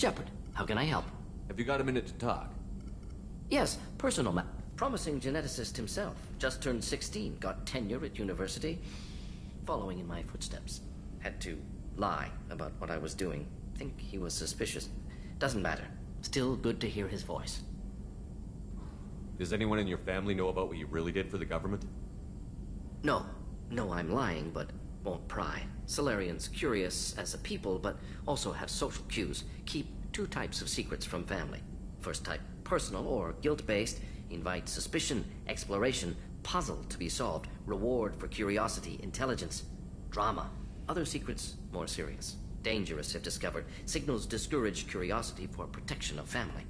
Shepard, how can I help? Have you got a minute to talk? Yes, personal promising geneticist himself. Just turned 16, got tenure at university. Following in my footsteps. Had to lie about what I was doing. Think he was suspicious. Doesn't matter. Still good to hear his voice. Does anyone in your family know about what you really did for the government? No. No, I'm lying, but won't pry. Solarians curious as a people, but also have social cues. Keep two types of secrets from family. First type, personal or guilt-based. Invite suspicion, exploration, puzzle to be solved, reward for curiosity, intelligence, drama. Other secrets, more serious. Dangerous if discovered. Signals discourage curiosity for protection of family.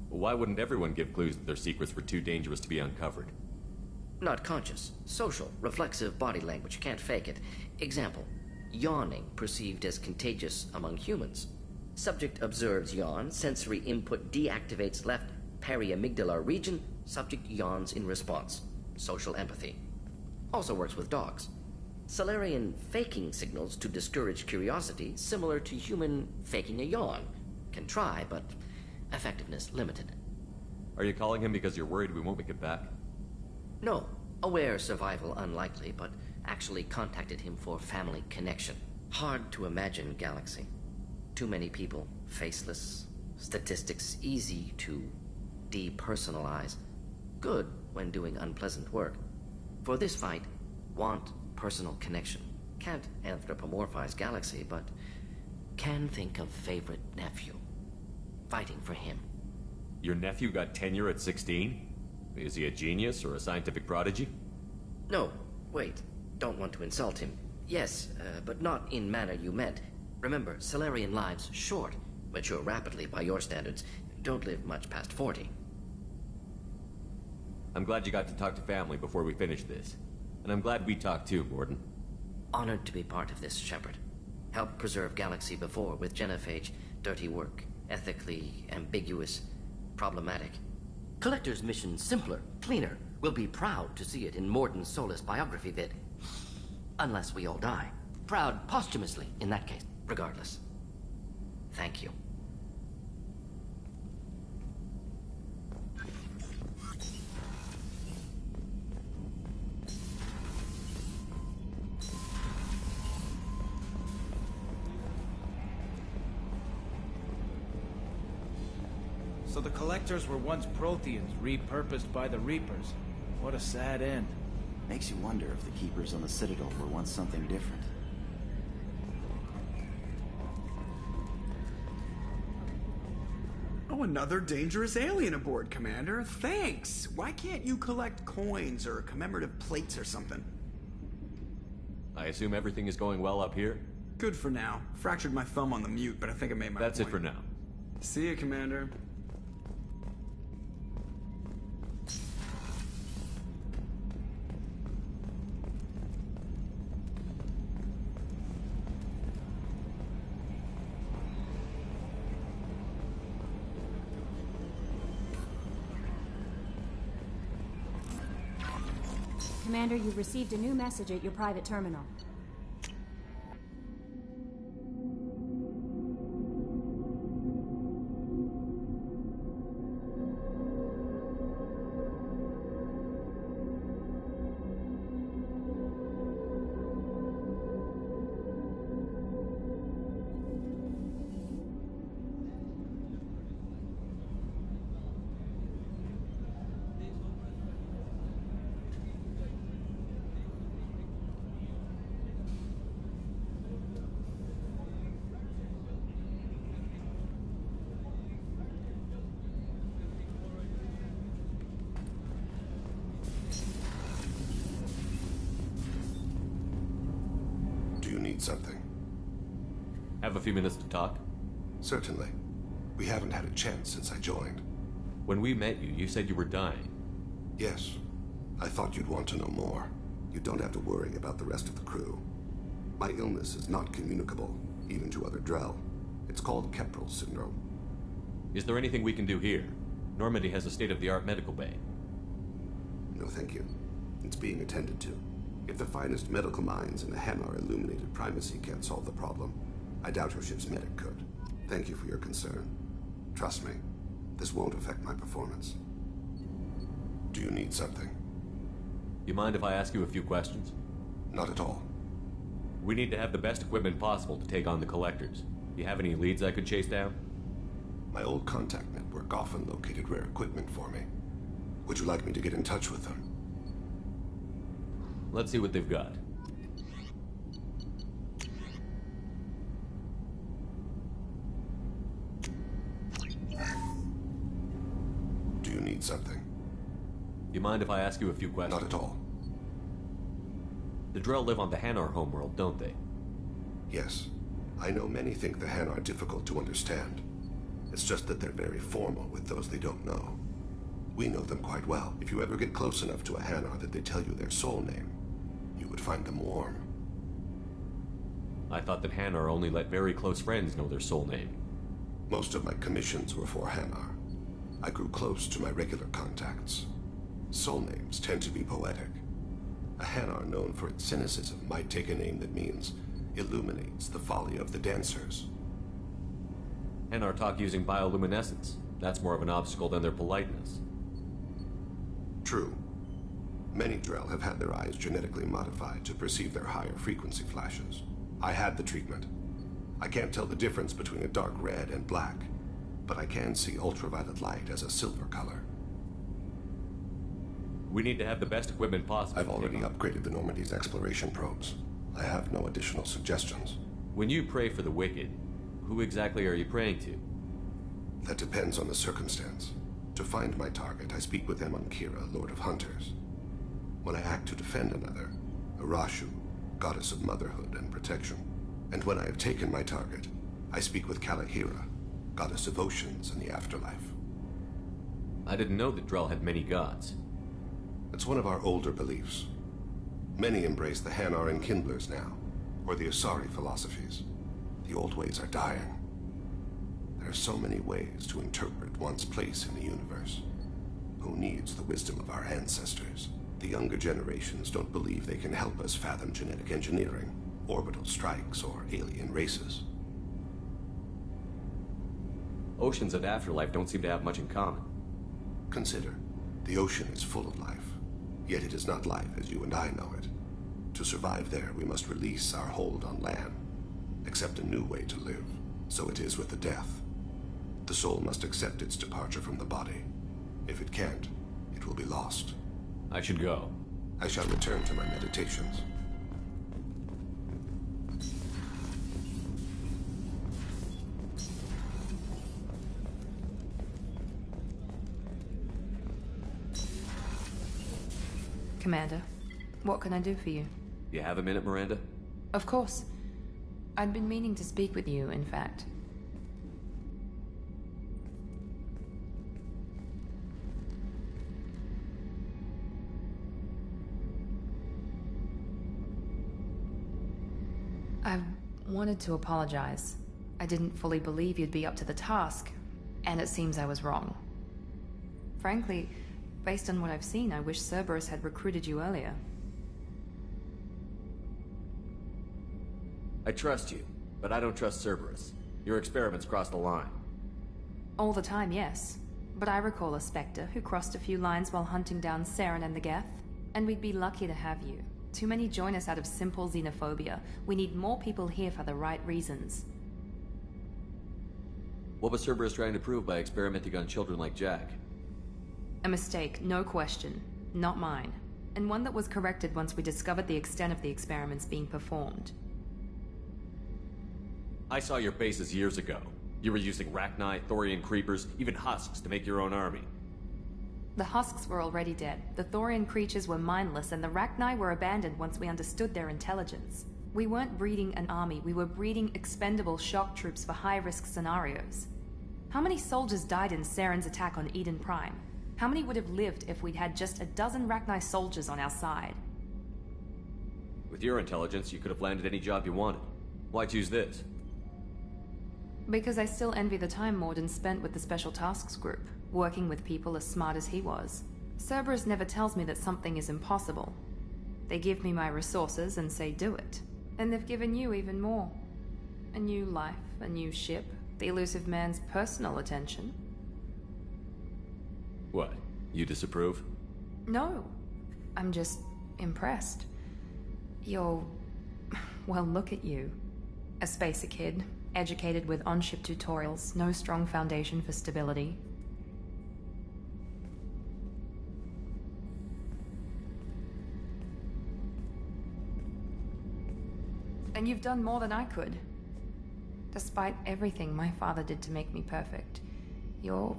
Why wouldn't everyone give clues that their secrets were too dangerous to be uncovered? Not conscious. Social, reflexive body language. Can't fake it. Example. Yawning perceived as contagious among humans. Subject observes yawn. Sensory input deactivates left periamygdala region. Subject yawns in response. Social empathy. Also works with dogs. Solarian faking signals to discourage curiosity, similar to human faking a yawn. Can try, but effectiveness limited. Are you calling him because you're worried we won't make it back? No. Aware survival unlikely, but actually contacted him for family connection. Hard to imagine galaxy. Too many people, faceless. Statistics easy to depersonalize. Good when doing unpleasant work. For this fight, want personal connection. Can't anthropomorphize galaxy, but can think of favorite nephew. Fighting for him. Your nephew got tenure at 16? Is he a genius or a scientific prodigy? No, wait. Don't want to insult him. Yes, but not in manner you meant. Remember, Solarian lives short. Mature rapidly by your standards. Don't live much past 40. I'm glad you got to talk to family before we finish this. And I'm glad we talked too, Gordon. Honored to be part of this, Shepard. Helped preserve Galaxy before with Genophage. Dirty work. Ethically ambiguous. Problematic. Collector's mission simpler, cleaner. We'll be proud to see it in Mordin Solus biography vid. Unless we all die. Proud posthumously, in that case. Regardless. Thank you. So the Collectors were once Protheans, repurposed by the Reapers. What a sad end. Makes you wonder if the Keepers on the Citadel were once something different. Oh, another dangerous alien aboard, Commander. Thanks. Why can't you collect coins or commemorative plates or something? I assume everything is going well up here? Good for now. Fractured my thumb on the mute, but I think I made my That's point. it for now. See you, Commander. Commander, you've received a new message at your private terminal. Something. Have a few minutes to talk? Certainly. We haven't had a chance since I joined. When we met you, you said you were dying. Yes. I thought you'd want to know more. You don't have to worry about the rest of the crew. My illness is not communicable, even to other Drell. It's called Keprel syndrome. Is there anything we can do here? Normandy has a state-of-the-art medical bay. No, thank you. It's being attended to. If the finest medical minds in the Hanar Illuminated Primacy can't solve the problem, I doubt your ship's medic could. Thank you for your concern. Trust me, this won't affect my performance. Do you need something? You mind if I ask you a few questions? Not at all. We need to have the best equipment possible to take on the Collectors. Do you have any leads I could chase down? My old contact network often located rare equipment for me. Would you like me to get in touch with them? Let's see what they've got. Do you need something? You mind if I ask you a few questions? Not at all. The Drell live on the Hanar homeworld, don't they? Yes. I know many think the Han are difficult to understand. It's just that they're very formal with those they don't know. We know them quite well. If you ever get close enough to a Hanar that they tell you their soul name, you would find them warm. I thought that Hanar only let very close friends know their soul name. Most of my commissions were for Hanar. I grew close to my regular contacts. Soul names tend to be poetic. A Hanar known for its cynicism might take a name that means illuminates the folly of the dancers. Hanar talk using bioluminescence. That's more of an obstacle than their politeness. True. Many Drell have had their eyes genetically modified to perceive their higher frequency flashes. I had the treatment. I can't tell the difference between a dark red and black, but I can see ultraviolet light as a silver color. We need to have the best equipment possible. I've already upgraded the Normandy's exploration probes. I have no additional suggestions. When you pray for the wicked, who exactly are you praying to? That depends on the circumstance. To find my target, I speak with Amonkira, Lord of Hunters. When I act to defend another, Arashu, Goddess of Motherhood and Protection. And when I have taken my target, I speak with Kalahira, Goddess of Oceans and the Afterlife. I didn't know that Drell had many gods. It's one of our older beliefs. Many embrace the Hanar and Kindlers now, or the Asari philosophies. The old ways are dying. There are so many ways to interpret one's place in the universe. Who needs the wisdom of our ancestors? The younger generations don't believe they can help us fathom genetic engineering, orbital strikes, or alien races. Oceans and Afterlife don't seem to have much in common. Consider, the ocean is full of life, yet it is not life as you and I know it. To survive there, we must release our hold on land, accept a new way to live. So it is with the death. The soul must accept its departure from the body. If it can't, it will be lost. I should go. I shall return to my meditations. Commander, what can I do for you? You have a minute, Miranda? Of course. I'd been meaning to speak with you, in fact. I wanted to apologize. I didn't fully believe you'd be up to the task, and it seems I was wrong. Frankly, based on what I've seen, I wish Cerberus had recruited you earlier. I trust you, but I don't trust Cerberus. Your experiments crossed the line. All the time, yes. But I recall a Spectre who crossed a few lines while hunting down Saren and the Geth. And we'd be lucky to have you. Too many join us out of simple xenophobia. We need more people here for the right reasons. What was Cerberus trying to prove by experimenting on children like Jack? A mistake, no question. Not mine. And one that was corrected once we discovered the extent of the experiments being performed. I saw your bases years ago. You were using Rachni, Thorian creepers, even husks to make your own army. The husks were already dead, the Thorian creatures were mindless, and the Rachni were abandoned once we understood their intelligence. We weren't breeding an army, we were breeding expendable shock troops for high-risk scenarios. How many soldiers died in Saren's attack on Eden Prime? How many would have lived if we'd had just a dozen Rachni soldiers on our side? With your intelligence, you could have landed any job you wanted. Why choose this? Because I still envy the time Morden spent with the Special Tasks Group, working with people as smart as he was. Cerberus never tells me that something is impossible. They give me my resources and say do it. And they've given you even more. A new life, a new ship, The elusive man's personal attention. What? You disapprove? No. I'm just impressed. You're... well, look at you. A spacer kid, educated with on-ship tutorials, no strong foundation for stability. And you've done more than I could. Despite everything my father did to make me perfect, you're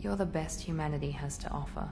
the best humanity has to offer.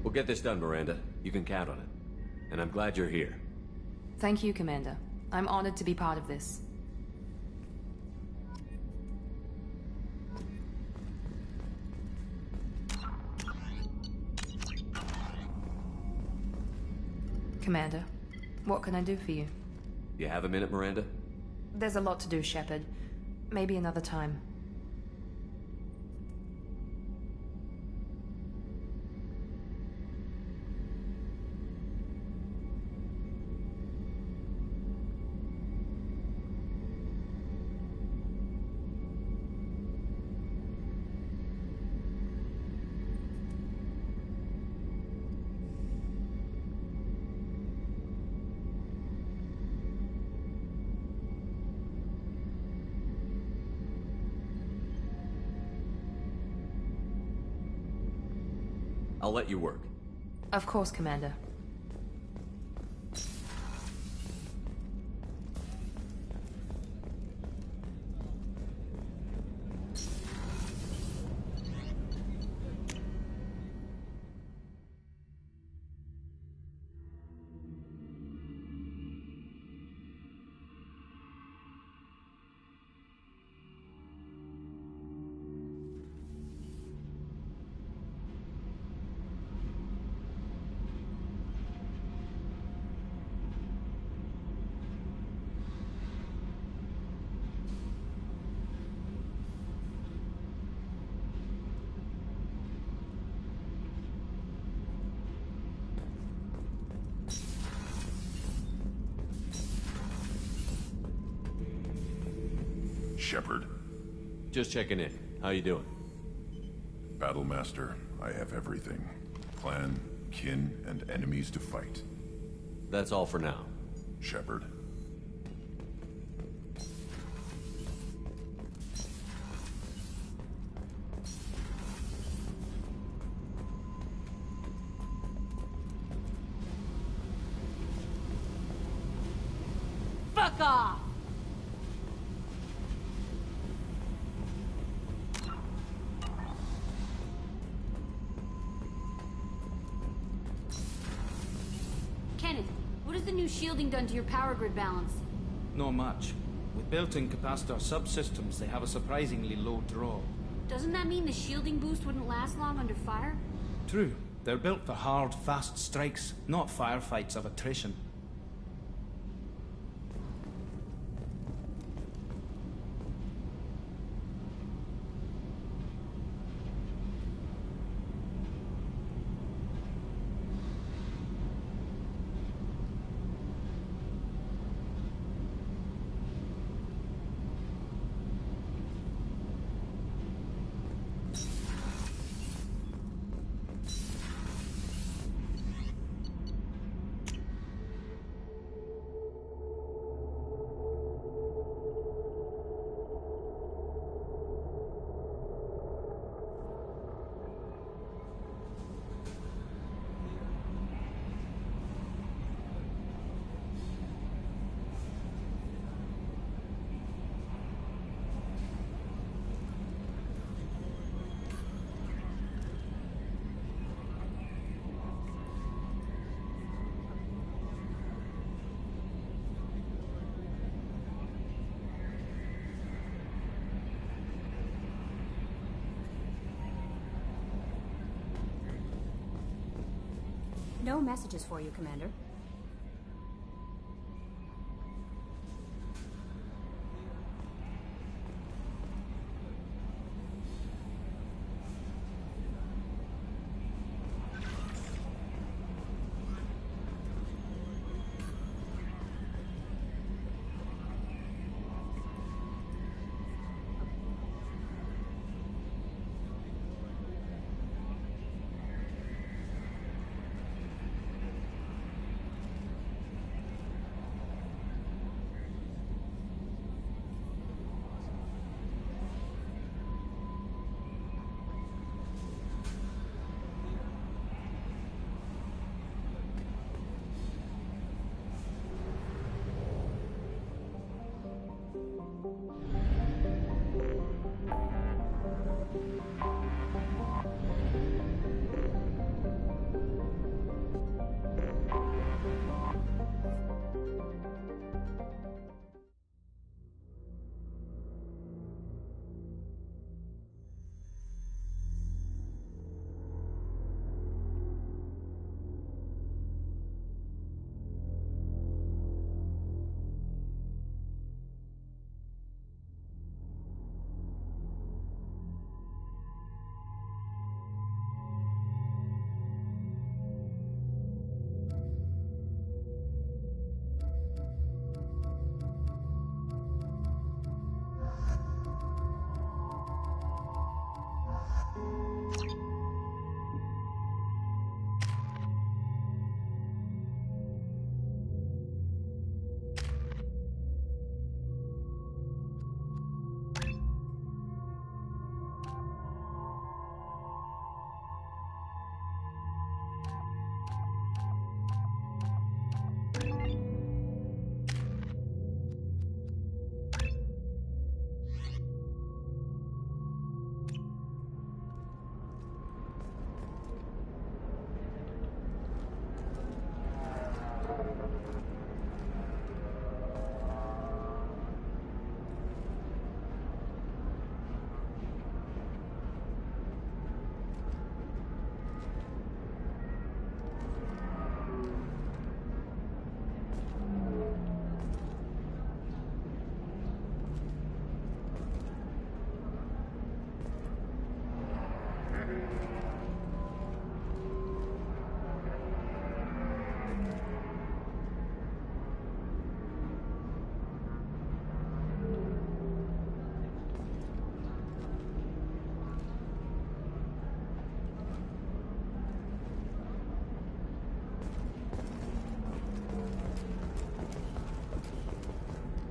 We'll get this done, Miranda. You can count on it. And I'm glad you're here. Thank you, Commander. I'm honored to be part of this. Commander, what can I do for you? You have a minute, Miranda? There's a lot to do, Shepard. Maybe another time. I'll let you work. Of course, Commander. Shepard. Just checking in. How you doing? Battlemaster, I have everything. Clan, kin, and enemies to fight. That's all for now. Shepard. Fuck off! Kenneth, what has the new shielding done to your power grid balance? Not much. With built-in capacitor subsystems, they have a surprisingly low draw. Doesn't that mean the shielding boost wouldn't last long under fire? True. They're built for hard, fast strikes, not firefights of attrition. No messages for you, Commander.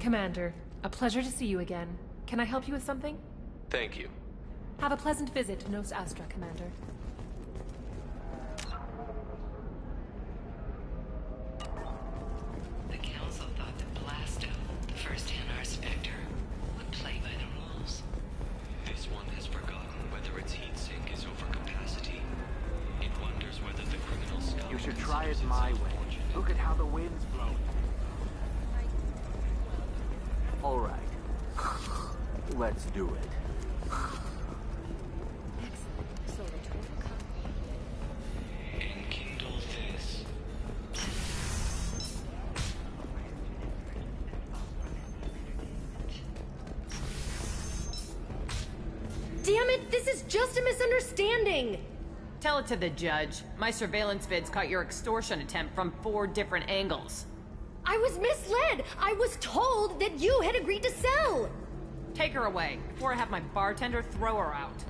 Commander, a pleasure to see you again. Can I help you with something? Thank you. Have a pleasant visit to Nos Astra, Commander. The Council thought that Blasto, the first Hanar Spectre, would play by the rules. This one has forgotten whether its heat sink is over capacity. It wonders whether the criminal scum... You should try it my way. Look at how the wind's blowing. All right. Let's do it. Enkindle this. Damn it! This is just a misunderstanding! Tell it to the judge. My surveillance vids caught your extortion attempt from 4 different angles. I was misled! I was told that you had agreed to sell! Take her away, before I have my bartender throw her out.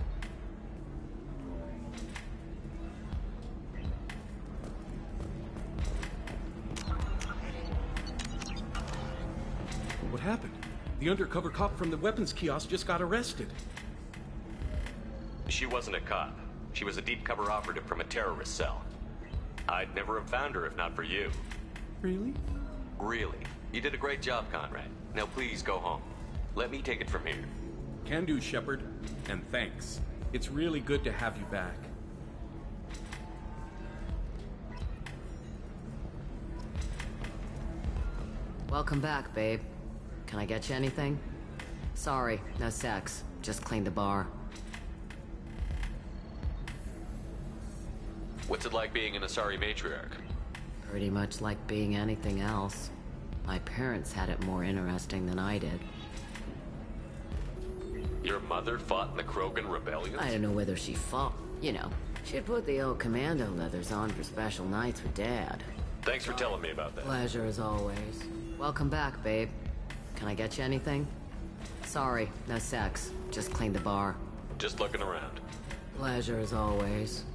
What happened? The undercover cop from the weapons kiosk just got arrested. She wasn't a cop. She was a deep cover operative from a terrorist cell. I'd never have found her if not for you. Really? Really. You did a great job, Conrad. Now please go home. Let me take it from here. Can do, Shepard. And thanks. It's really good to have you back. Welcome back, babe. Can I get you anything? Sorry, no sex. Just cleaned the bar. What's it like being an Asari matriarch? Pretty much like being anything else. My parents had it more interesting than I did. Your mother fought in the Krogan rebellion? I don't know whether she fought. You know, she'd put the old commando leathers on for special nights with Dad. Thanks for telling me about that. Pleasure as always. Welcome back, babe. Can I get you anything? Sorry, no sex. Just cleaned the bar. Just looking around. Pleasure as always.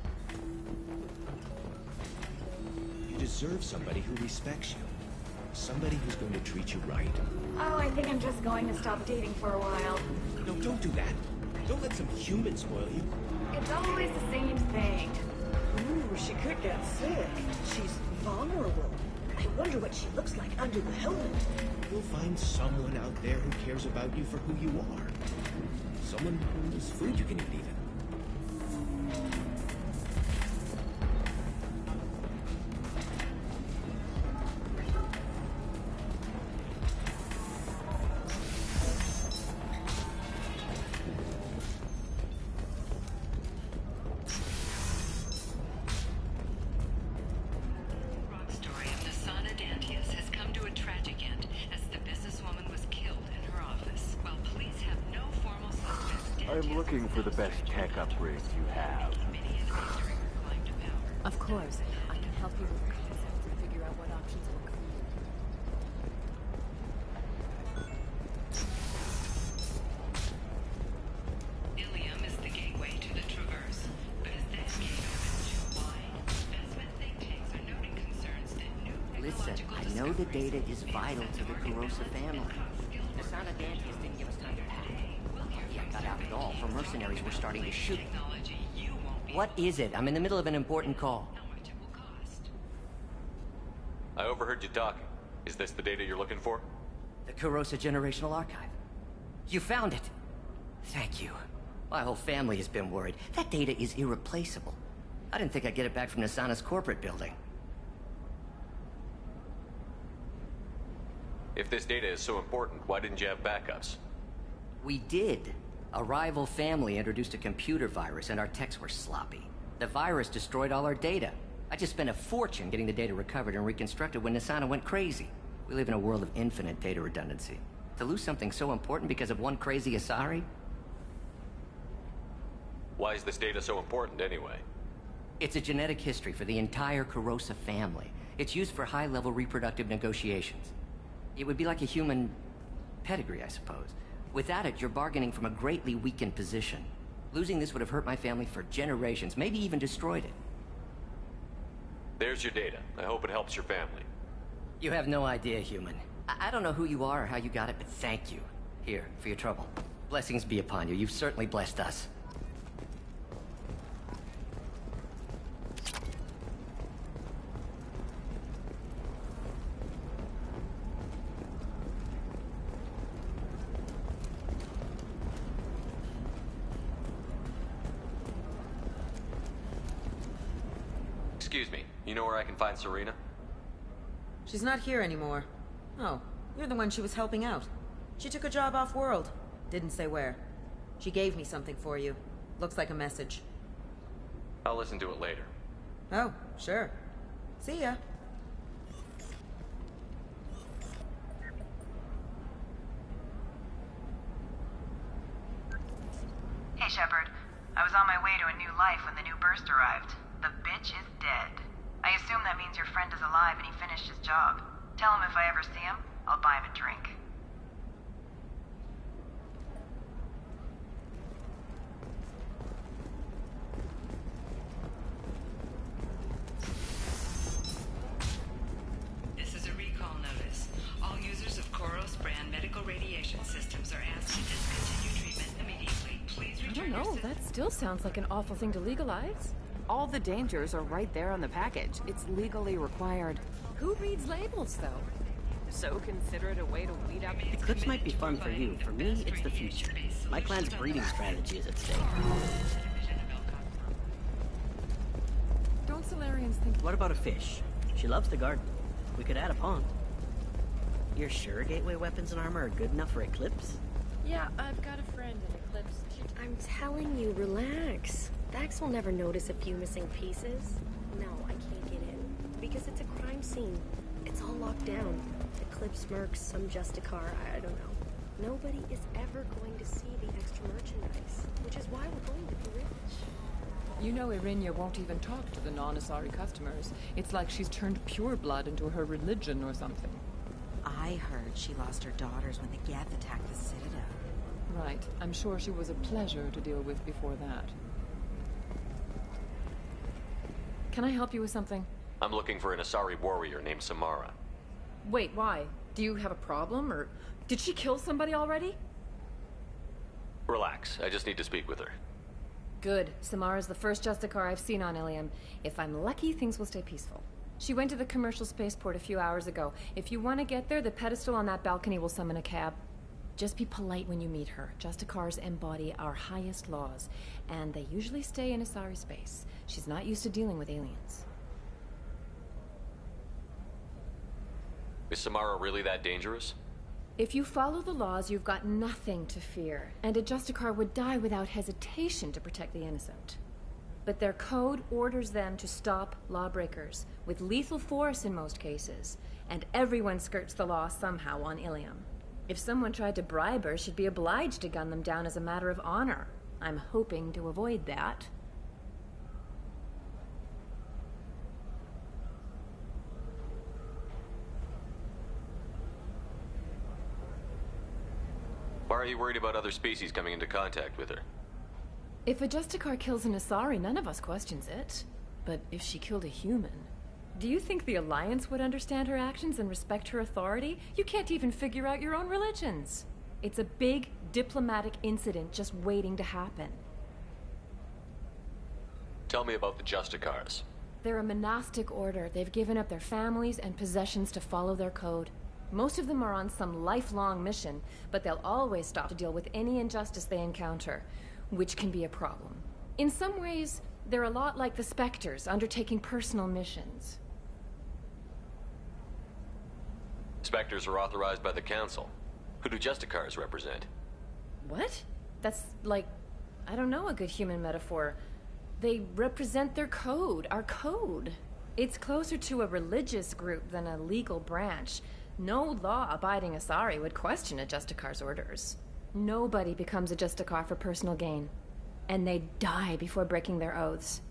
You deserve somebody who respects you. Somebody who's going to treat you right. Oh, I think I'm just going to stop dating for a while. No, don't do that. Don't let some human spoil you. It's always the same thing. Ooh, she could get sick. She's vulnerable. I wonder what she looks like under the helmet. You'll find someone out there who cares about you for who you are. Someone whose food you can eat, even. I'm looking for the best tech upgrades you have. Of course. I can help you with the concepts and figure out what options work. Ilium is the gateway to the Traverse, but as that gateway is too wide, Bespin think tanks are noting concerns that new Listen, I know the data is vital to the Carosa family. The Sana Dantius didn't give us time to pack. Yeah, got out at all, for mercenaries were starting to shoot. What is it? I'm in the middle of an important call. I overheard you talking. Is this the data you're looking for? The Carosa Generational Archive. You found it! Thank you. My whole family has been worried. That data is irreplaceable. I didn't think I'd get it back from Nasana's corporate building. If this data is so important, why didn't you have backups? We did. A rival family introduced a computer virus and our techs were sloppy. The virus destroyed all our data. I just spent a fortune getting the data recovered and reconstructed when Nasana went crazy. We live in a world of infinite data redundancy. To lose something so important because of one crazy Asari? Why is this data so important anyway? It's a genetic history for the entire Carosa family. It's used for high-level reproductive negotiations. It would be like a human pedigree, I suppose. Without it, you're bargaining from a greatly weakened position. Losing this would have hurt my family for generations, maybe even destroyed it. There's your data. I hope it helps your family. You have no idea, human. I don't know who you are or how you got it, but thank you. Here, for your trouble. Blessings be upon you. You've certainly blessed us. Excuse me, you know where I can find Serena? She's not here anymore. Oh, you're the one she was helping out. She took a job off-world. Didn't say where. She gave me something for you. Looks like a message. I'll listen to it later. Oh, sure. See ya. Hey, Shepard. I was on my way to a new life when the new burst arrived. The bitch is dead. I assume that means your friend is alive and he finished his job. Tell him if I ever see him, I'll buy him a drink. This is a recall notice. All users of Koros brand medical radiation systems are asked to discontinue treatment immediately. Please I return don't know, that still sounds like an awful thing to legalize. All the dangers are right there on the package. It's legally required. Who reads labels, though? So consider it a way to weed out... Eclipse might be fun for you. For me, it's the future. My clan's breeding strategy is at stake. Don't Solarians think... What about a fish? She loves the garden. We could add a pond. You're sure gateway weapons and armor are good enough for Eclipse? Yeah, I've got a friend in Eclipse. I'm telling you, relax. Vax will never notice a few missing pieces. No, I can't get in. Because it's a crime scene. It's all locked down. Eclipse mercs, some Justicar, I don't know. Nobody is ever going to see the extra merchandise. Which is why we're going to be rich. You know Irinia won't even talk to the non-Asari customers. It's like she's turned pure blood into her religion or something. I heard she lost her daughters when the Geth attacked the Citadel. Right. I'm sure she was a pleasure to deal with before that. Can I help you with something? I'm looking for an Asari warrior named Samara. Wait, why? Do you have a problem, or did she kill somebody already? Relax, I just need to speak with her. Good. Samara's the first Justicar I've seen on Ilium. If I'm lucky, things will stay peaceful. She went to the commercial spaceport a few hours ago. If you want to get there, the pedestal on that balcony will summon a cab. Just be polite when you meet her. Justicars embody our highest laws, and they usually stay in Asari space. She's not used to dealing with aliens. Is Samara really that dangerous? If you follow the laws, you've got nothing to fear, and a Justicar would die without hesitation to protect the innocent. But their code orders them to stop lawbreakers, with lethal force in most cases, and everyone skirts the law somehow on Ilium. If someone tried to bribe her, she'd be obliged to gun them down as a matter of honor. I'm hoping to avoid that. Why are you worried about other species coming into contact with her? If a Justicar kills an Asari, none of us questions it. But if she killed a human... Do you think the Alliance would understand her actions and respect her authority? You can't even figure out your own religions. It's a big diplomatic incident just waiting to happen. Tell me about the Justicars. They're a monastic order. They've given up their families and possessions to follow their code. Most of them are on some lifelong mission, but they'll always stop to deal with any injustice they encounter, which can be a problem. In some ways, they're a lot like the Spectres, undertaking personal missions. Spectres are authorized by the Council. Who do Justicars represent? What? That's like, I don't know, a good human metaphor. They represent their code, our code. It's closer to a religious group than a legal branch. No law-abiding Asari would question a Justicar's orders. Nobody becomes a Justicar for personal gain. And they die before breaking their oaths.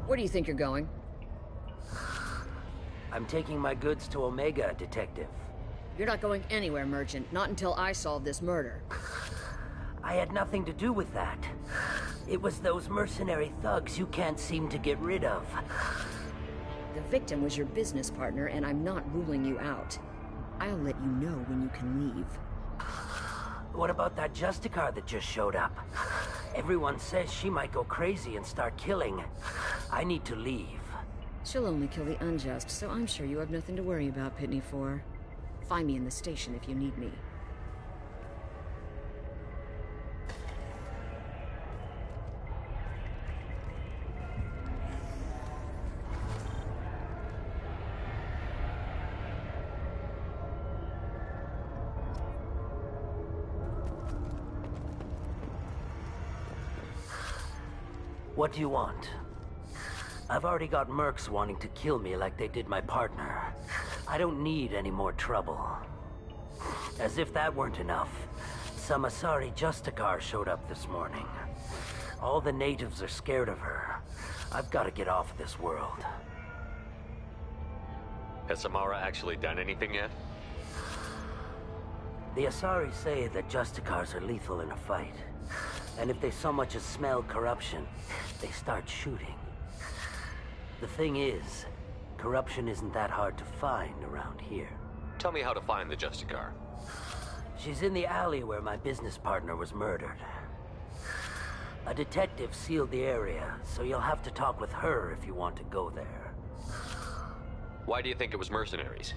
Where do you think you're going? I'm taking my goods to Omega, Detective. You're not going anywhere, Merchant. Not until I solve this murder. I had nothing to do with that. It was those mercenary thugs you can't seem to get rid of. The victim was your business partner, and I'm not ruling you out. I'll let you know when you can leave. What about that Justicar that just showed up? Everyone says she might go crazy and start killing. I need to leave. She'll only kill the unjust, so I'm sure you have nothing to worry about, Pitney 4. Find me in the station if you need me. What do you want? I've already got mercs wanting to kill me like they did my partner. I don't need any more trouble. As if that weren't enough, some Asari Justicar showed up this morning. All the natives are scared of her. I've got to get off this world. Has Samara actually done anything yet? The Asari say that Justicars are lethal in a fight. And if they so much as smell corruption, they start shooting. The thing is, corruption isn't that hard to find around here. Tell me how to find the Justicar. She's in the alley where my business partner was murdered. A detective sealed the area, so you'll have to talk with her if you want to go there. Why do you think it was mercenaries?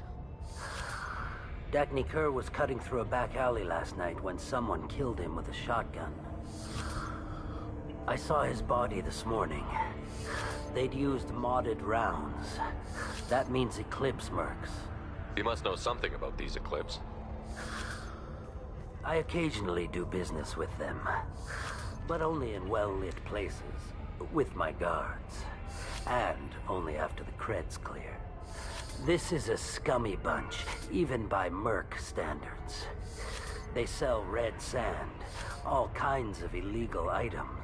Dagny Kerr was cutting through a back alley last night when someone killed him with a shotgun. I saw his body this morning. They'd used modded rounds. That means Eclipse mercs. You must know something about these Eclipse. I occasionally do business with them, but only in well-lit places, with my guards, and only after the cred's clear. This is a scummy bunch, even by merc standards. They sell red sand, all kinds of illegal items,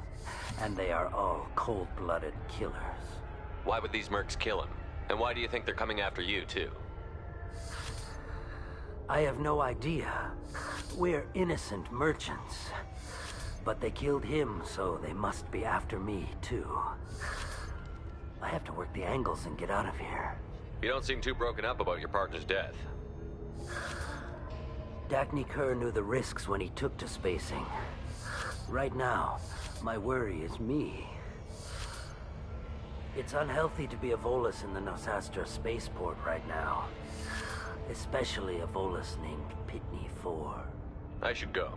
and they are all cold-blooded killers. Why would these mercs kill him? And why do you think they're coming after you, too? I have no idea. We're innocent merchants. But they killed him, so they must be after me, too. I have to work the angles and get out of here. You don't seem too broken up about your partner's death. Dagny Kerr knew the risks when he took to spacing. Right now, my worry is me. It's unhealthy to be a Volus in the Nosastra spaceport right now. Especially a Volus named Pitney 4. I should go.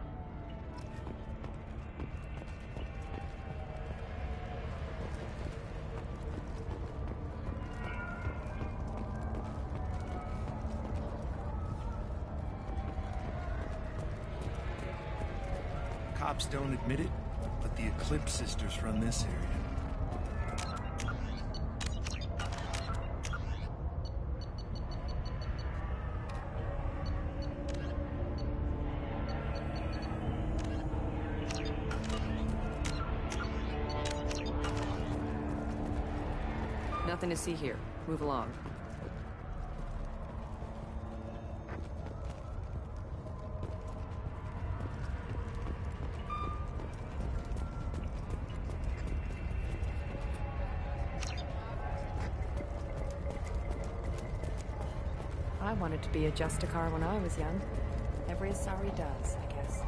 Cops don't admit it, but the Eclipse sisters run this area. Nothing to see here. Move along. I wanted to be a Justicar when I was young. Every Asari does, I guess.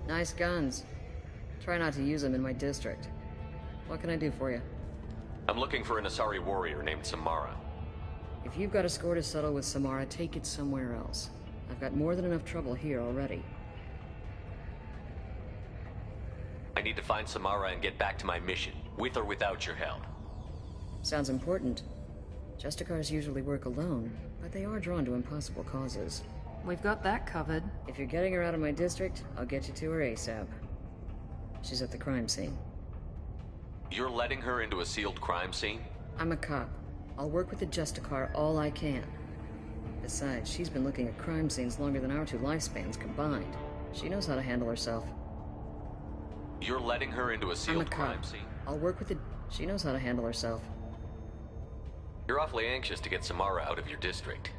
Nice guns. Try not to use them in my district. What can I do for you? I'm looking for an Asari warrior named Samara. If you've got a score to settle with Samara, take it somewhere else. I've got more than enough trouble here already. I need to find Samara and get back to my mission. With or without your help. Sounds important. Justicars usually work alone, but they are drawn to impossible causes. We've got that covered. If you're getting her out of my district, I'll get you to her ASAP. She's at the crime scene. You're letting her into a sealed crime scene? I'm a cop. I'll work with the Justicar all I can. Besides, she's been looking at crime scenes longer than our 2 lifespans combined. She knows how to handle herself. You're letting her into a sealed crime scene? I'll work with the... She knows how to handle herself. You're awfully anxious to get Samara out of your district.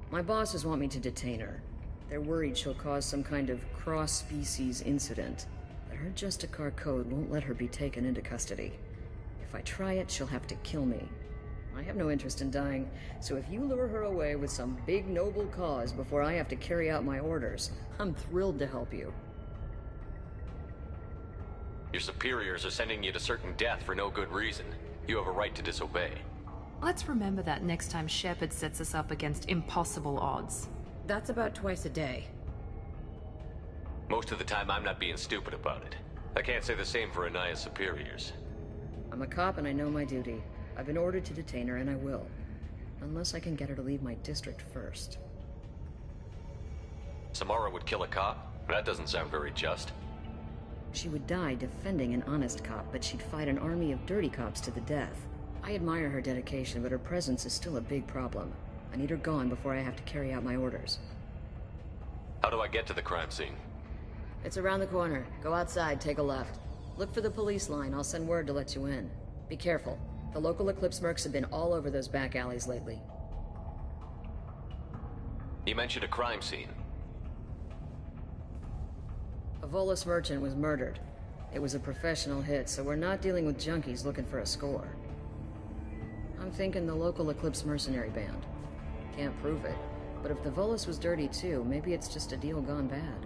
My bosses want me to detain her. They're worried she'll cause some kind of cross-species incident. But her Justicar code won't let her be taken into custody. If I try it, she'll have to kill me. I have no interest in dying, so if you lure her away with some big noble cause before I have to carry out my orders, I'm thrilled to help you. Your superiors are sending you to certain death for no good reason. You have a right to disobey. Let's remember that next time Shepard sets us up against impossible odds. That's about twice a day. Most of the time, I'm not being stupid about it. I can't say the same for Anaya's superiors. I'm a cop and I know my duty. I've been ordered to detain her and I will. Unless I can get her to leave my district first. Samara would kill a cop? That doesn't sound very just. She would die defending an honest cop, but she'd fight an army of dirty cops to the death. I admire her dedication, but her presence is still a big problem. I need her gone before I have to carry out my orders. How do I get to the crime scene? It's around the corner. Go outside, take a left. Look for the police line. I'll send word to let you in. Be careful. The local Eclipse mercs have been all over those back alleys lately. You mentioned a crime scene. A Volus merchant was murdered. It was a professional hit, so we're not dealing with junkies looking for a score. I'm thinking the local Eclipse mercenary band. Can't prove it, but if the Volus was dirty too, maybe it's just a deal gone bad.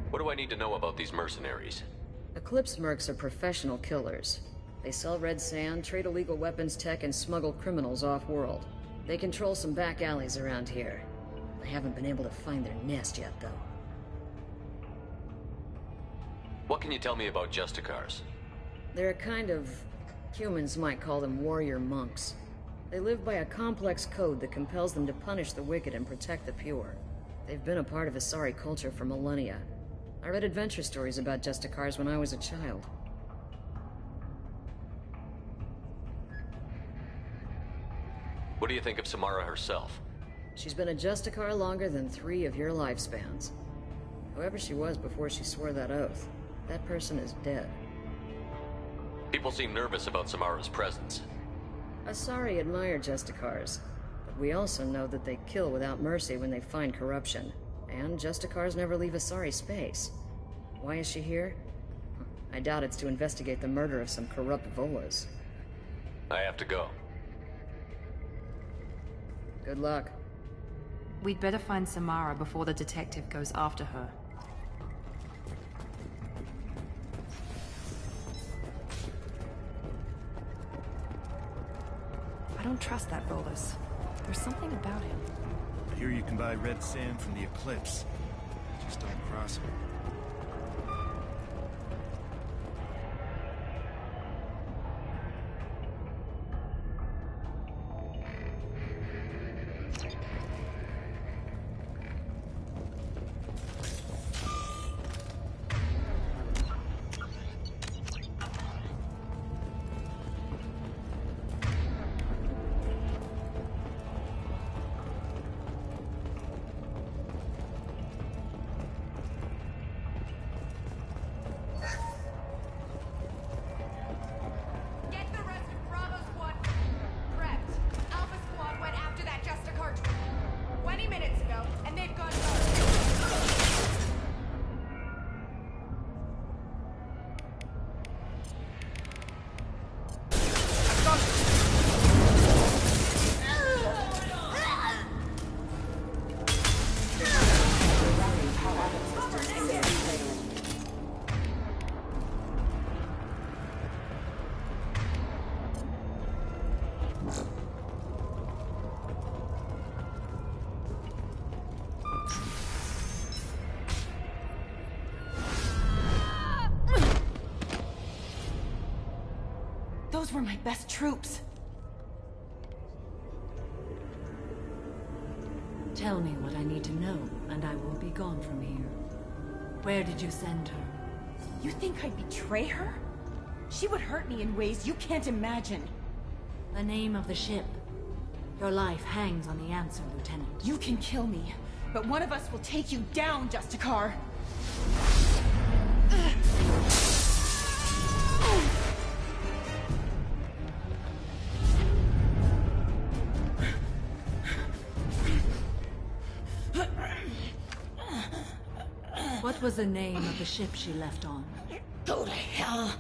What do I need to know about these mercenaries? Eclipse mercs are professional killers. They sell red sand, trade illegal weapons tech, and smuggle criminals off-world. They control some back alleys around here. I haven't been able to find their nest yet, though. What can you tell me about Justicars? They're a kind of... humans might call them warrior monks. They live by a complex code that compels them to punish the wicked and protect the pure. They've been a part of Asari culture for millennia. I read adventure stories about Justicars when I was a child. What do you think of Samara herself? She's been a Justicar longer than 3 of your lifespans. Whoever she was before she swore that oath, that person is dead. People seem nervous about Samara's presence. Asari admire Justicars, but we also know that they kill without mercy when they find corruption. And Justicars never leave Asari space. Why is she here? I doubt it's to investigate the murder of some corrupt Volas. I have to go. Good luck. We'd better find Samara before the detective goes after her. I don't trust that Volus. There's something about him. I hear you can buy red sand from the Eclipse. Just don't cross him. Those were my best troops. Tell me what I need to know, and I will be gone from here. Where did you send her? You think I'd betray her? She would hurt me in ways you can't imagine. The name of the ship. Your life hangs on the answer, Lieutenant. You can kill me, but one of us will take you down, Justicar. What was the name of the ship she left on? Go to hell.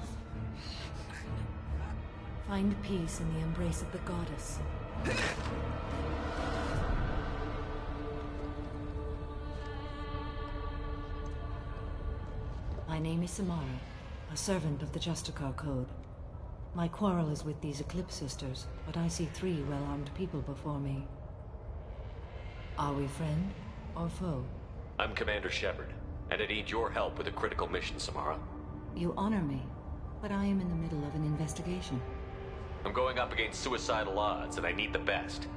Find peace in the embrace of the goddess. My name is Samara, a servant of the Justicar Code. My quarrel is with these Eclipse Sisters, but I see 3 well-armed people before me. Are we friend or foe? I'm Commander Shepard, and I need your help with a critical mission, Samara. You honor me, but I am in the middle of an investigation. I'm going up against suicidal odds, and I need the best.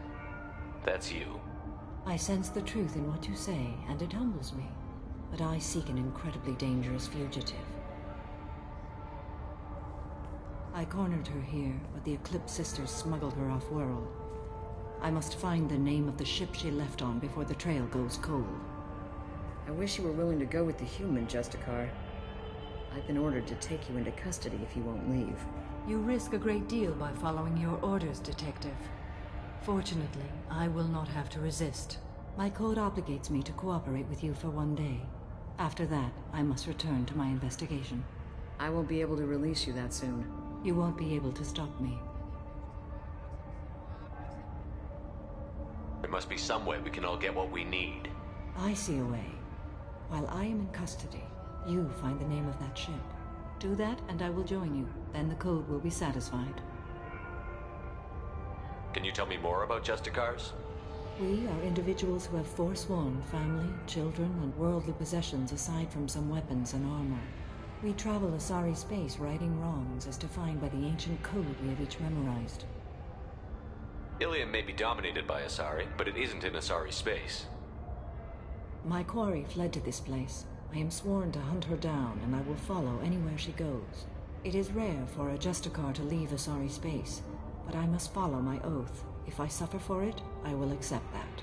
That's you. I sense the truth in what you say, and it humbles me. But I seek an incredibly dangerous fugitive. I cornered her here, but the Eclipse Sisters smuggled her off-world. I must find the name of the ship she left on before the trail goes cold. I wish you were willing to go with the human, Justicar. I've been ordered to take you into custody if you won't leave. You risk a great deal by following your orders, Detective. Fortunately, I will not have to resist. My code obligates me to cooperate with you for 1 day. After that, I must return to my investigation. I won't be able to release you that soon. You won't be able to stop me. There must be some way we can all get what we need. I see a way. While I am in custody, you find the name of that ship. Do that, and I will join you. Then the code will be satisfied. Can you tell me more about Justicars? We are individuals who have forsworn family, children, and worldly possessions aside from some weapons and armor. We travel Asari space righting wrongs as defined by the ancient code we have each memorized. Ilium may be dominated by Asari, but it isn't in Asari space. My quarry fled to this place. I am sworn to hunt her down, and I will follow anywhere she goes. It is rare for a Justicar to leave Asari space, but I must follow my oath. If I suffer for it, I will accept that.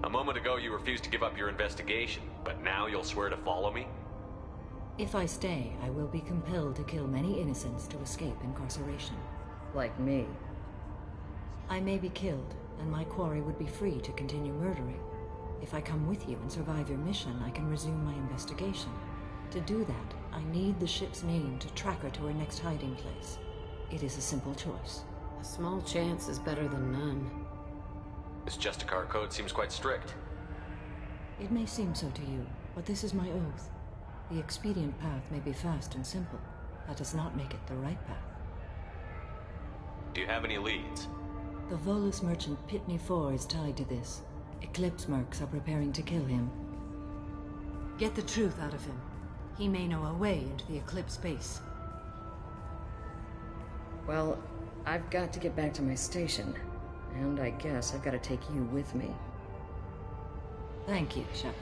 A moment ago you refused to give up your investigation, but now you'll swear to follow me? If I stay, I will be compelled to kill many innocents to escape incarceration. Like me. I may be killed, and my quarry would be free to continue murdering. If I come with you and survive your mission, I can resume my investigation. To do that, I need the ship's name to track her to her next hiding place. It is a simple choice. A small chance is better than none. This Justicar code seems quite strict. It may seem so to you, but this is my oath. The expedient path may be fast and simple. That does not make it the right path. Do you have any leads? The Volus merchant Pitney Four is tied to this. Eclipse mercs are preparing to kill him. Get the truth out of him. He may know a way into the Eclipse base. Well, I've got to get back to my station. And I guess I've got to take you with me. Thank you, Shepard.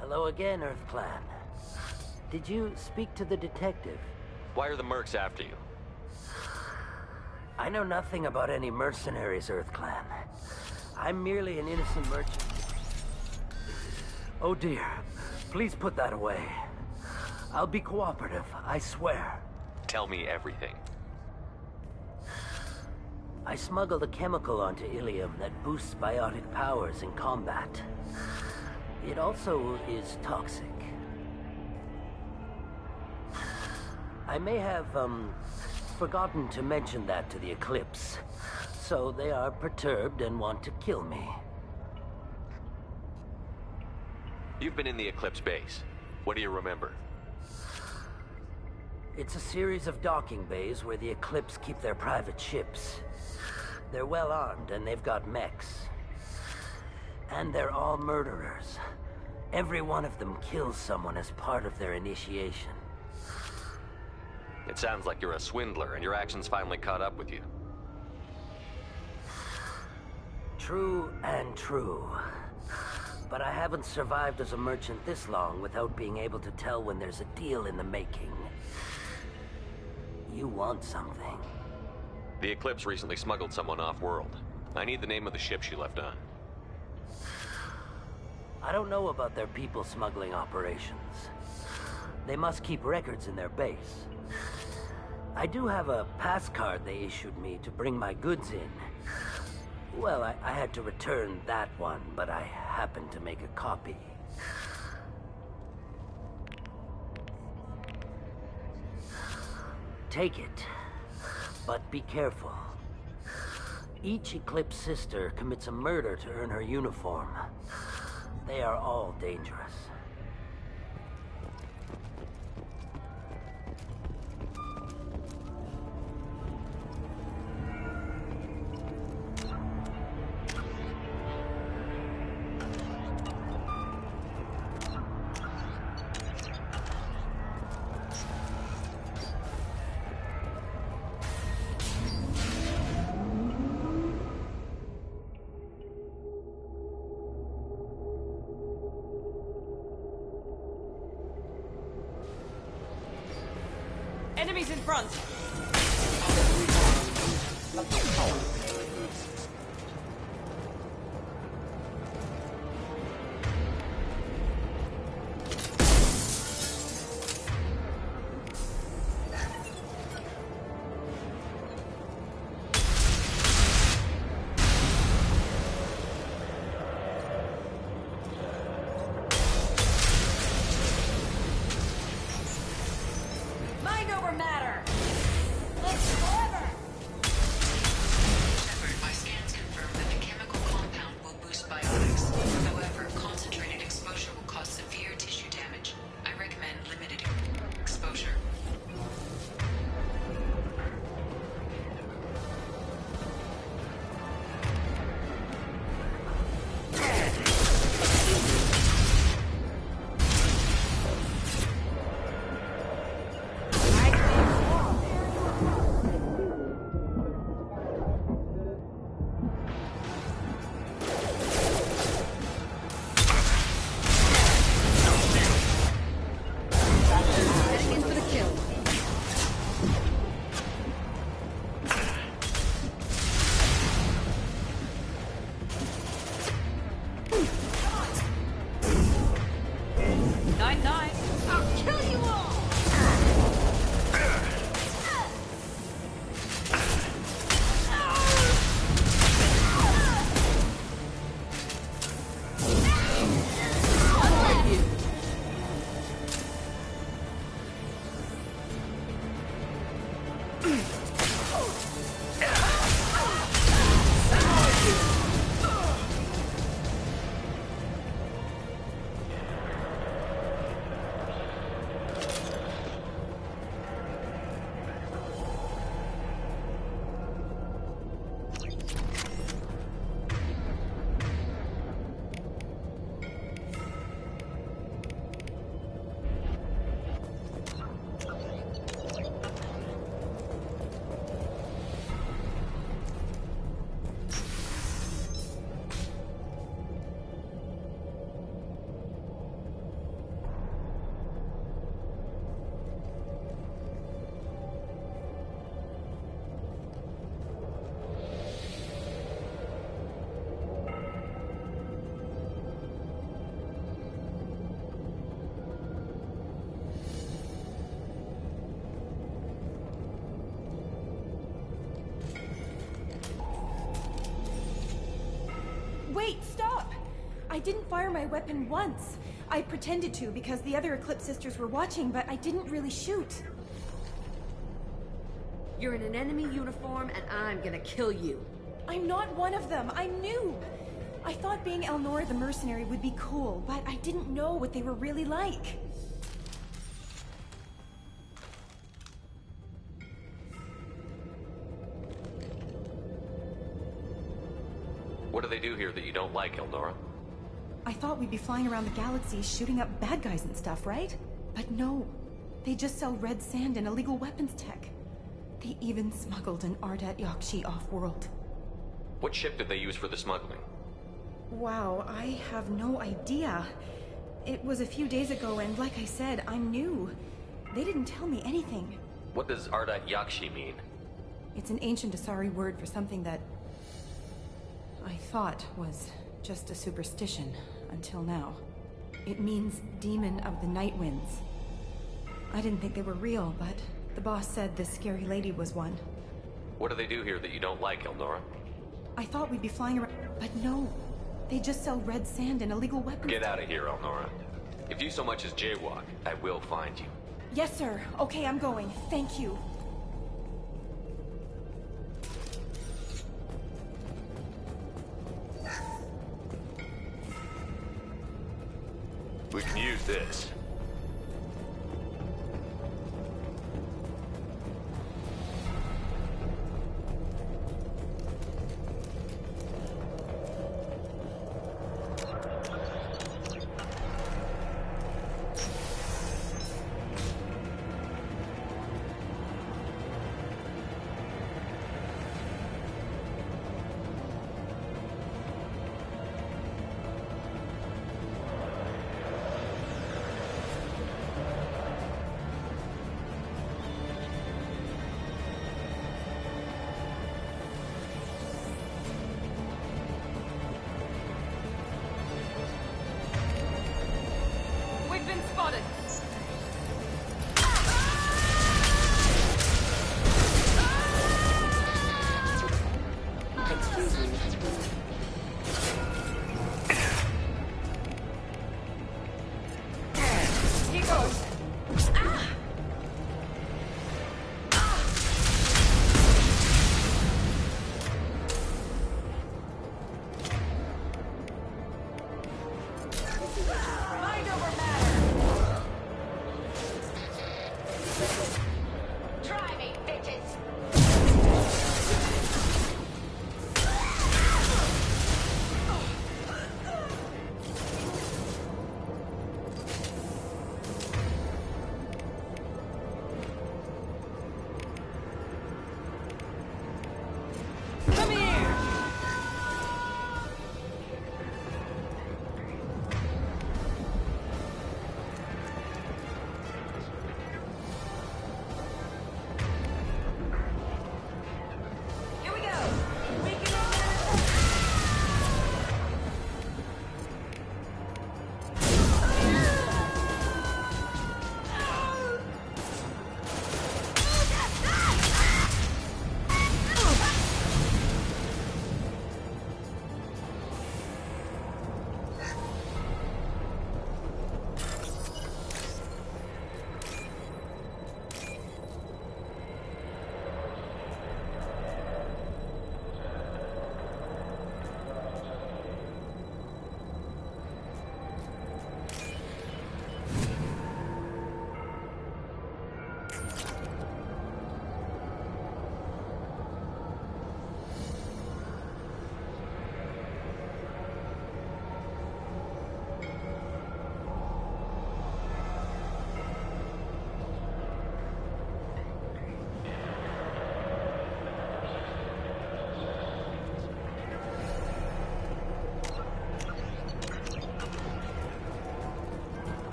Hello again, Earth Clan. Did you speak to the detective? Why are the mercs after you? I know nothing about any mercenaries, Earth Clan. I'm merely an innocent merchant. Oh dear. Please put that away. I'll be cooperative, I swear. Tell me everything. I smuggled a chemical onto Ilium that boosts biotic powers in combat. It also is toxic. I may have, forgotten to mention that to the Eclipse. So they are perturbed and want to kill me. You've been in the Eclipse base. What do you remember? It's a series of docking bays where the Eclipse keep their private ships. They're well armed and they've got mechs. And they're all murderers. Every one of them kills someone as part of their initiation. It sounds like you're a swindler and your actions finally caught up with you. True and true. But I haven't survived as a merchant this long without being able to tell when there's a deal in the making. You want something. The Eclipse recently smuggled someone off-world. I need the name of the ship she left on. I don't know about their people smuggling operations. They must keep records in their base. I do have a pass card they issued me to bring my goods in. Well, I had to return that one, but I happened to make a copy. Take it, but be careful. Each Eclipse sister commits a murder to earn her uniform. They are all dangerous. Enemies in front! Mind over matter! Lives forever! Shepard, my scans confirm that the chemical compound will boost biotics. However, concentrated exposure will cause severe tissue damage. I recommend limited exposure. Heading in for the kill. Night-night! I'll kill you all! Wait, stop! I didn't fire my weapon once. I pretended to because the other Eclipse sisters were watching, but I didn't really shoot. You're in an enemy uniform, and I'm gonna kill you. I'm not one of them. I'm new. I thought being Elnora the mercenary would be cool, but I didn't know what they were really like. don't like, Eldora? I thought we'd be flying around the galaxy shooting up bad guys and stuff, right? But no. They just sell red sand and illegal weapons tech. They even smuggled an Ardat Yakshi off-world. What ship did they use for the smuggling? Wow, I have no idea. It was a few days ago, and like I said, I'm new. They didn't tell me anything. What does Ardat Yakshi mean? It's an ancient Asari word for something that I thought was just a superstition until now. It means Demon of the Night Winds. I didn't think they were real, but the boss said this scary lady was one. What do they do here that you don't like, Eldora? I thought we'd be flying around, but no. They just sell red sand and illegal weapons. Get out of here, Elnora. If you so much as jaywalk, I will find you. Yes, sir. Okay, I'm going. Thank you. We can use this.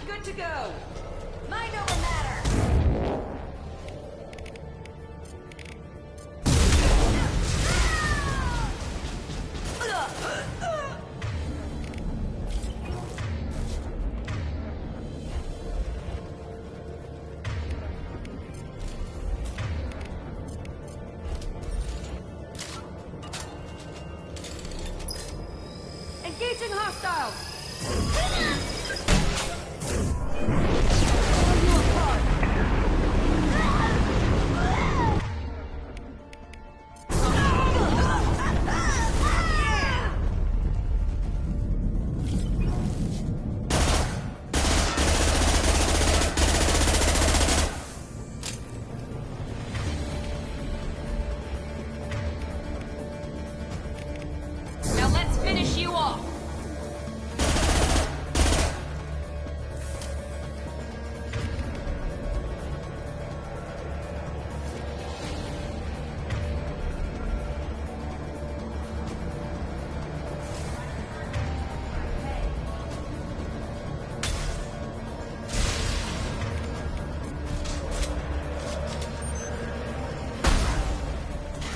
Good to go. Mind over matter. Engaging hostiles! Now let's finish you off!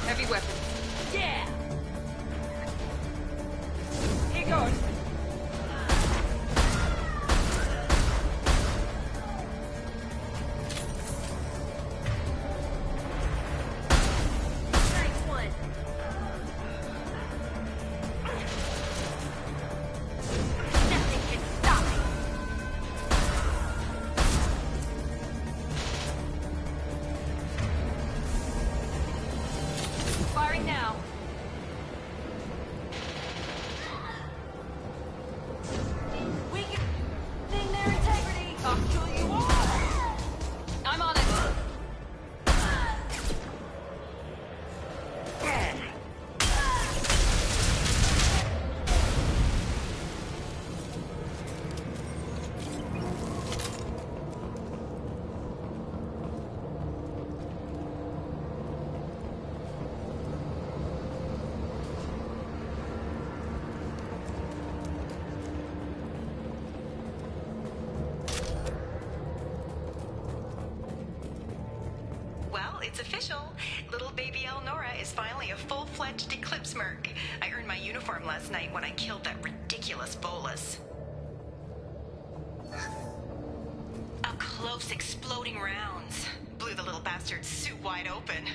Heavy weapon. Yeah! Here goes. Nice one. Nothing can stop me. Firing now. Weakening their integrity. Talk till you are. I'm on it. Well, it's official. Little baby Elnora is finally a full-fledged Eclipse Merc. I earned my uniform last night when I killed that ridiculous bolus. Up close, exploding rounds. Blew the little bastard's suit wide open.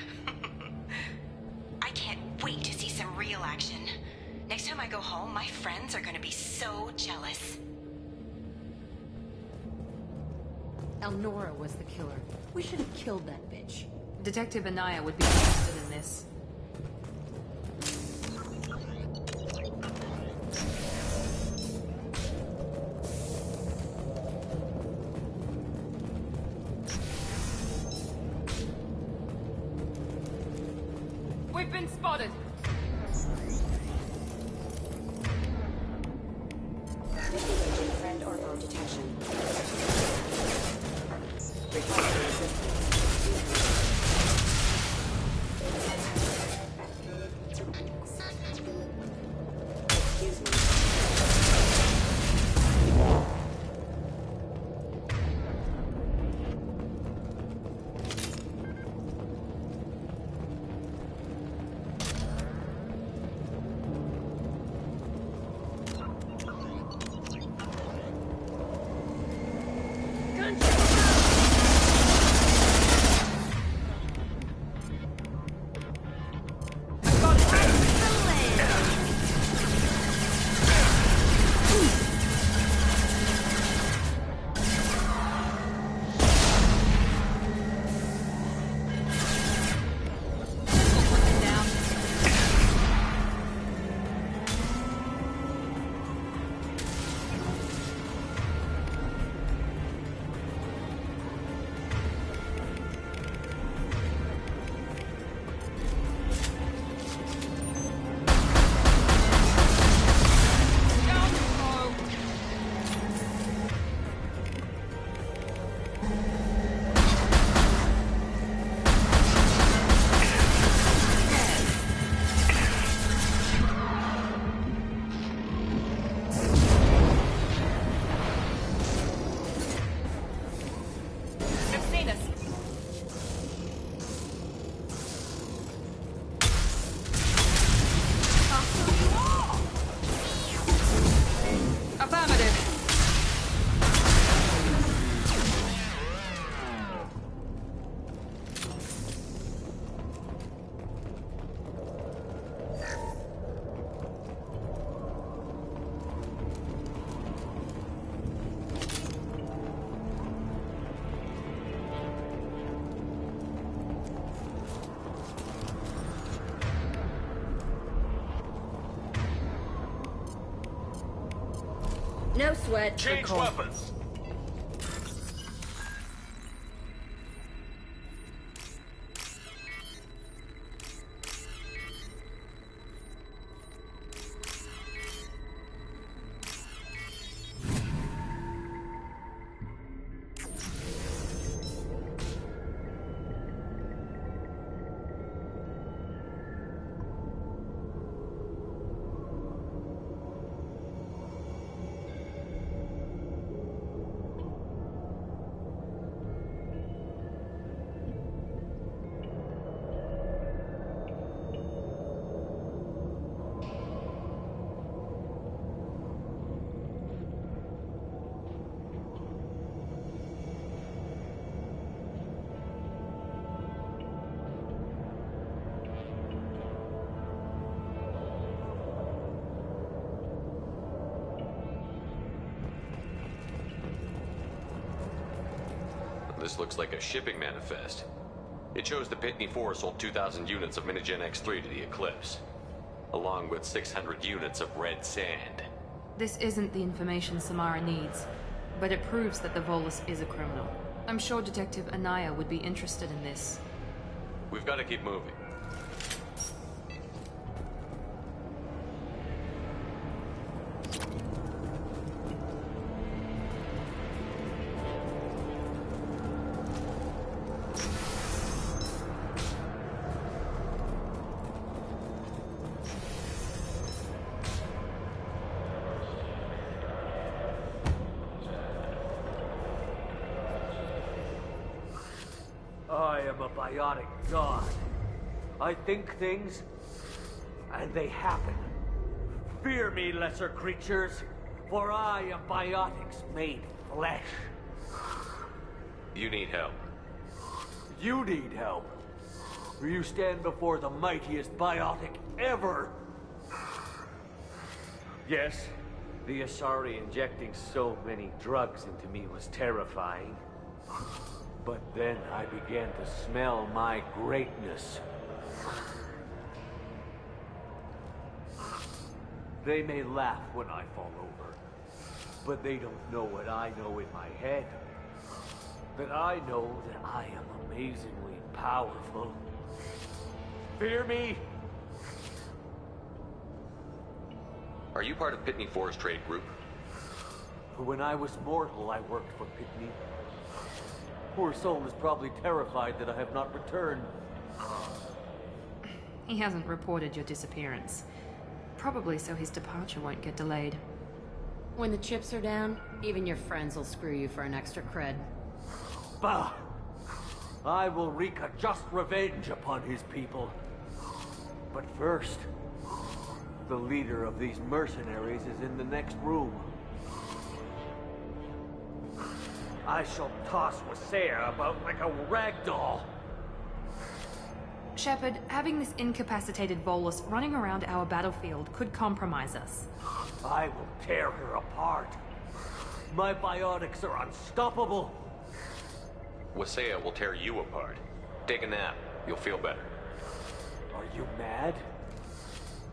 I can't wait to see some real action. Next time I go home, my friends are gonna be so jealous. Elnora was the killer. We should have killed that bitch. Detective Anaya would be interested in this. We've been spotted. Disengaging friend or foe detection. Requiring assistance. Excuse me. No sweat. Change weapons. This looks like a shipping manifest. It shows the Pitney 4 sold 2,000 units of Minigen X3 to the Eclipse, along with 600 units of red sand. This isn't the information Samara needs, but it proves that the Volus is a criminal. I'm sure Detective Anaya would be interested in this. We've got to keep moving. I am a biotic god. I think things, and they happen. Fear me, lesser creatures, for I am biotics made flesh. You need help. You need help. For you stand before the mightiest biotic ever. Yes, the Asari injecting so many drugs into me was terrifying. But then I began to smell my greatness. They may laugh when I fall over, but they don't know what I know in my head. That I know that I am amazingly powerful. Fear me? Are you part of Pitney 4's trade group? When I was mortal, I worked for Pitney. Poor soul is probably terrified that I have not returned. He hasn't reported your disappearance. Probably so his departure won't get delayed. When the chips are down, even your friends will screw you for an extra cred. Bah! I will wreak a just revenge upon his people. But first, the leader of these mercenaries is in the next room. I shall toss Wasea about like a rag doll. Shepard, having this incapacitated Volus running around our battlefield could compromise us. I will tear her apart. My biotics are unstoppable. Wasea will tear you apart. Take a nap. You'll feel better. Are you mad?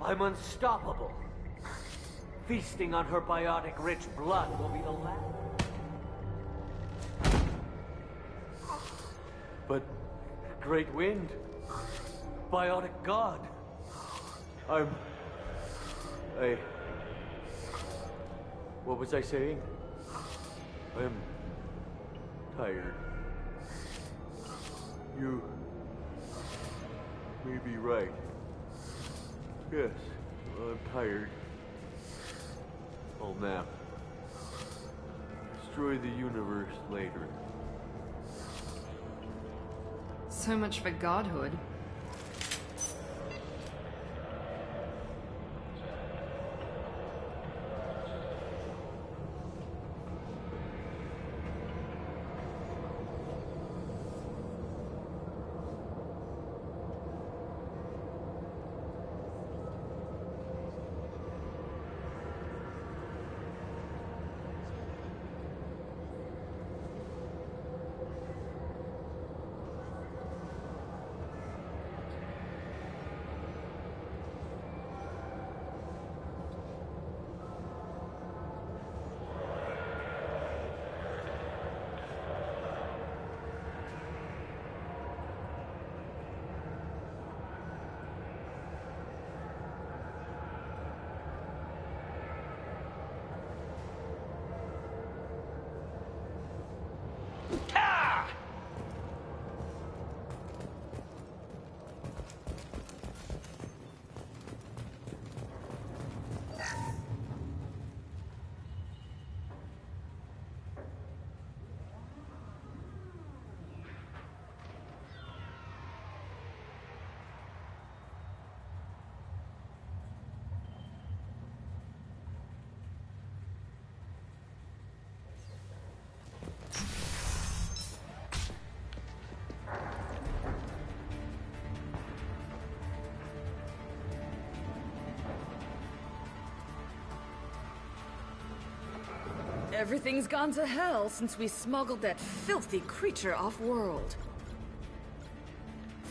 I'm unstoppable. Feasting on her biotic-rich blood will be the last. But Great Wind, biotic god. What was I saying? I'm tired. You may be right. Yes, I'm tired. I'll nap. Destroy the universe later. So much for godhood. Everything's gone to hell since we smuggled that filthy creature off-world.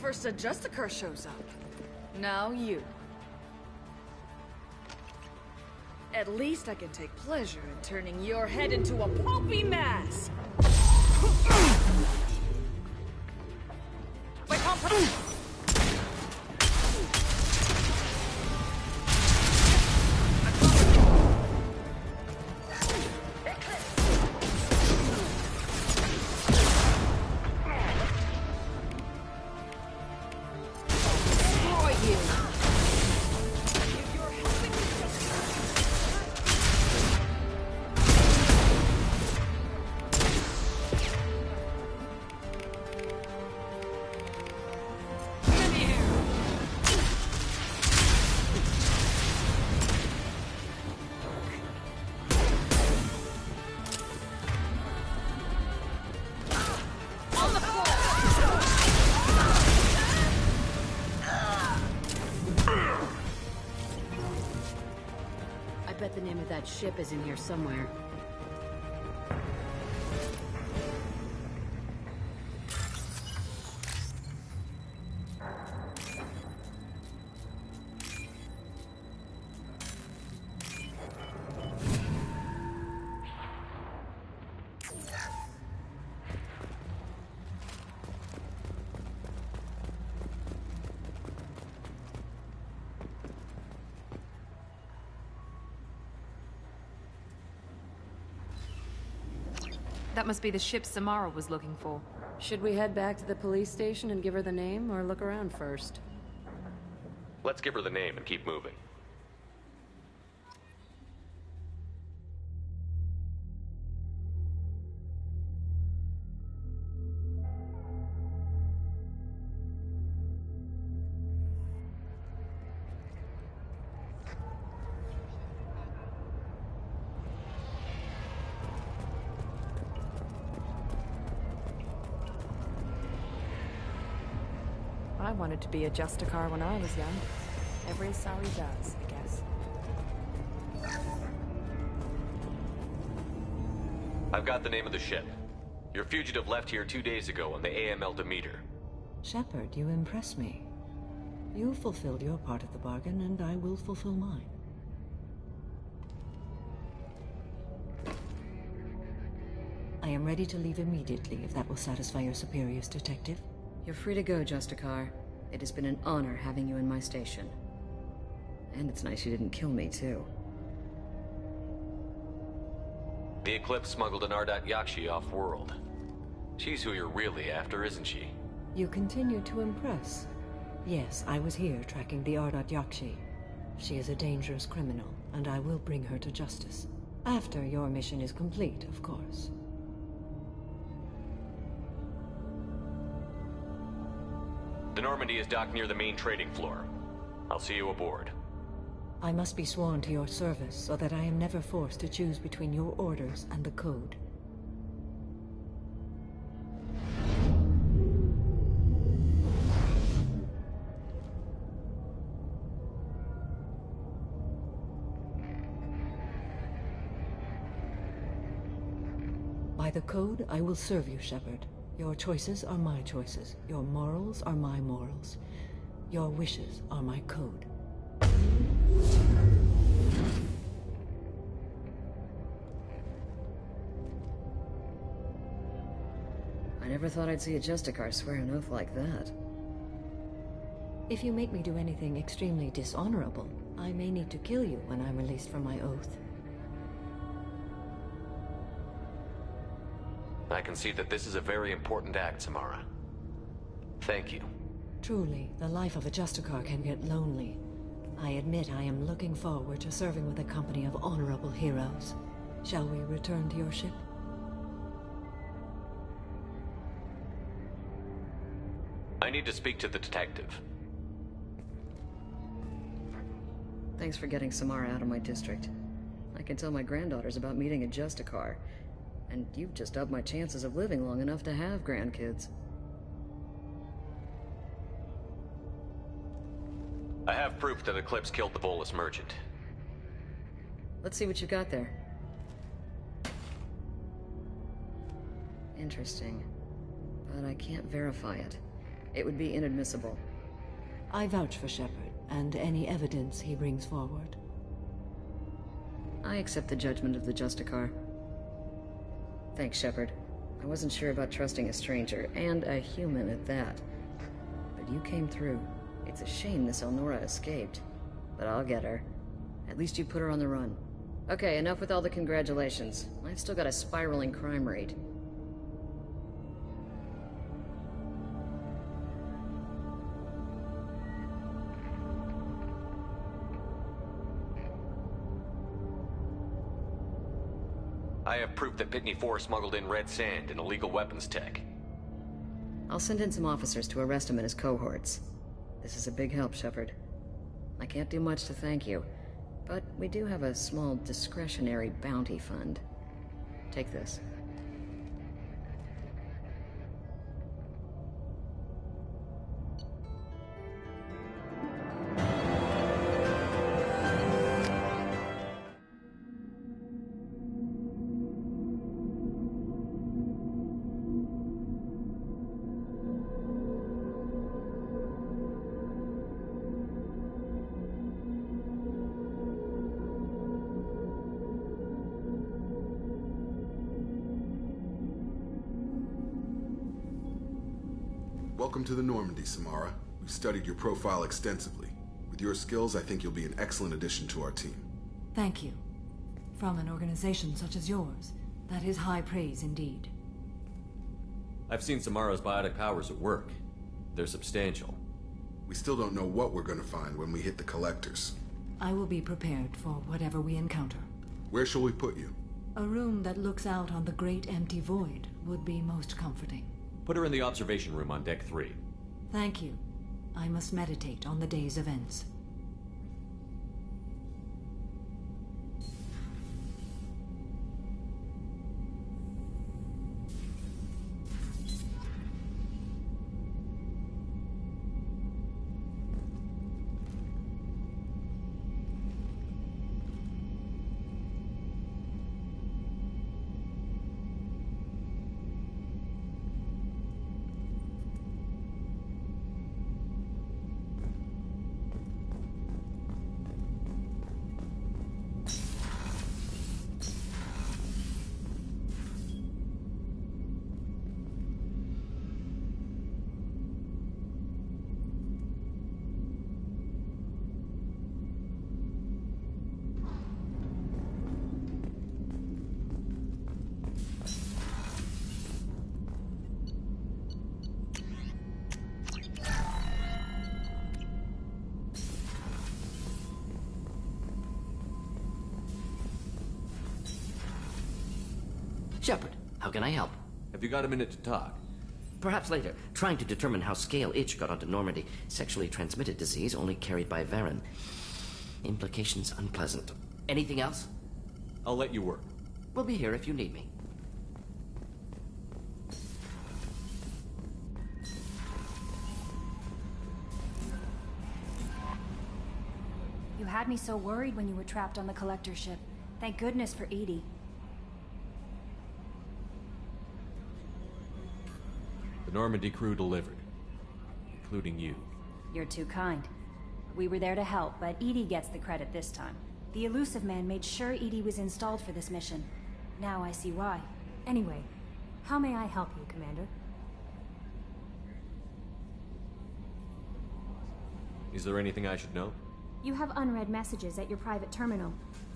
First a Justicar shows up. Now you. At least I can take pleasure in turning your head into a pulpy mass! Wait, The name of that ship is in here somewhere. That must be the ship Samara was looking for. Should we head back to the police station and give her the name, or look around first? Let's give her the name and keep moving. I wanted to be a Justicar when I was young. Every Asari does, I guess. I've got the name of the ship. Your fugitive left here 2 days ago on the AML Demeter. Shepard, you impress me. You fulfilled your part of the bargain, and I will fulfill mine. I am ready to leave immediately, if that will satisfy your superiors, Detective. You're free to go, Justicar. It has been an honor having you in my station. And it's nice you didn't kill me, too. The Eclipse smuggled an Ardat Yakshi off-world. She's who you're really after, isn't she? You continue to impress. Yes, I was here tracking the Ardat Yakshi. She is a dangerous criminal, and I will bring her to justice. After your mission is complete, of course. The Normandy is docked near the main trading floor. I'll see you aboard. I must be sworn to your service so that I am never forced to choose between your orders and the Code. By the Code, I will serve you, Shepard. Your choices are my choices. Your morals are my morals. Your wishes are my code. I never thought I'd see a Justicar swear an oath like that. If you make me do anything extremely dishonorable, I may need to kill you when I'm released from my oath. I can see that this is a very important act, Samara. Thank you. Truly, the life of a Justicar can get lonely. I admit I am looking forward to serving with a company of honorable heroes. Shall we return to your ship? I need to speak to the detective. Thanks for getting Samara out of my district. I can tell my granddaughters about meeting a Justicar. And you've just upped my chances of living long enough to have grandkids. I have proof that Eclipse killed the Volus merchant. Let's see what you got there. Interesting. But I can't verify it. It would be inadmissible. I vouch for Shepard, and any evidence he brings forward. I accept the judgment of the Justicar. Thanks, Shepard. I wasn't sure about trusting a stranger, and a human at that. But you came through. It's a shame this Elnora escaped. But I'll get her. At least you put her on the run. Okay, enough with all the congratulations. I've still got a spiraling crime rate. I have proof that Pitney Force smuggled in red sand and illegal weapons tech. I'll send in some officers to arrest him and his cohorts. This is a big help, Shepard. I can't do much to thank you, but we do have a small discretionary bounty fund. Take this. Welcome to the Normandy, Samara. We've studied your profile extensively. With your skills, I think you'll be an excellent addition to our team. Thank you. From an organization such as yours, that is high praise indeed. I've seen Samara's biotic powers at work. They're substantial. We still don't know what we're going to find when we hit the collectors. I will be prepared for whatever we encounter. Where shall we put you? A room that looks out on the great empty void would be most comforting. Put her in the observation room on Deck 3. Thank you. I must meditate on the day's events. Shepard, how can I help? Have you got a minute to talk? Perhaps later. Trying to determine how Scale Itch got onto Normandy. Sexually transmitted disease only carried by Varen. Implications unpleasant. Anything else? I'll let you work. We'll be here if you need me. You had me so worried when you were trapped on the Collector ship. Thank goodness for EDI. The Normandy crew delivered, including you. You're too kind. We were there to help, but EDI gets the credit this time. The Illusive Man made sure EDI was installed for this mission. Now I see why. Anyway, how may I help you, Commander? Is there anything I should know? You have unread messages at your private terminal.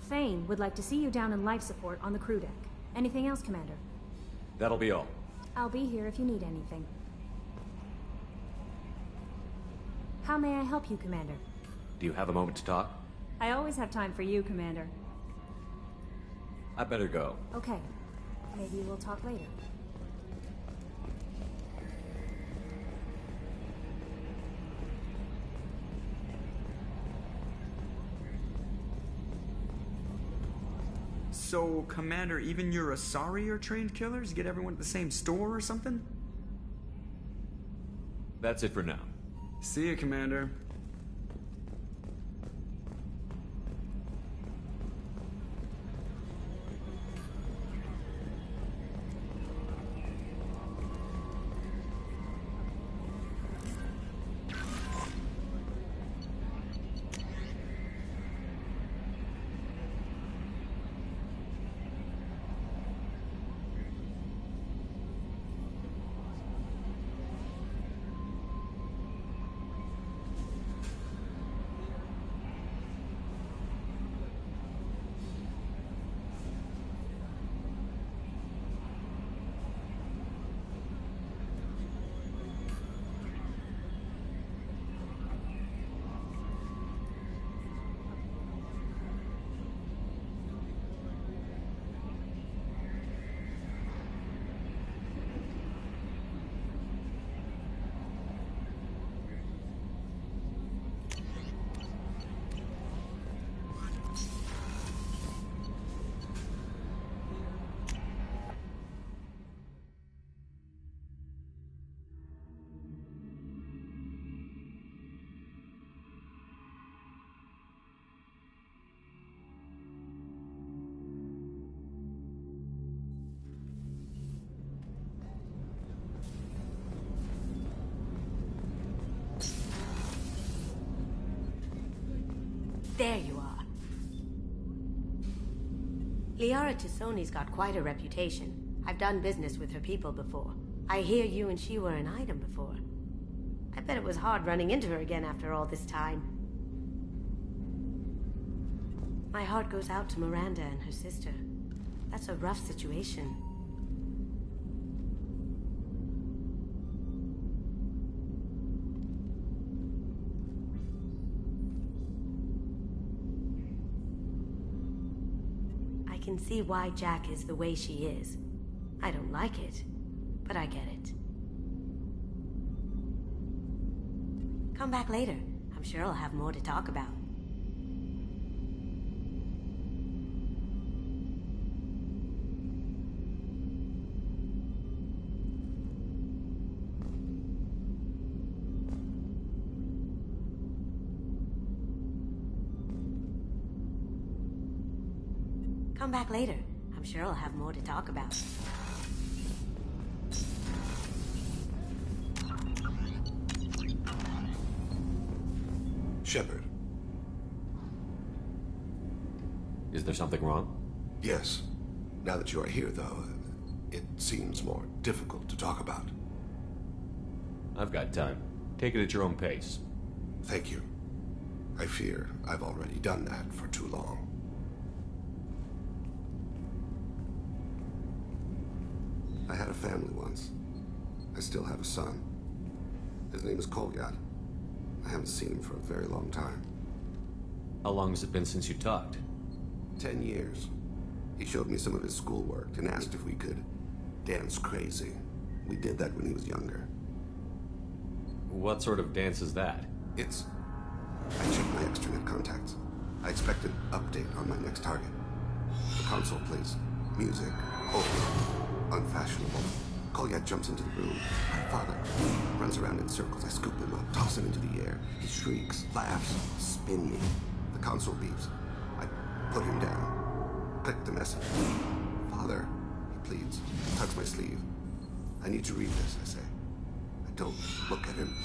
Thane would like to see you down in life support on the crew deck. Anything else, Commander? That'll be all. I'll be here if you need anything. How may I help you, Commander? Do you have a moment to talk? I always have time for you, Commander. I better go. Okay. Maybe we'll talk later. So, Commander, even your Asari are trained killers? Get everyone at the same store or something? That's it for now. See ya, Commander. There you are. Liara Tassoni's got quite a reputation. I've done business with her people before. I hear you and she were an item before. I bet it was hard running into her again after all this time. My heart goes out to Miranda and her sister. That's a rough situation. I can see why Jack is the way she is. I don't like it, but I get it. Come back later. I'm sure I'll have more to talk about. Come back later. I'm sure I'll have more to talk about. Shepard. Is there something wrong? Yes. Now that you are here, though, it seems more difficult to talk about. I've got time. Take it at your own pace. Thank you. I fear I've already done that for too long. I had a family once. I still have a son. His name is Kolyat. I haven't seen him for a very long time. How long has it been since you talked? 10 years. He showed me some of his schoolwork and asked if we could dance crazy. We did that when he was younger. What sort of dance is that? It's... I checked my extranet contacts. I expect an update on my next target. The console plays music. Unfashionable. Kolyat jumps into the room. My father runs around in circles. I scoop him up, toss him into the air. He shrieks, laughs, spin me. The console beeps. I put him down. Click the message. Father, he pleads, tugs my sleeve. I need to read this, I say. I don't look at him.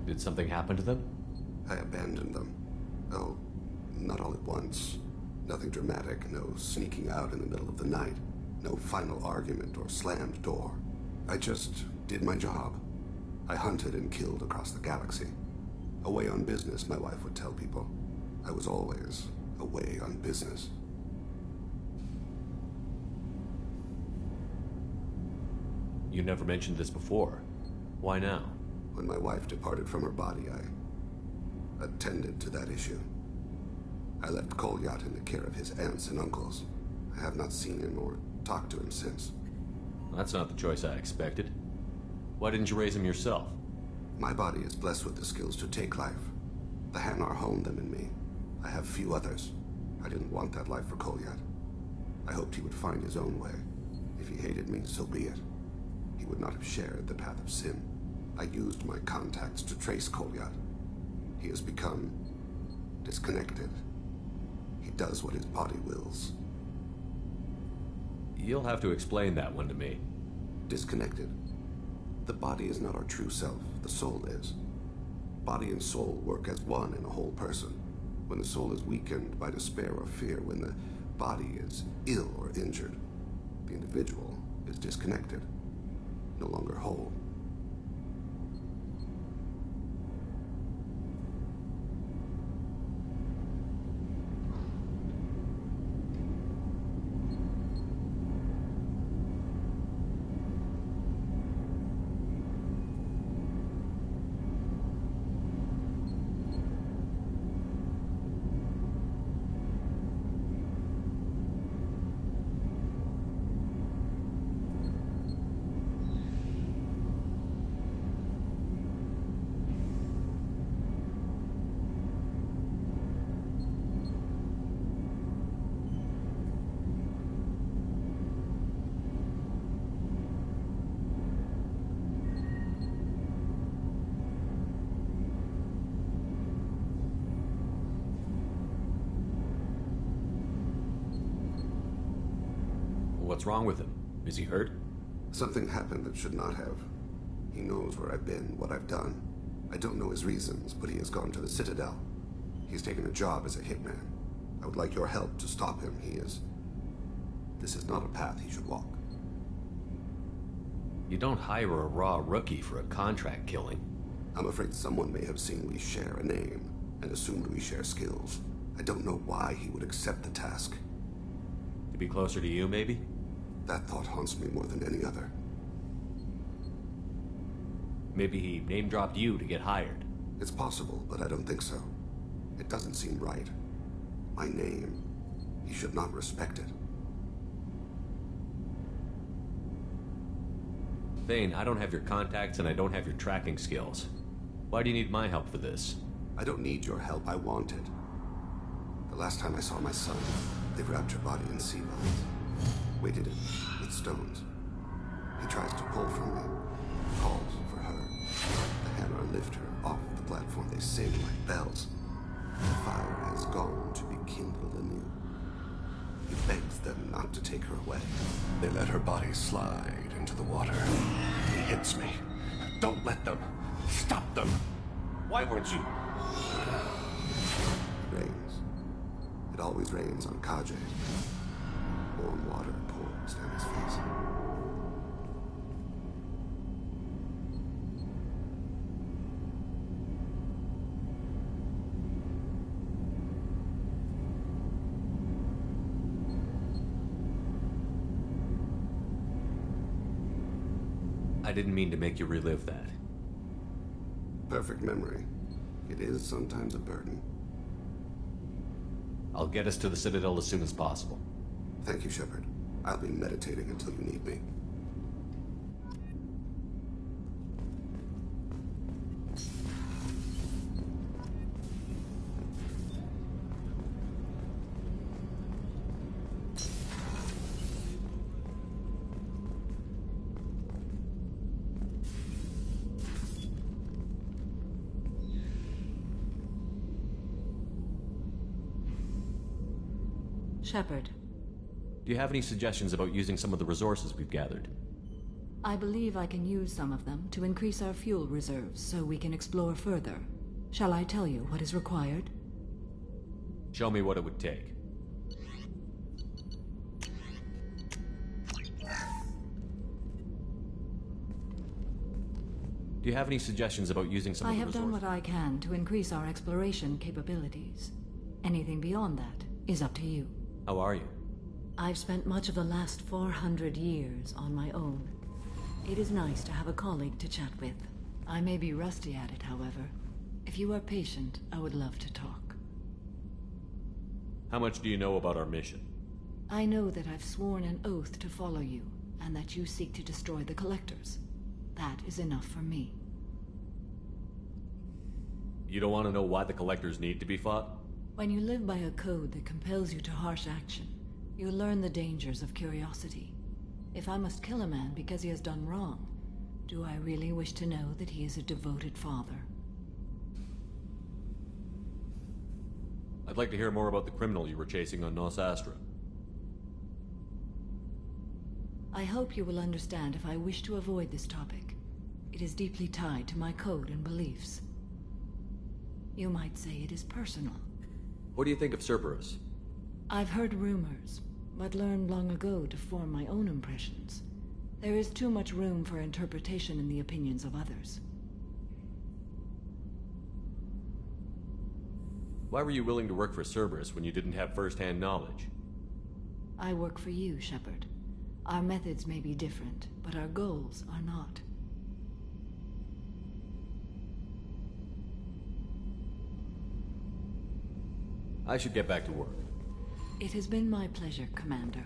Did something happen to them? I abandoned them. Oh, not all at once. Nothing dramatic, no sneaking out in the middle of the night, no final argument or slammed door. I just did my job. I hunted and killed across the galaxy. Away on business, my wife would tell people. I was always away on business. You never mentioned this before. Why now? When my wife departed from her body, I attended to that issue. I left Kolyat in the care of his aunts and uncles. I have not seen him or talked to him since. That's not the choice I expected. Why didn't you raise him yourself? My body is blessed with the skills to take life. The Hanar honed them in me. I have few others. I didn't want that life for Kolyat. I hoped he would find his own way. If he hated me, so be it. He would not have shared the path of sin. I used my contacts to trace Kolyat. He has become disconnected. He does what his body wills. You'll have to explain that one to me. Disconnected. The body is not our true self. The soul is. Body and soul work as one in a whole person. When the soul is weakened by despair or fear, when the body is ill or injured, the individual is disconnected, no longer whole. What's wrong with him? Is he hurt? Something happened that should not have. He knows where I've been, what I've done. I don't know his reasons, but he has gone to the Citadel. He's taken a job as a hitman. I would like your help to stop him. This is not a path he should walk. You don't hire a raw rookie for a contract killing. I'm afraid someone may have seen we share a name and assumed we share skills. I don't know why he would accept the task. To be closer to you, maybe? That thought haunts me more than any other. Maybe he name-dropped you to get hired. It's possible, but I don't think so. It doesn't seem right. My name. He should not respect it. Thane, I don't have your contacts and I don't have your tracking skills. Why do you need my help for this? I don't need your help. I want it. The last time I saw my son, they wrapped her body in sea vines, weighted it with stones. He tries to pull from me, calls for her. The Hanar lift her off the platform. They sing like bells. The fire has gone to be kindled anew. He begs them not to take her away. They let her body slide into the water. He hits me. Don't let them. Stop them. Why weren't you? Rains. It always rains on Khajiit. Warm water pours down his face. I didn't mean to make you relive that. Perfect memory. It is sometimes a burden. I'll get us to the Citadel as soon as possible. Thank you, Shepard. I'll be meditating until you need me. Shepard. Do you have any suggestions about using some of the resources we've gathered? I believe I can use some of them to increase our fuel reserves so we can explore further. Shall I tell you what is required? Show me what it would take. Do you have any suggestions about using some of the resources? I have done what I can to increase our exploration capabilities. Anything beyond that is up to you. How are you? I've spent much of the last 400 years on my own. It is nice to have a colleague to chat with. I may be rusty at it, however. If you are patient, I would love to talk. How much do you know about our mission? I know that I've sworn an oath to follow you, and that you seek to destroy the Collectors. That is enough for me. You don't want to know why the Collectors need to be fought? When you live by a code that compels you to harsh action, you learn the dangers of curiosity. If I must kill a man because he has done wrong, do I really wish to know that he is a devoted father? I'd like to hear more about the criminal you were chasing on Nos Astra. I hope you will understand if I wish to avoid this topic. It is deeply tied to my code and beliefs. You might say it is personal. What do you think of Cerberus? I've heard rumors, but learned long ago to form my own impressions. There is too much room for interpretation in the opinions of others. Why were you willing to work for Cerberus when you didn't have first-hand knowledge? I work for you, Shepard. Our methods may be different, but our goals are not. I should get back to work. It has been my pleasure, Commander.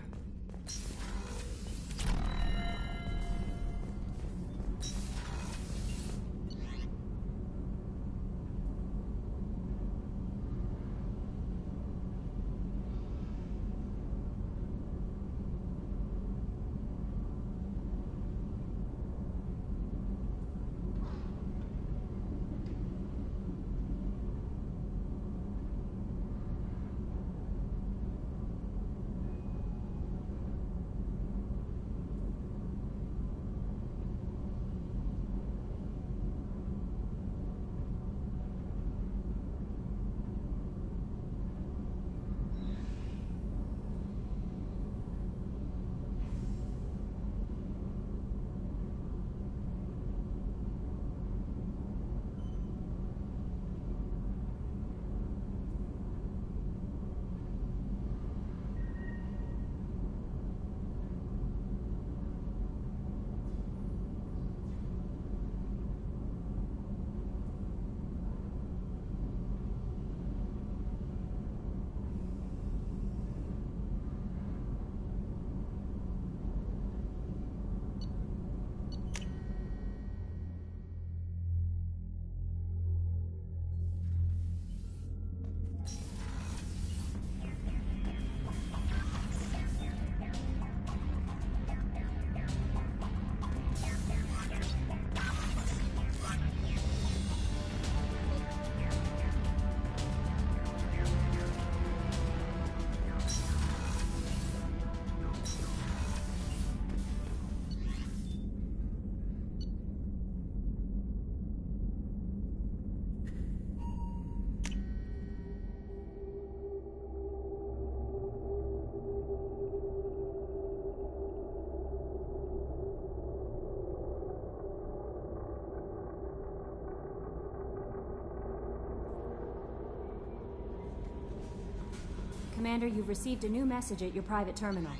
Commander, you've received a new message at your private terminal.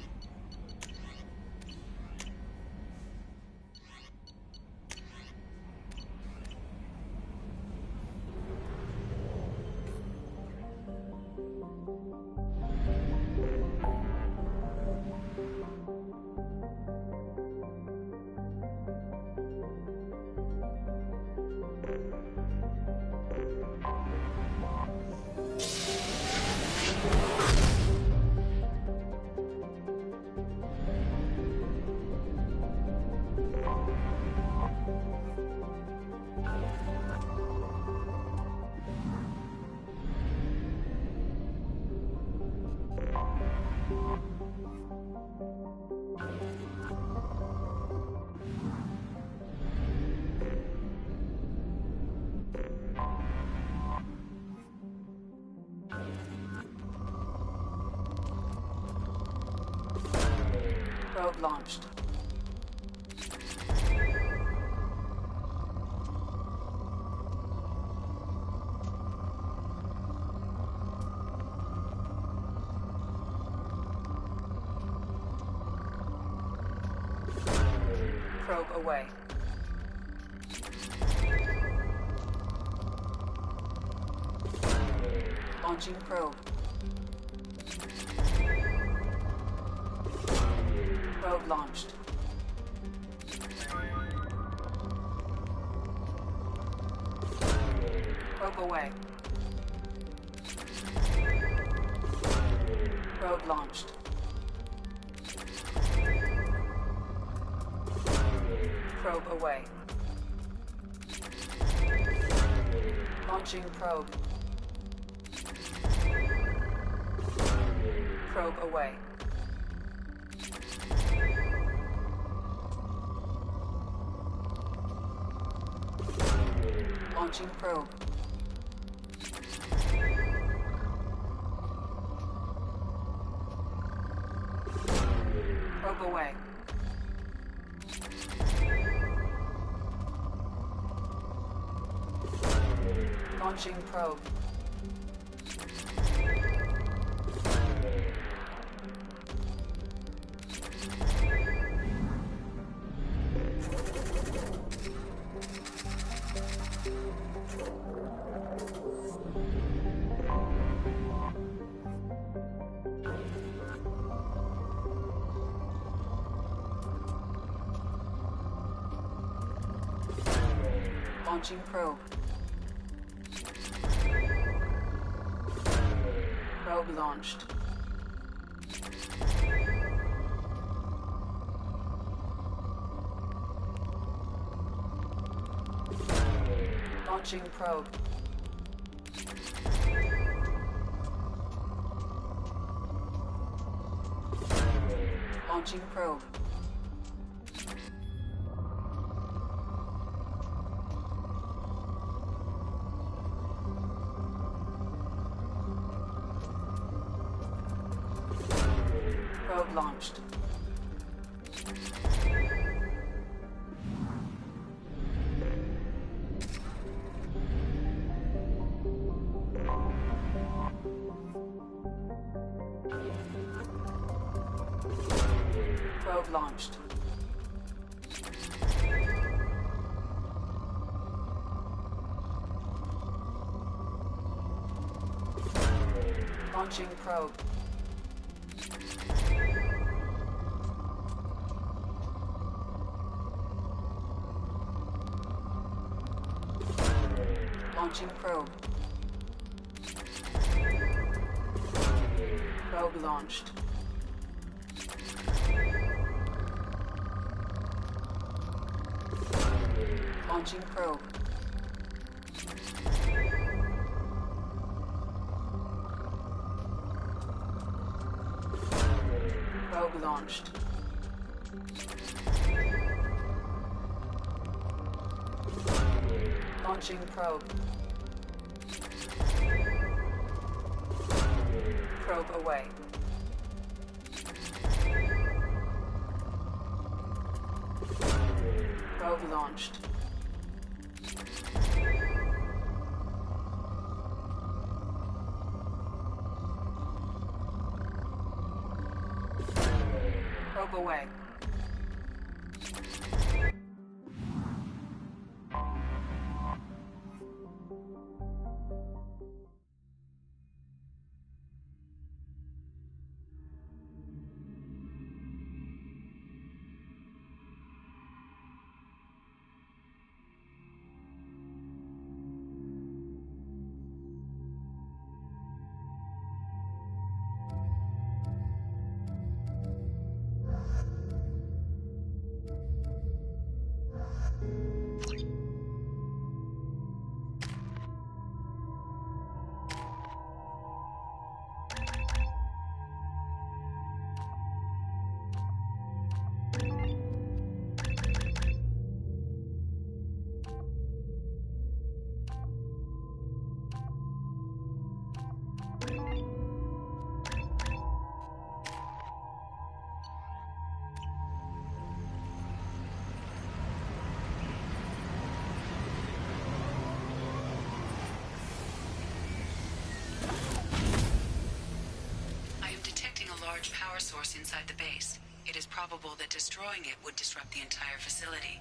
Probe launched. Probe away. Launching probe. Probe launched. Probe away. Probe launched. Probe away. Launching probe. Probe away. Launching probe. Probe away. Launching probe. Launching probe. Probe launched. Launching probe. Launching probe. Probe launched. Probe launched. Launching probe. Launching probe. Probe launched. Launching probe. Probe launched. Launching probe. Probe away. Probe launched. Probe away. Power source inside the base. It is probable that destroying it would disrupt the entire facility.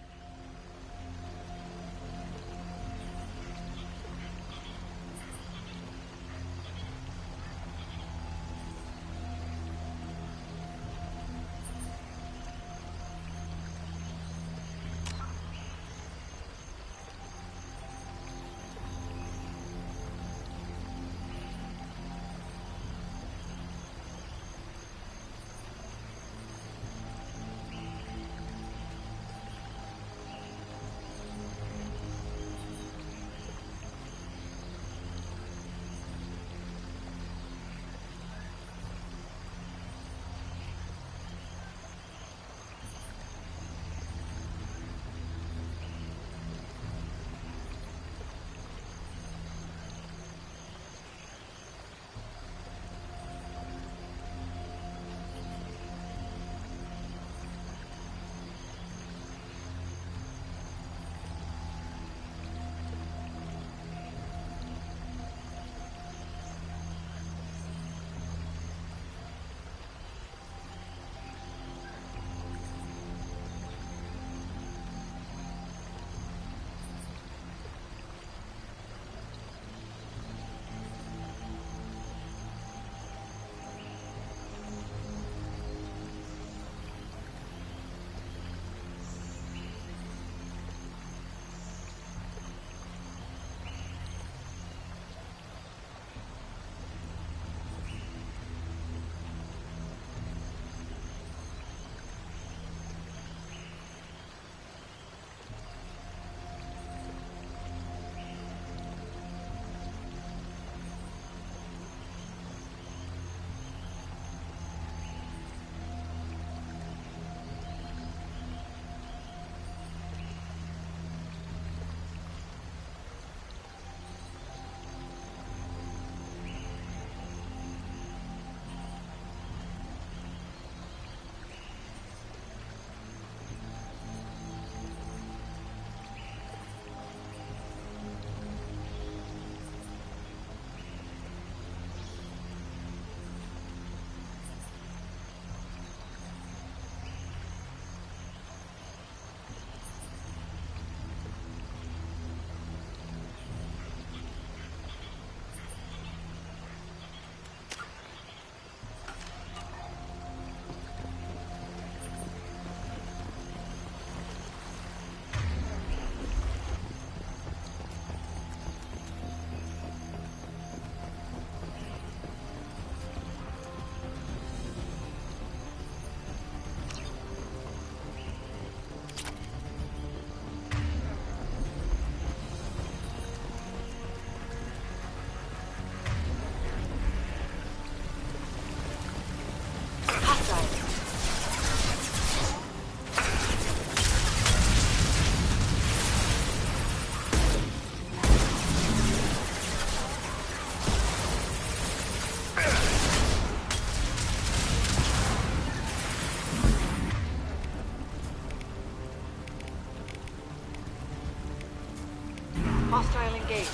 Hostile engaged.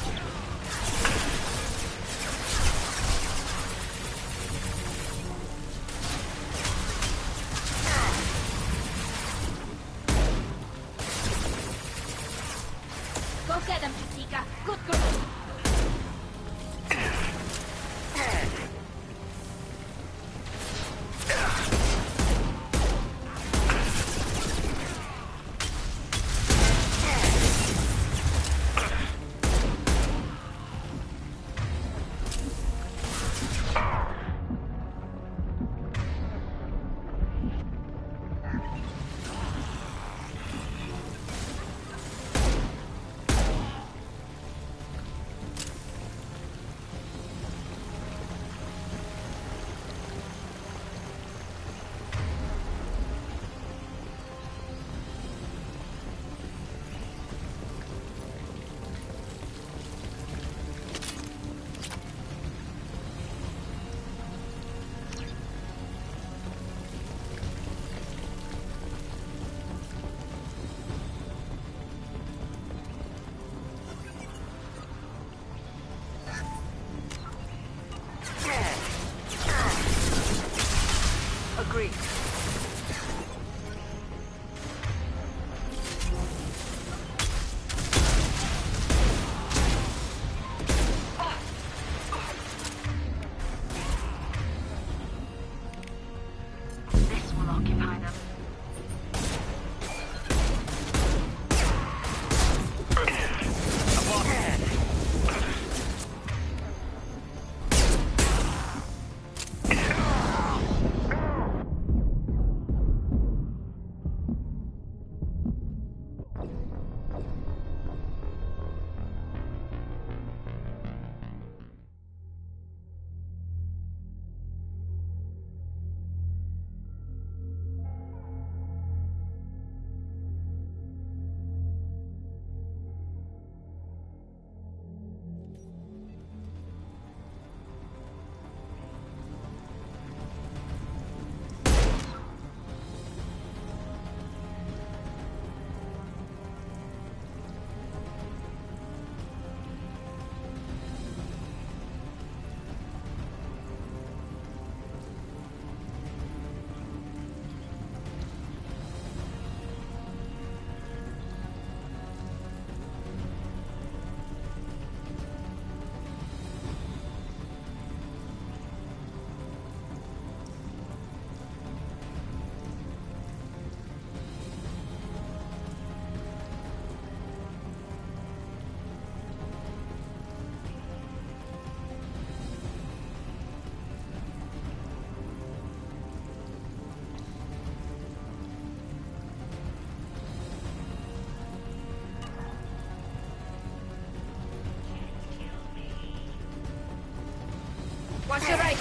free. This will occupy them. Watch your right.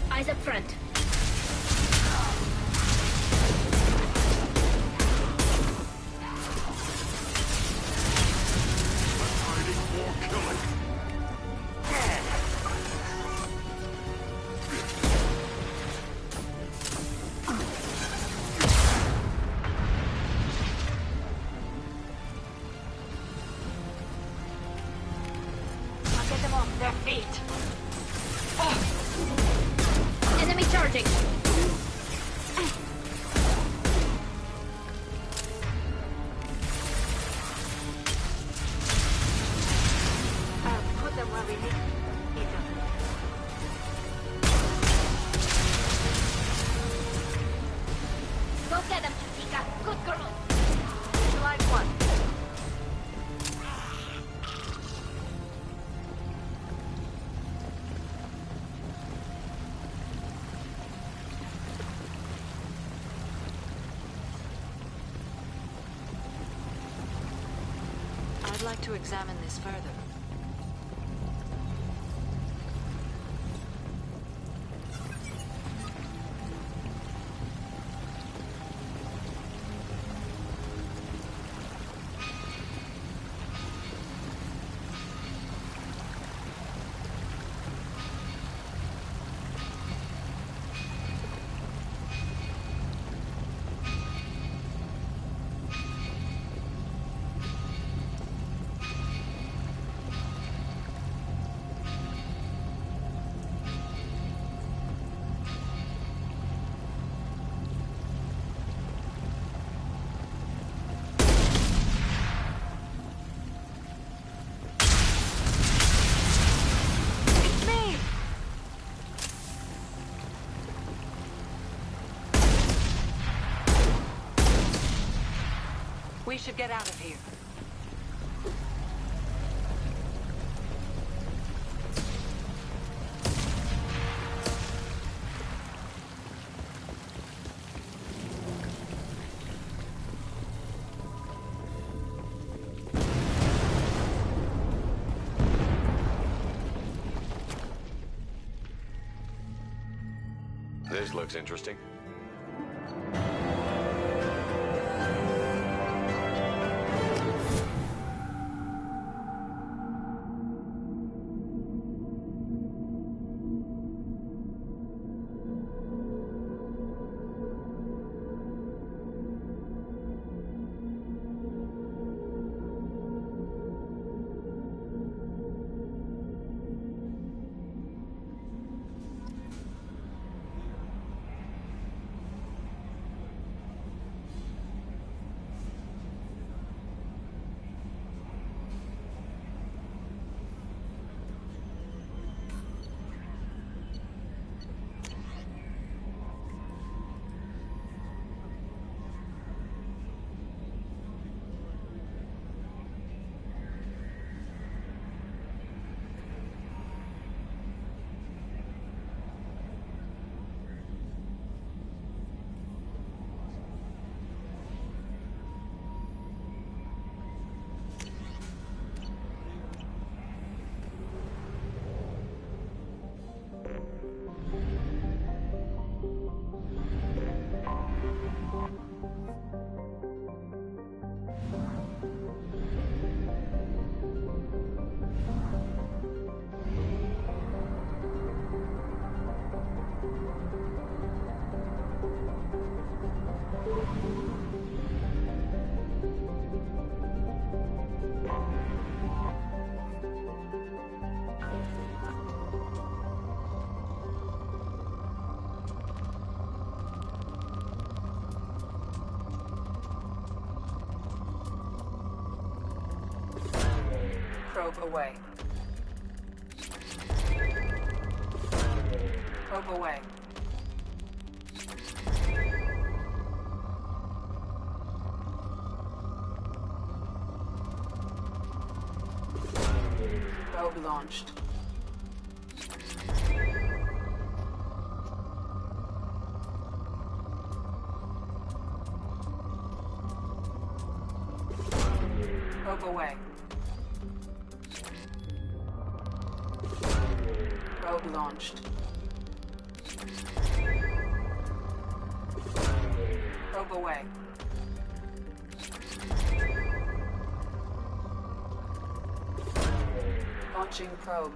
Eyes up front. I'll get them off their feet. Enemy charging. I'll put them where we need them. Go get them, Chica. Good girl. Like one. I'd like to examine this further. We should get out of here. This looks interesting. Probe away. Probe away. Probe launched. Probe away. Probe launched. Probe away. Launching probe.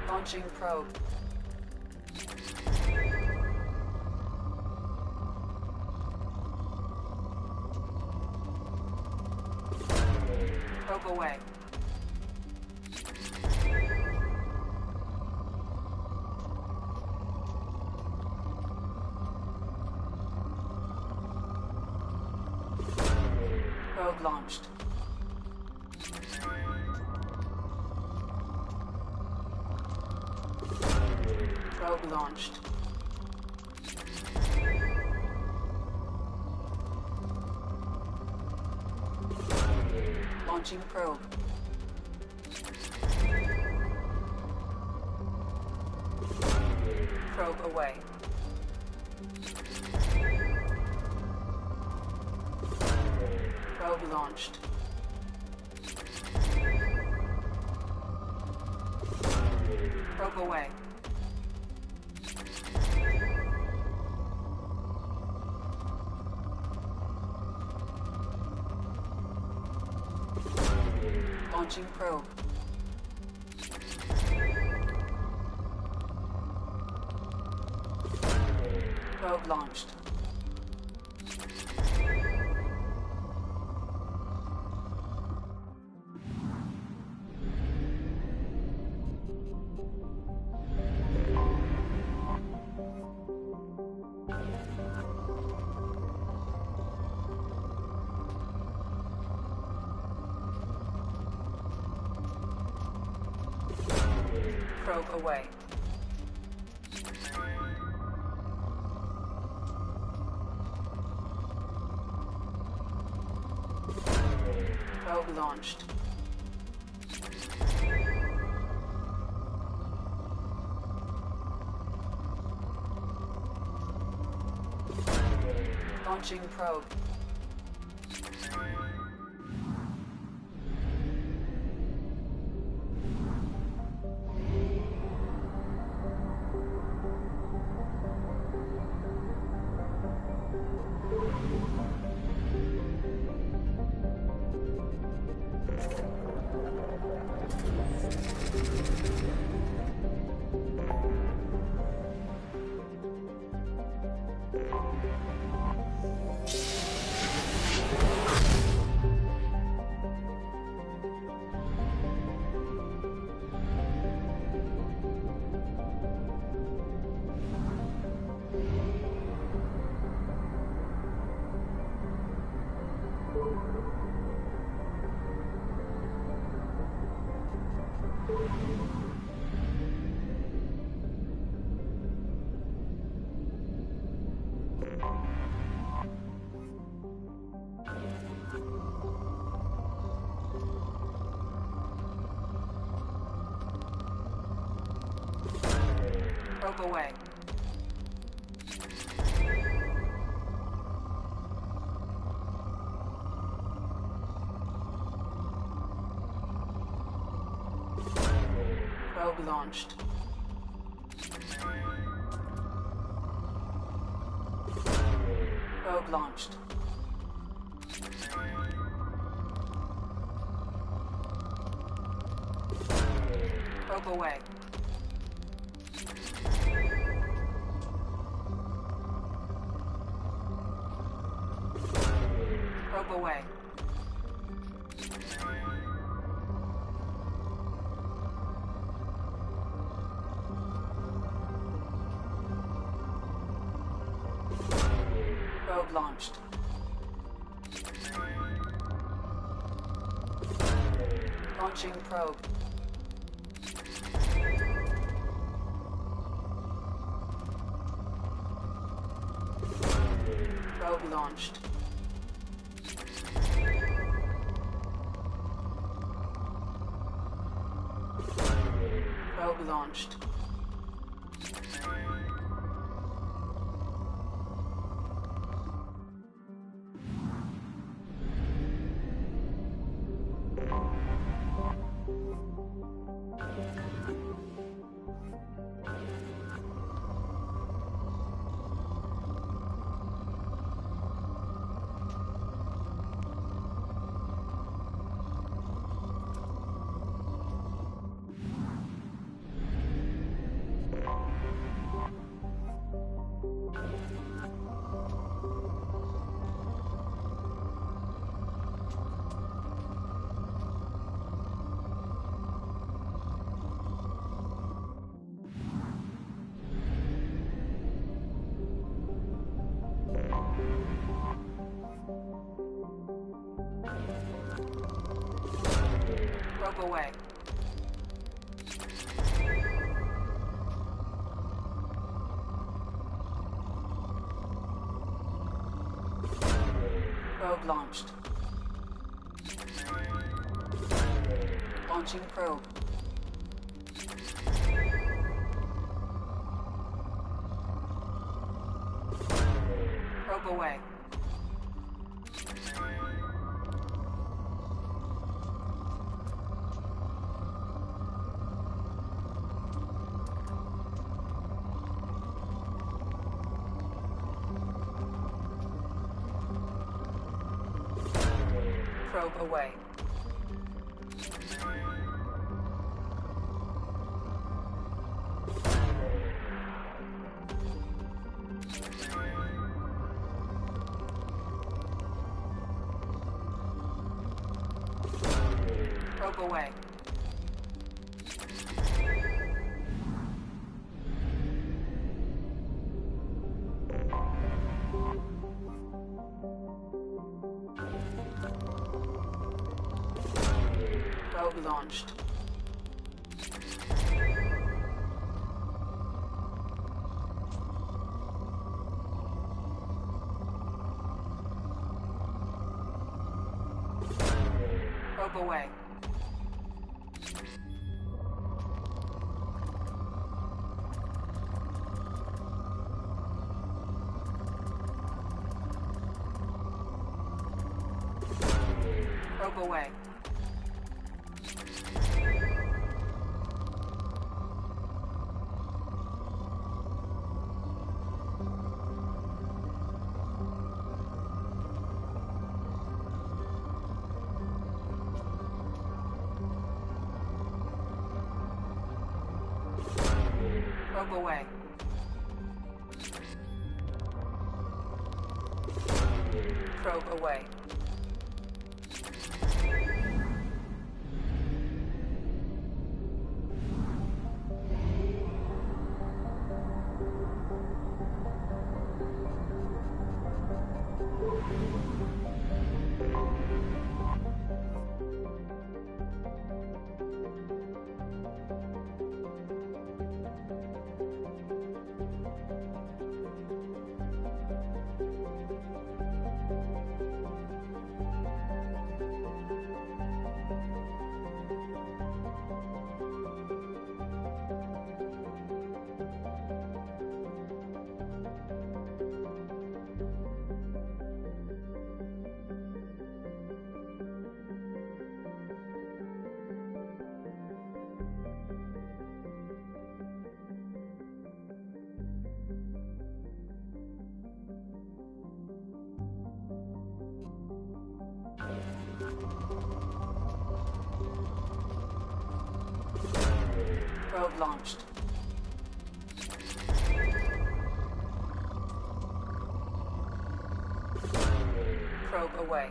Launching probe. Probe away. Probe launched. Probe launched. Launching probe. Probe away. Probe launched. Probe away. Launching probe. Probe launched. Probe away. Probe launched. Launching probe. Probe away. Probe launched. Probe launched. Probe away. Probe away. Probe launched. Launching probe. Probe launched. Probe launched. Probe away. Probe launched. Launching probe. Probe away. Probe away. Probe away. Probe launched. Probe away. Probe away. Probe away. Probe away. Probe launched. Probe away.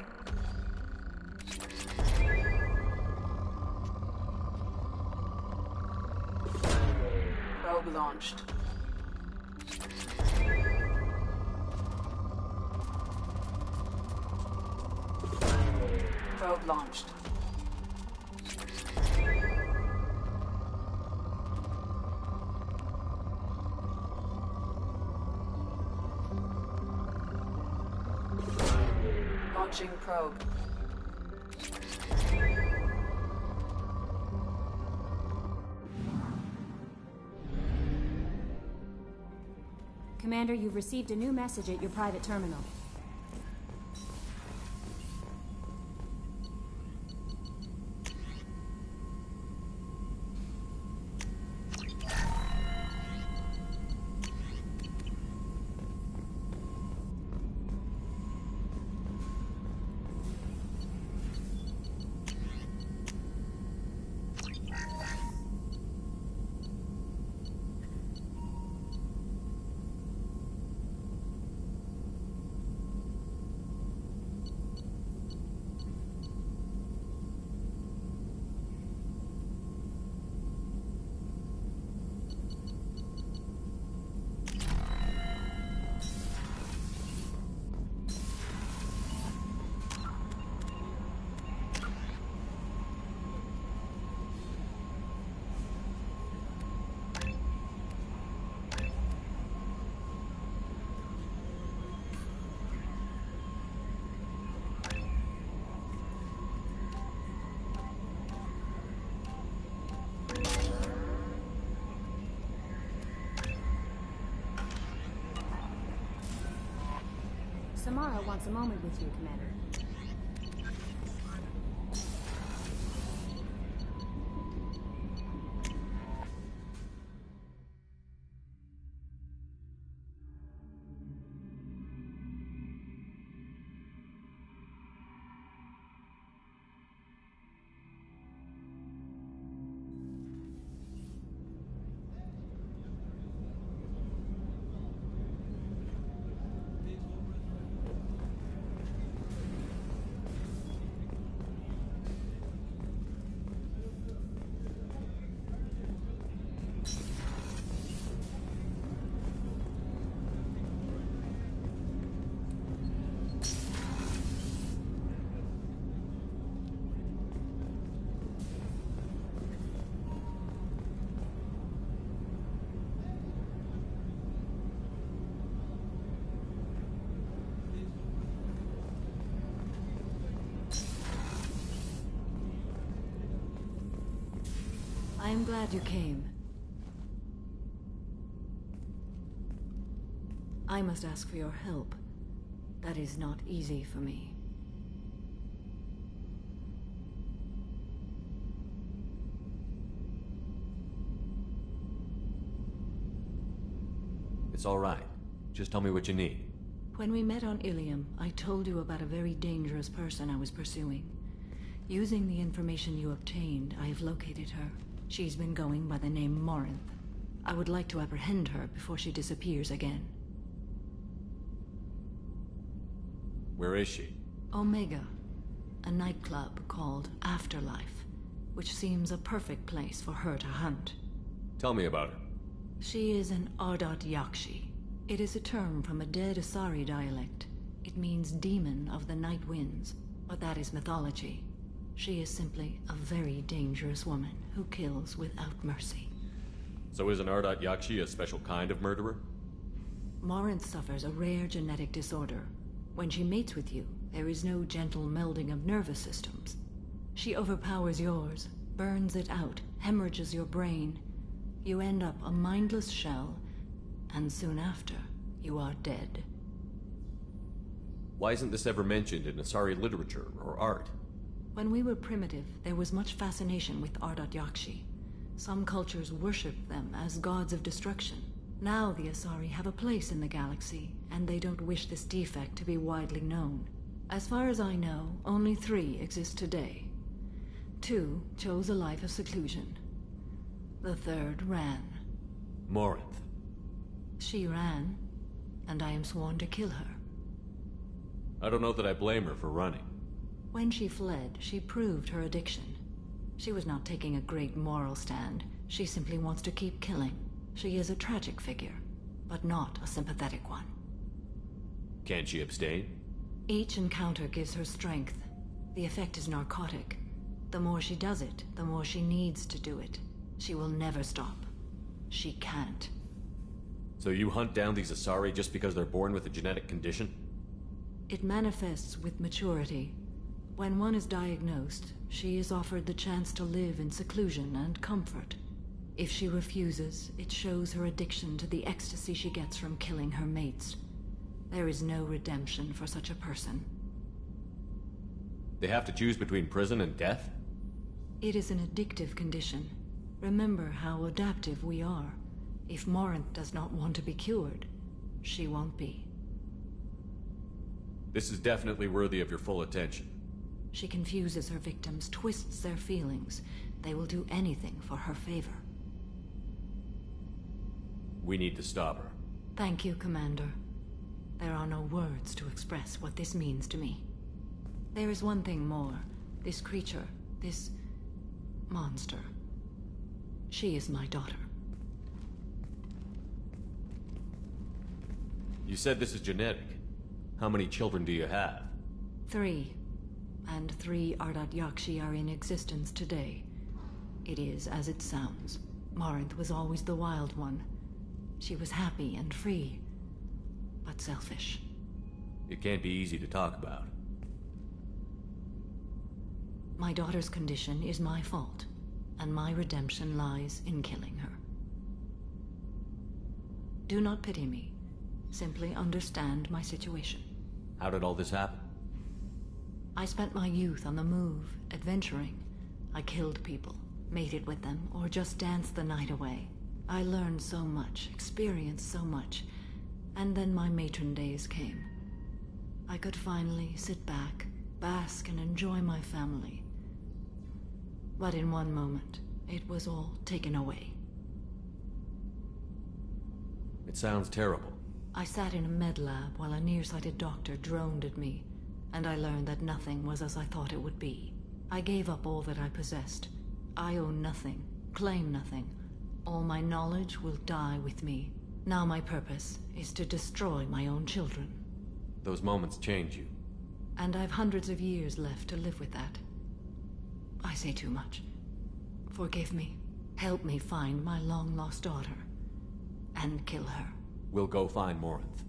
Probe launched. Probe launched. Launching probe. Commander, you've received a new message at your private terminal. Samara wants a moment with you, Commander. I'm glad you came. I must ask for your help. That is not easy for me. It's all right. Just tell me what you need. When we met on Ilium, I told you about a very dangerous person I was pursuing. Using the information you obtained, I have located her. She's been going by the name Morinth. I would like to apprehend her before she disappears again. Where is she? Omega, a nightclub called Afterlife, which seems a perfect place for her to hunt. Tell me about her. She is an Ardat Yakshi. It is a term from a dead Asari dialect. It means demon of the night winds, but that is mythology. She is simply a very dangerous woman who kills without mercy. So is an Ardat Yakshi a special kind of murderer? Morinth suffers a rare genetic disorder. When she mates with you, there is no gentle melding of nervous systems. She overpowers yours, burns it out, hemorrhages your brain. You end up a mindless shell, and soon after, you are dead. Why isn't this ever mentioned in Asari literature or art? When we were primitive, there was much fascination with Ardat Yakshi. Some cultures worshipped them as gods of destruction. Now the Asari have a place in the galaxy, and they don't wish this defect to be widely known. As far as I know, only 3 exist today. 2 chose a life of seclusion. The 3rd ran. Morinth. She ran, and I am sworn to kill her. I don't know that I blame her for running. When she fled, she proved her addiction. She was not taking a great moral stand. She simply wants to keep killing. She is a tragic figure, but not a sympathetic one. Can she abstain? Each encounter gives her strength. The effect is narcotic. The more she does it, the more she needs to do it. She will never stop. She can't. So you hunt down these Asari just because they're born with a genetic condition? It manifests with maturity. When one is diagnosed, she is offered the chance to live in seclusion and comfort. If she refuses, it shows her addiction to the ecstasy she gets from killing her mates. There is no redemption for such a person. They have to choose between prison and death? It is an addictive condition. Remember how adaptive we are. If Morinth does not want to be cured, she won't be. This is definitely worthy of your full attention. She confuses her victims, twists their feelings. They will do anything for her favor. We need to stop her. Thank you, Commander. There are no words to express what this means to me. There is one thing more. This creature, this monster. She is my daughter. You said this is genetic. How many children do you have? 3. And 3 Ardat Yakshi are in existence today. It is as it sounds. Morinth was always the wild one. She was happy and free, but selfish. It can't be easy to talk about. My daughter's condition is my fault, and my redemption lies in killing her. Do not pity me. Simply understand my situation. How did all this happen? I spent my youth on the move, adventuring. I killed people, mated with them, or just danced the night away. I learned so much, experienced so much, and then my matron days came. I could finally sit back, bask and enjoy my family. But in one moment, it was all taken away. It sounds terrible. I sat in a med lab while a nearsighted doctor droned at me, and I learned that nothing was as I thought it would be. I gave up all that I possessed. I own nothing, claim nothing. All my knowledge will die with me. Now my purpose is to destroy my own children. Those moments change you. And I've hundreds of years left to live with that. I say too much. Forgive me. Help me find my long-lost daughter. And kill her. We'll go find Morinth.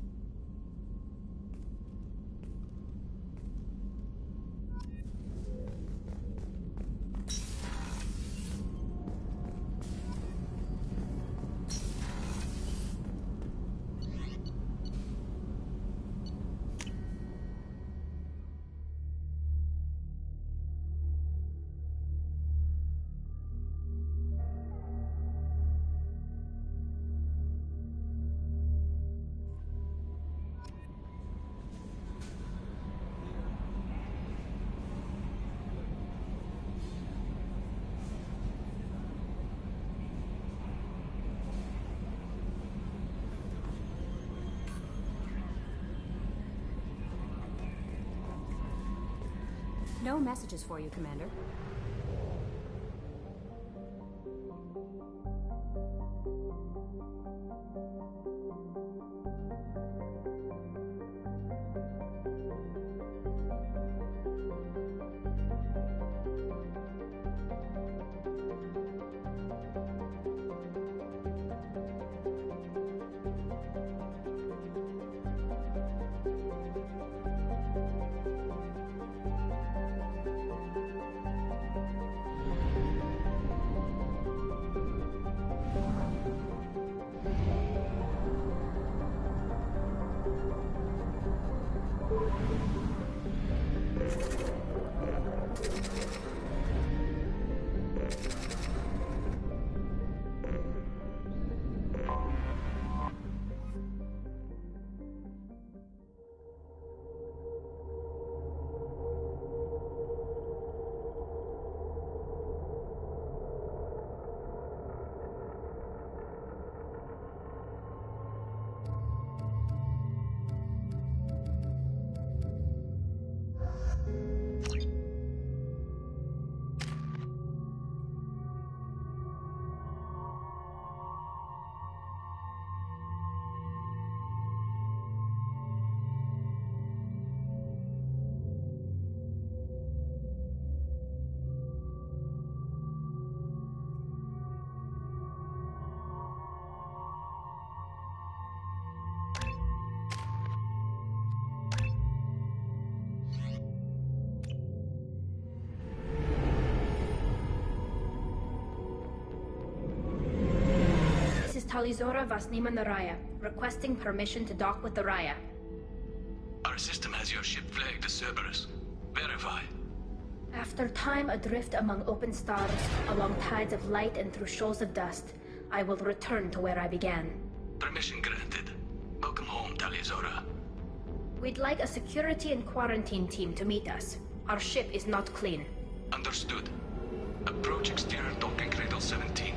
No messages for you, Commander. Talizora Vasnima Naraya, requesting permission to dock with the Raya. Our system has your ship flagged as Cerberus. Verify. After time adrift among open stars, along tides of light and through shoals of dust, I will return to where I began. Permission granted. Welcome home, Talizora. We'd like a security and quarantine team to meet us. Our ship is not clean. Understood. Approach exterior docking cradle 17.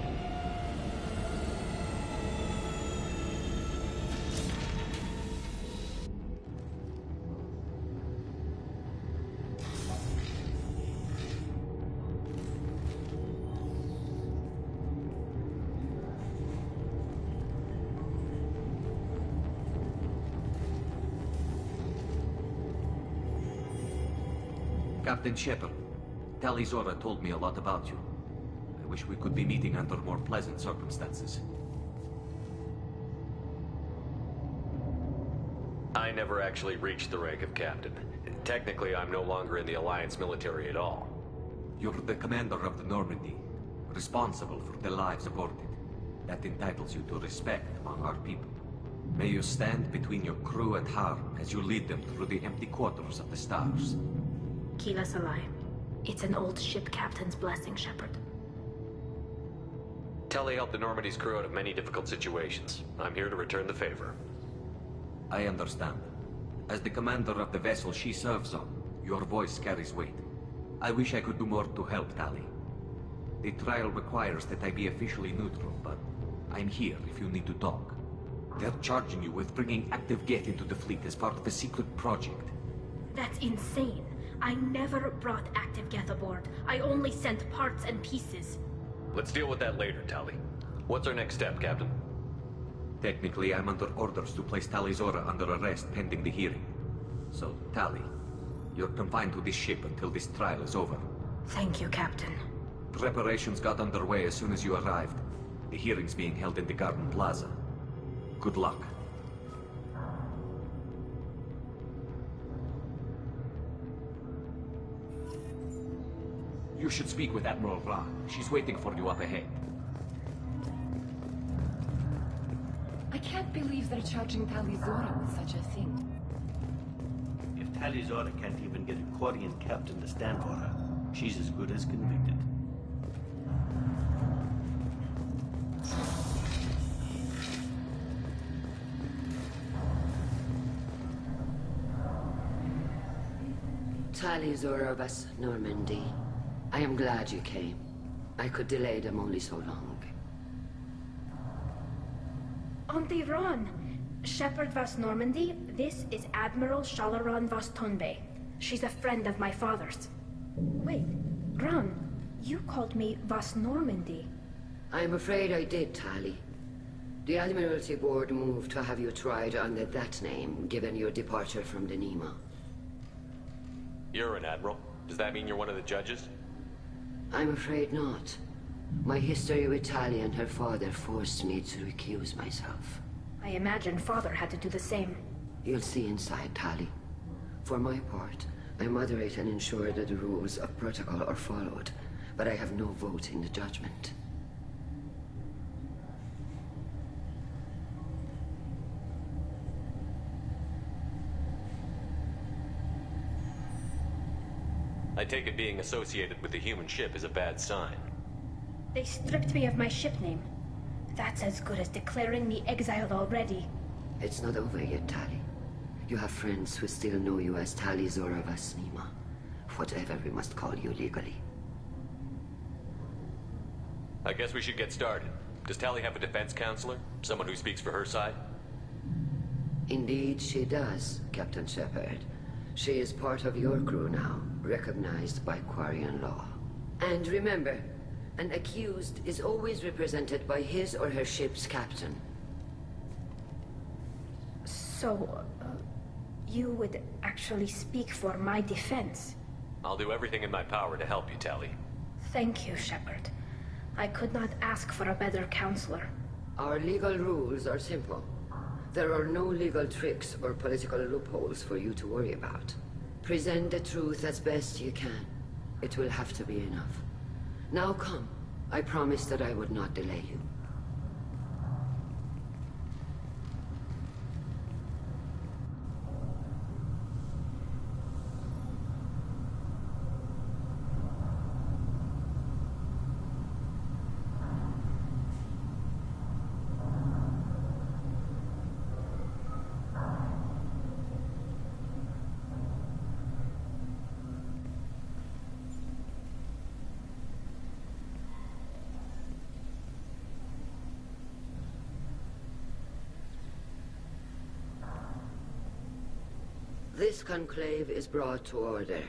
Captain Shepard, Talizora told me a lot about you. I wish we could be meeting under more pleasant circumstances. I never actually reached the rank of captain. Technically, I'm no longer in the Alliance military at all. You're the commander of the Normandy, responsible for the lives aborted. That entitles you to respect among our people. May you stand between your crew and harm as you lead them through the empty quarters of the stars. Keep us alive. It's an old ship captain's blessing, Shepard. Tully helped the Normandy's crew out of many difficult situations. I'm here to return the favor. I understand. As the commander of the vessel she serves on, your voice carries weight. I wish I could do more to help, Tali. The trial requires that I be officially neutral, but I'm here if you need to talk. They're charging you with bringing active Geth into the fleet as part of a secret project. That's insane. I never brought active Geth aboard. I only sent parts and pieces. Let's deal with that later, Tali. What's our next step, Captain? Technically, I'm under orders to place Talizora under arrest pending the hearing. So, Tali, you're confined to this ship until this trial is over. Thank you, Captain. Preparations got underway as soon as you arrived. The hearing's being held in the Garden Plaza. Good luck. You should speak with Admiral Ra. She's waiting for you up ahead. I can't believe they're charging Talizora with such a thing. If Talizora can't even get a Quarian captain to stand for her, she's as good as convicted. Talizora Vas Normandy. I am glad you came. I could delay them only so long. Auntie Ron! Shepard Vas Normandy, this is Admiral Shalaron Vas Tonbe. She's a friend of my father's. Wait, Ron, you called me Vas Normandy. I'm afraid I did, Tali. The Admiralty Board moved to have you tried under that name, given your departure from the Nema. You're an admiral. Does that mean you're one of the judges? I'm afraid not. My history with Tali and her father forced me to recuse myself. I imagine Father had to do the same. You'll see inside, Tali. For my part, I moderate and ensure that the rules of protocol are followed, but I have no vote in the judgment. I take it being associated with the human ship is a bad sign. They stripped me of my ship name. That's as good as declaring me exiled already. It's not over yet, Tali. You have friends who still know you as Tali Zora Vas Nema. Whatever we must call you legally. I guess we should get started. Does Tali have a defense counselor? Someone who speaks for her side? Indeed she does, Captain Shepard. She is part of your crew now, recognized by Quarian law. And remember, an accused is always represented by his or her ship's captain. So, you would actually speak for my defense? I'll do everything in my power to help you, Tali. Thank you, Shepard. I could not ask for a better counselor. Our legal rules are simple. There are no legal tricks or political loopholes for you to worry about. Present the truth as best you can. It will have to be enough. Now come. I promised that I would not delay you. This conclave is brought to order.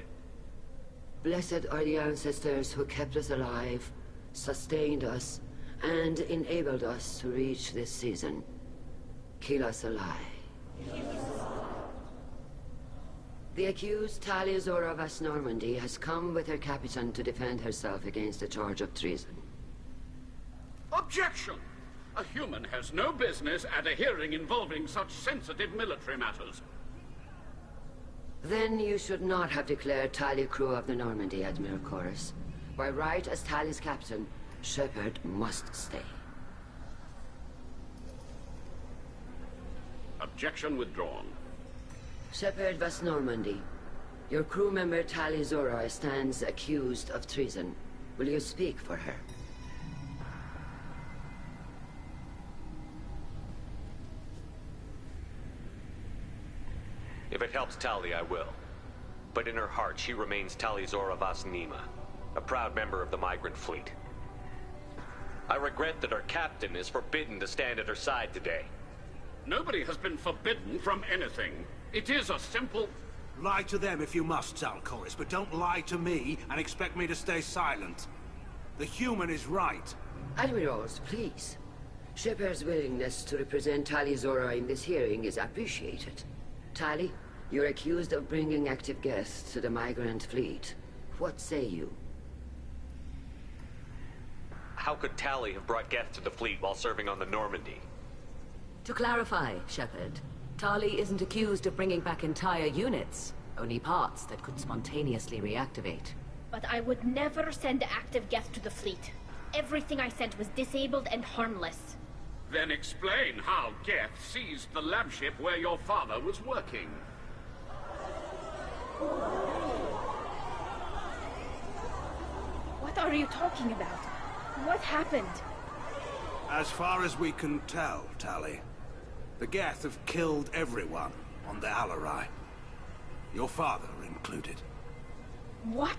Blessed are the ancestors who kept us alive, sustained us, and enabled us to reach this season. Kila Salai. The accused Tali Zora Vas Normandy has come with her captain to defend herself against a charge of treason. Objection! A human has no business at a hearing involving such sensitive military matters. Then you should not have declared Tali crew of the Normandy, Admiral Chorus. By right as Tali's captain, Shepard must stay. Objection withdrawn. Shepard Vas Normandy, your crew member Tali Zora stands accused of treason. Will you speak for her? If it helps Tali, I will. But in her heart, she remains Tali Zora Vas Nema, a proud member of the migrant fleet. I regret that her captain is forbidden to stand at her side today. Nobody has been forbidden from anything. It is a simple... Lie to them if you must, Zalcoris, but don't lie to me and expect me to stay silent. The human is right. Admirals, please. Shepard's willingness to represent Tali Zora in this hearing is appreciated. Tali, you're accused of bringing active guests to the migrant fleet. What say you? How could Tali have brought guests to the fleet while serving on the Normandy? To clarify, Shepard, Tali isn't accused of bringing back entire units, only parts that could spontaneously reactivate. But I would never send active guests to the fleet. Everything I sent was disabled and harmless. Then explain how Geth seized the lab ship where your father was working. What are you talking about? What happened? As far as we can tell, Tali, the Geth have killed everyone on the Alarai. Your father included. What?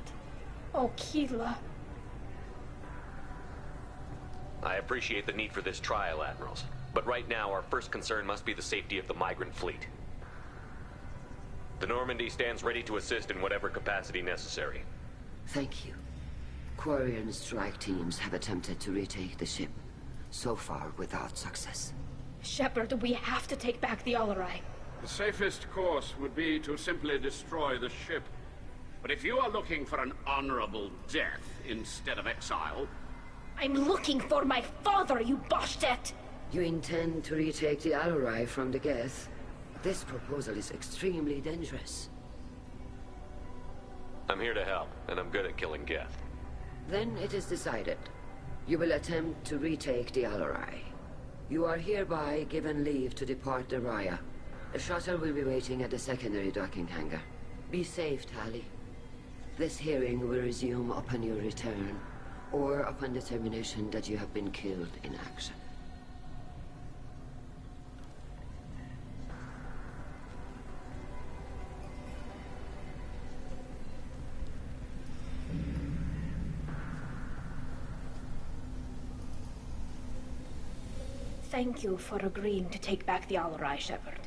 Oh, Kila. I appreciate the need for this trial, Admirals. But right now, our first concern must be the safety of the migrant fleet. The Normandy stands ready to assist in whatever capacity necessary. Thank you. Quarian strike teams have attempted to retake the ship, so far without success. Shepard, we have to take back the Alarai. The safest course would be to simply destroy the ship. But if you are looking for an honorable death instead of exile... I'm looking for my father, you Bastet! You intend to retake the Alarai from the Geth? This proposal is extremely dangerous. I'm here to help, and I'm good at killing Geth. Then it is decided. You will attempt to retake the Alarai. You are hereby given leave to depart the Raya. The shuttle will be waiting at the secondary docking hangar. Be safe, Tali. This hearing will resume upon your return, or upon determination that you have been killed in action. Thank you for agreeing to take back the Alarai, Shepard.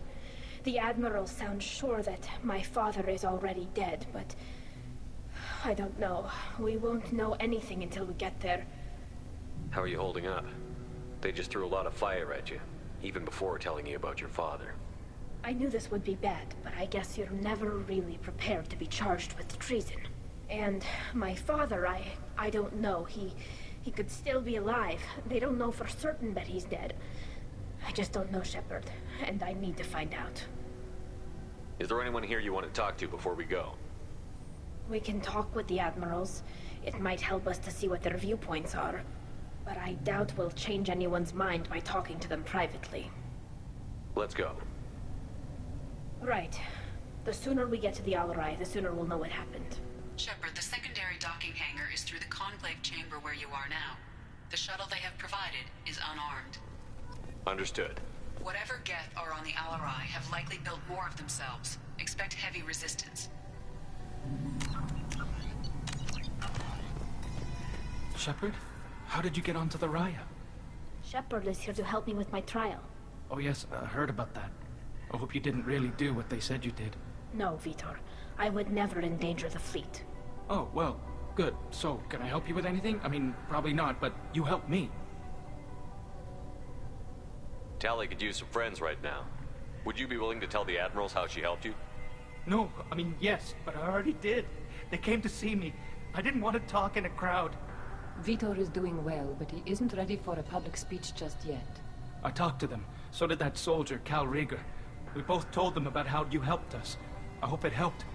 The Admiral sounds sure that my father is already dead, but... I don't know. We won't know anything until we get there. How are you holding up? They just threw a lot of fire at you, even before telling you about your father. I knew this would be bad, but I guess you're never really prepared to be charged with treason. And my father, I don't know. He could still be alive. They don't know for certain that he's dead. I just don't know, Shepard, and I need to find out. Is there anyone here you want to talk to before we go? We can talk with the Admirals. It might help us to see what their viewpoints are. But I doubt we'll change anyone's mind by talking to them privately. Let's go. Right. The sooner we get to the Alarai, the sooner we'll know what happened. Shepard, the secondary docking hangar is through the Conclave chamber where you are now. The shuttle they have provided is unarmed. Understood. Whatever Geth are on the Alarai have likely built more of themselves. Expect heavy resistance. Shepard? How did you get onto the Raya? Shepard is here to help me with my trial. Oh yes, I heard about that. I hope you didn't really do what they said you did. No, Vitor. I would never endanger the fleet. Oh, well, good. So, can I help you with anything? I mean, probably not, but you helped me. Tali could use some friends right now. Would you be willing to tell the Admirals how she helped you? No, I mean, yes, but I already did. They came to see me. I didn't want to talk in a crowd. Vitor is doing well, but he isn't ready for a public speech just yet. I talked to them. So did that soldier, Cal Rieger. We both told them about how you helped us. I hope it helped.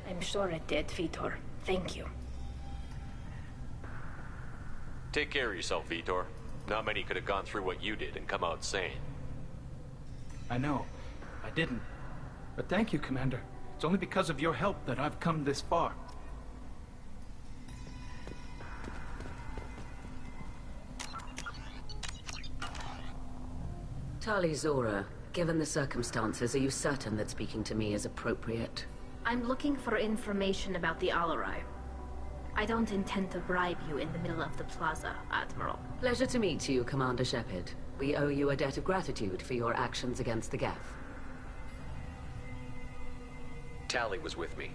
I'm sure it did, Vitor. Thank you. Take care of yourself, Vitor. Not many could have gone through what you did and come out sane. I know. I didn't. But thank you, Commander. It's only because of your help that I've come this far. Tali Zora, given the circumstances, are you certain that speaking to me is appropriate? I'm looking for information about the Alarai. I don't intend to bribe you in the middle of the plaza, Admiral. Pleasure to meet you, Commander Shepard. We owe you a debt of gratitude for your actions against the Geth. Tali was with me.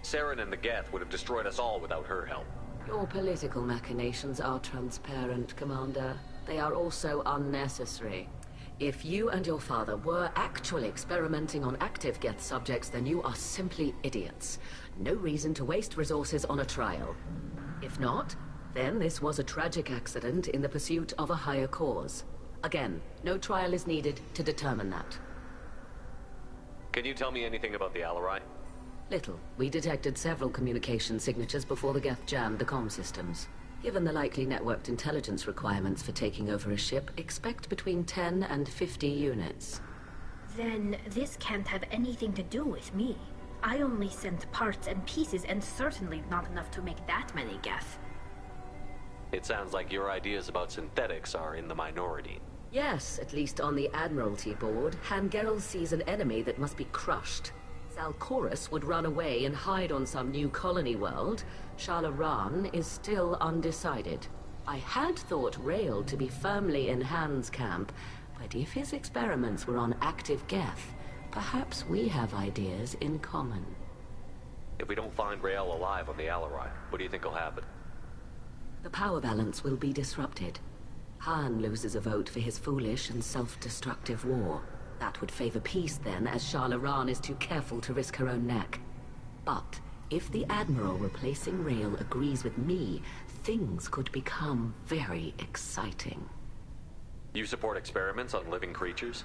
Saren and the Geth would have destroyed us all without her help. Your political machinations are transparent, Commander. They are also unnecessary. If you and your father were actually experimenting on active Geth subjects, then you are simply idiots. No reason to waste resources on a trial. If not, then this was a tragic accident in the pursuit of a higher cause. Again, no trial is needed to determine that. Can you tell me anything about the Alarai? Little. We detected several communication signatures before the Geth jammed the comm systems. Given the likely networked intelligence requirements for taking over a ship, expect between 10 and 50 units. Then this can't have anything to do with me. I only sent parts and pieces, and certainly not enough to make that many Geth. It sounds like your ideas about synthetics are in the minority. Yes, at least on the Admiralty board, Hangerel sees an enemy that must be crushed. Zalcorus would run away and hide on some new colony world. Shalaran is still undecided. I had thought Rael to be firmly in Han's camp, but if his experiments were on active Geth, perhaps we have ideas in common. If we don't find Rael alive on the Alarai, what do you think will happen? The power balance will be disrupted. Han loses a vote for his foolish and self-destructive war. That would favor peace then, as Shah Laran is too careful to risk her own neck. But if the Admiral replacing Rael agrees with me, things could become very exciting. You support experiments on living creatures?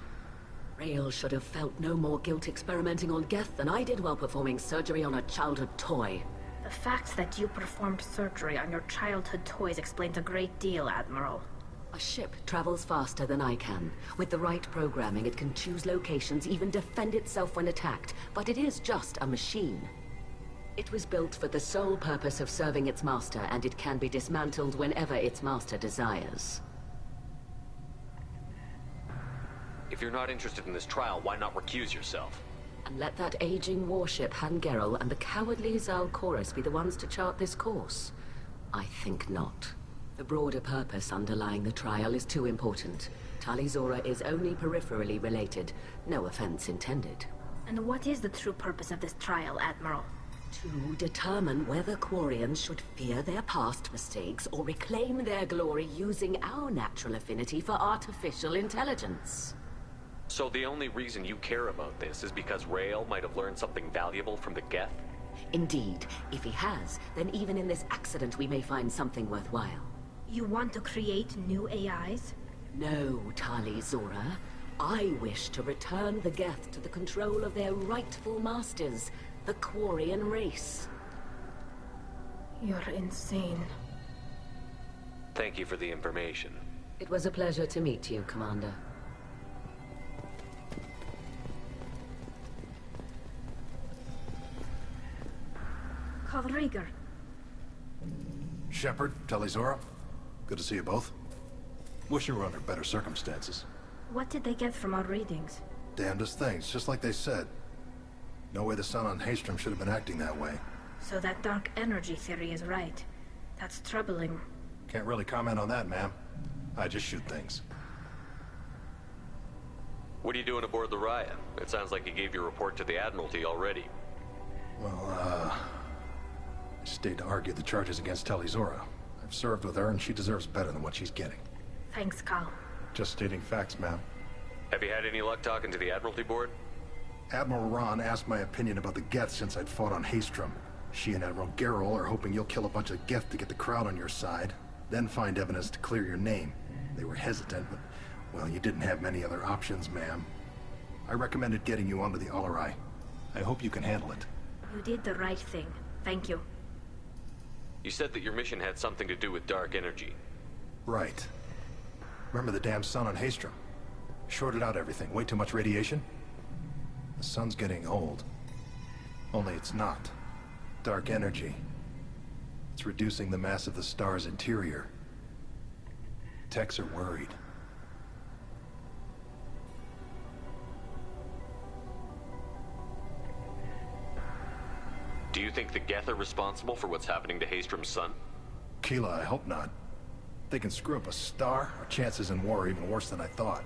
Rael should have felt no more guilt experimenting on Geth than I did while performing surgery on a childhood toy. The fact that you performed surgery on your childhood toys explains a great deal, Admiral. A ship travels faster than I can. With the right programming, it can choose locations, even defend itself when attacked. But it is just a machine. It was built for the sole purpose of serving its master, and it can be dismantled whenever its master desires. If you're not interested in this trial, why not recuse yourself? And let that aging warship Han Gerel and the cowardly Zal Chorus be the ones to chart this course? I think not. The broader purpose underlying the trial is too important. Tali'Zorah is only peripherally related. No offense intended. And what is the true purpose of this trial, Admiral? To determine whether Quarians should fear their past mistakes or reclaim their glory using our natural affinity for artificial intelligence. So the only reason you care about this is because Rael might have learned something valuable from the Geth? Indeed. If he has, then even in this accident we may find something worthwhile. You want to create new AIs? No, Tali'Zorah. I wish to return the Geth to the control of their rightful masters, the Quarian race. You're insane. Thank you for the information. It was a pleasure to meet you, Commander. Khal Rhaegar. Shepard, Tali'Zorah. Good to see you both. Wish you were under better circumstances. What did they get from our readings? Damnedest things, just like they said. No way the Sun on Haestrom should have been acting that way. So that dark energy theory is right. That's troubling. Can't really comment on that, ma'am. I just shoot things. What are you doing aboard the Raya? It sounds like you gave your report to the Admiralty already. Well, I stayed to argue the charges against Tali'Zorah. I've served with her, and she deserves better than what she's getting. Thanks, Khal. Just stating facts, ma'am. Have you had any luck talking to the Admiralty Board? Admiral Ron asked my opinion about the Geth since I'd fought on Haestrom. She and Admiral Gerrel are hoping you'll kill a bunch of Geth to get the crowd on your side, then find evidence to clear your name. They were hesitant, but, well, you didn't have many other options, ma'am. I recommended getting you onto the Alarai. I hope you can handle it. You did the right thing. Thank you. You said that your mission had something to do with dark energy. Right. Remember the damn Sun on Haestrom? Shorted out everything. Way too much radiation? The Sun's getting old. Only it's not. Dark energy. It's reducing the mass of the star's interior. Techs are worried. Do you think the Geth are responsible for what's happening to Haestrom's sun? Keela, I hope not. They can screw up a star. Our chances in war are even worse than I thought.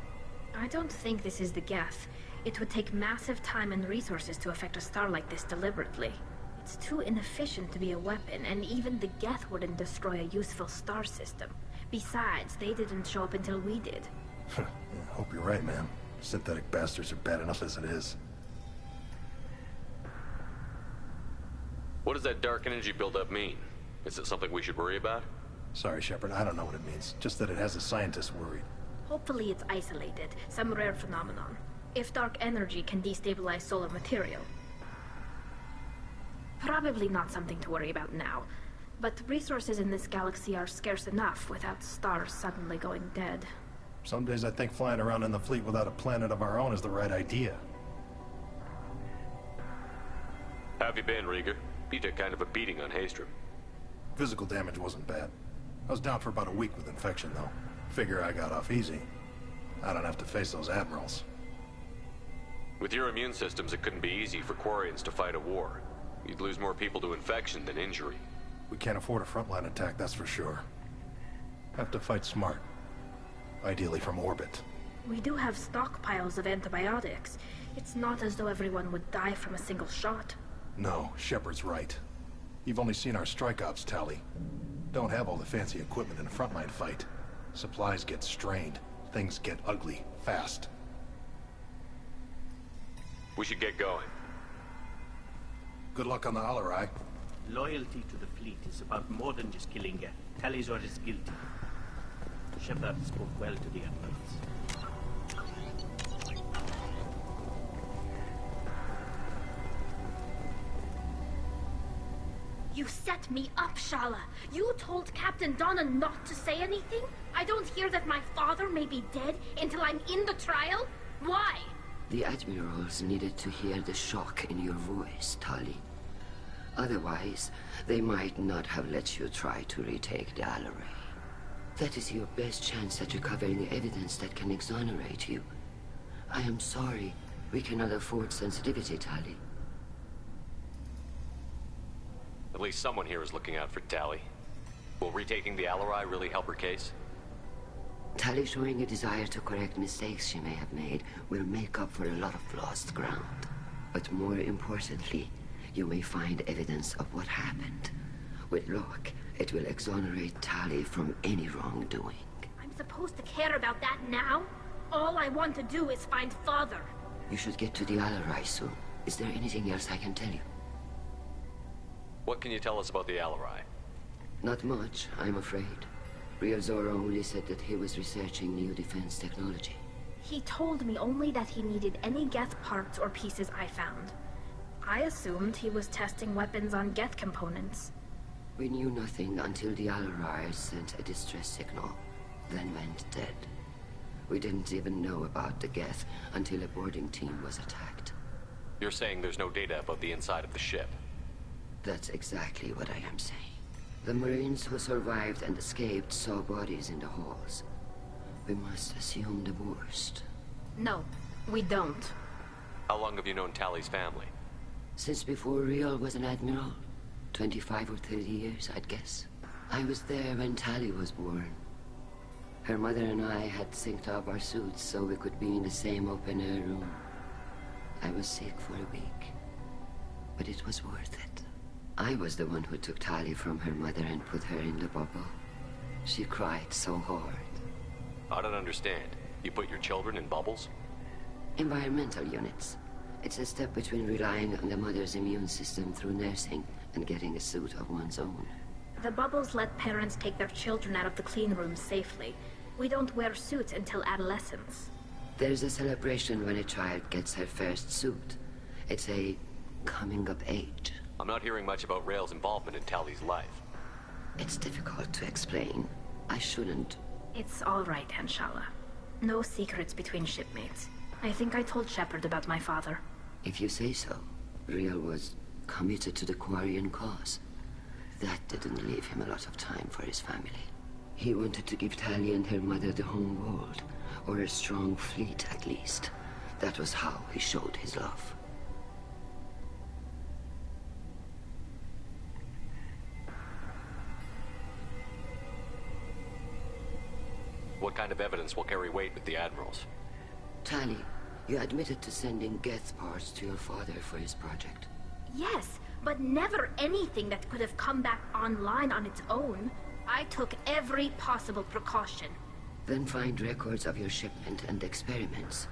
I don't think this is the Geth. It would take massive time and resources to affect a star like this deliberately. It's too inefficient to be a weapon, and even the Geth wouldn't destroy a useful star system. Besides, they didn't show up until we did. Yeah, hope you're right, ma'am. Synthetic bastards are bad enough as it is. What does that dark energy buildup mean? Is it something we should worry about? Sorry, Shepard, I don't know what it means. Just that it has the scientists worried. Hopefully it's isolated, some rare phenomenon. If dark energy can destabilize solar material. Probably not something to worry about now. But resources in this galaxy are scarce enough without stars suddenly going dead. Some days I think flying around in the fleet without a planet of our own is the right idea. How have you been, Rhaegar? You took kind of a beating on Haestrom. Physical damage wasn't bad. I was down for about a week with infection, though. Figure I got off easy. I don't have to face those admirals. With your immune systems, it couldn't be easy for Quarians to fight a war. You'd lose more people to infection than injury. We can't afford a frontline attack, that's for sure. Have to fight smart. Ideally from orbit. We do have stockpiles of antibiotics. It's not as though everyone would die from a single shot. No, Shepard's right. You've only seen our strike ops, Tali. Don't have all the fancy equipment in a frontline fight. Supplies get strained. Things get ugly, fast. We should get going. Good luck on the Alarai. Loyalty to the fleet is about more than just killing Geth. Talizor is guilty. Shepard spoke well to the Admirals. You set me up, Shala. You told Captain Donna not to say anything? I don't hear that my father may be dead until I'm in the trial? Why? The Admirals needed to hear the shock in your voice, Tali. Otherwise, they might not have let you try to retake the Alarai. That is your best chance at recovering evidence that can exonerate you. I am sorry. We cannot afford sensitivity, Tali. At least someone here is looking out for Tali. Will retaking the Alarai really help her case? Tali showing a desire to correct mistakes she may have made will make up for a lot of lost ground. But more importantly, you may find evidence of what happened. With luck, it will exonerate Tali from any wrongdoing. I'm supposed to care about that now? All I want to do is find Father. You should get to the Alarai soon. Is there anything else I can tell you? What can you tell us about the Alarai? Not much, I'm afraid. Real Zora only said that he was researching new defense technology. He told me only that he needed any Geth parts or pieces I found. I assumed he was testing weapons on Geth components. We knew nothing until the Alarai sent a distress signal, then went dead. We didn't even know about the Geth until a boarding team was attacked. You're saying there's no data about the inside of the ship? That's exactly what I am saying. The Marines who survived and escaped saw bodies in the halls. We must assume the worst. No, we don't. How long have you known Tali's family? Since before Riel was an admiral. 25 or 30 years, I'd guess. I was there when Tali was born. Her mother and I had synced up our suits so we could be in the same open-air room. I was sick for a week, but it was worth it. I was the one who took Tali from her mother and put her in the bubble. She cried so hard. I don't understand. You put your children in bubbles? Environmental units. It's a step between relying on the mother's immune system through nursing and getting a suit of one's own. The bubbles let parents take their children out of the clean rooms safely. We don't wear suits until adolescence. There's a celebration when a child gets her first suit. It's a coming of age. I'm not hearing much about Rael's involvement in Tali's life. It's difficult to explain. I shouldn't. It's all right, Anshala. No secrets between shipmates. I think I told Shepard about my father. If you say so. Riel was committed to the Quarian cause. That didn't leave him a lot of time for his family. He wanted to give Tali and her mother the home world, or a strong fleet at least. That was how he showed his love. What kind of evidence will carry weight with the Admirals? Tali, you admitted to sending Geth parts to your father for his project. Yes, but never anything that could have come back online on its own. I took every possible precaution. Then find records of your shipment and experiments.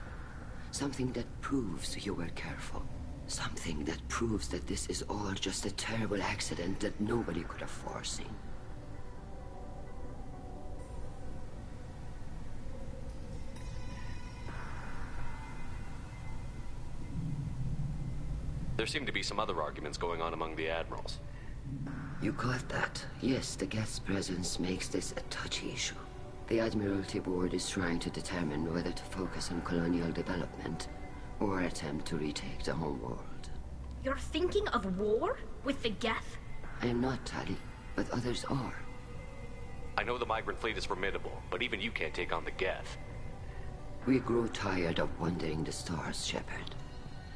Something that proves you were careful. Something that proves that this is all just a terrible accident that nobody could have foreseen. There seem to be some other arguments going on among the Admirals. You caught that? Yes, the Geth's presence makes this a touchy issue. The Admiralty Board is trying to determine whether to focus on colonial development or attempt to retake the home world. You're thinking of war? With the Geth? I am not, Tali, but others are. I know the migrant fleet is formidable, but even you can't take on the Geth. We grow tired of wandering the stars, Shepard.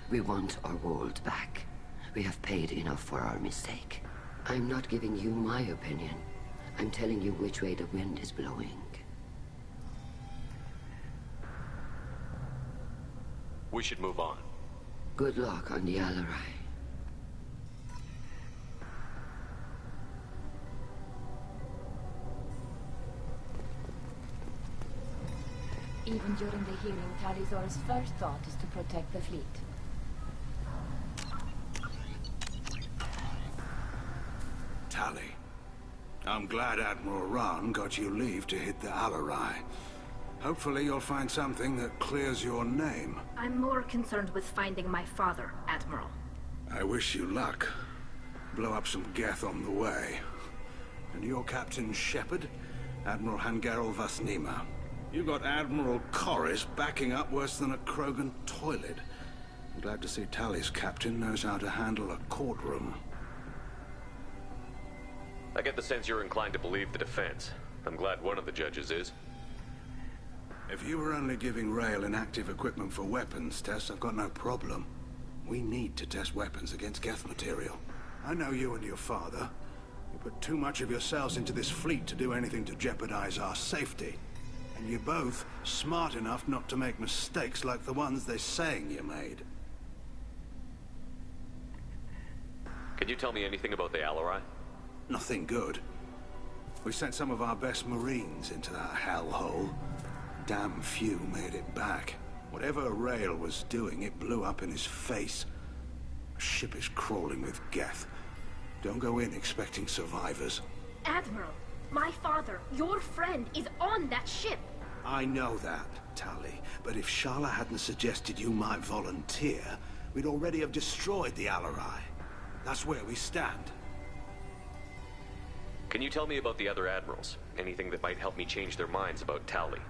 We want our world back. We have paid enough for our mistake. I'm not giving you my opinion. I'm telling you which way the wind is blowing. We should move on. Good luck on the Alarai. even during the hearing, Tali'Zorah's first thought is to protect the fleet. Tali, I'm glad Admiral Rahn got you leave to hit the Alarai. Hopefully you'll find something that clears your name. I'm more concerned with finding my father, Admiral. I wish you luck. Blow up some Geth on the way. And your Captain Shepard, Admiral Hangarel Vasnima. You got Admiral Corris backing up worse than a Krogan toilet. I'm glad to see Tali's captain knows how to handle a courtroom. I get the sense you're inclined to believe the defense. I'm glad one of the judges is. If you were only giving Rael inactive equipment for weapons tests, I've got no problem. We need to test weapons against Geth material. I know you and your father. You put too much of yourselves into this fleet to do anything to jeopardize our safety. And you're both smart enough not to make mistakes like the ones they're saying you made. Can you tell me anything about the Alarai? Nothing good. We sent some of our best Marines into that hellhole. Damn few made it back. Whatever Rael was doing, it blew up in his face. A ship is crawling with Geth. Don't go in expecting survivors. Admiral, my father, your friend, is on that ship. I know that, Tali. But if Shala hadn't suggested you might volunteer, we'd already have destroyed the Alarai. That's where we stand. Can you tell me about the other admirals? Anything that might help me change their minds about Tali?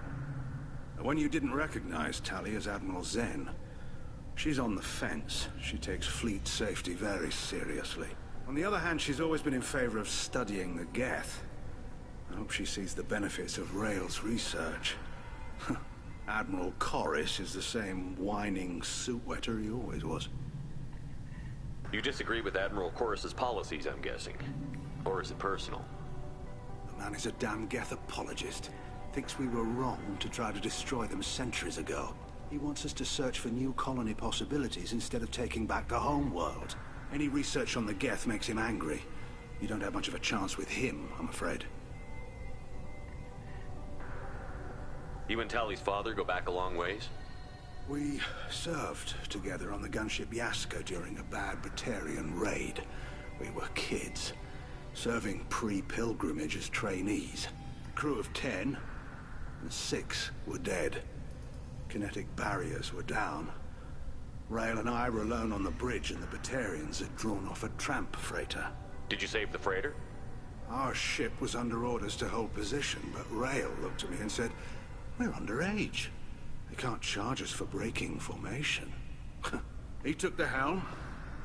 The one you didn't recognize, Tali, is Admiral Zen. She's on the fence. She takes fleet safety very seriously. On the other hand, she's always been in favor of studying the Geth. I hope she sees the benefits of Rael's research. Admiral Corris is the same whining suit-wetter he always was. You disagree with Admiral Corris's policies, I'm guessing. Or is it personal? The man is a damn Geth apologist. Thinks we were wrong to try to destroy them centuries ago. He wants us to search for new colony possibilities instead of taking back the home world. Any research on the Geth makes him angry. You don't have much of a chance with him, I'm afraid. You and Tali's father go back a long ways? We served together on the gunship Yaska during a bad Batarian raid. We were kids, serving pre-pilgrimage as trainees. Crew of 10, and 6 were dead. Kinetic barriers were down. Rael and I were alone on the bridge, and the Batarians had drawn off a tramp freighter. Did you save the freighter? Our ship was under orders to hold position, but Rael looked at me and said, "We're underage. They can't charge us for breaking formation." He took the helm,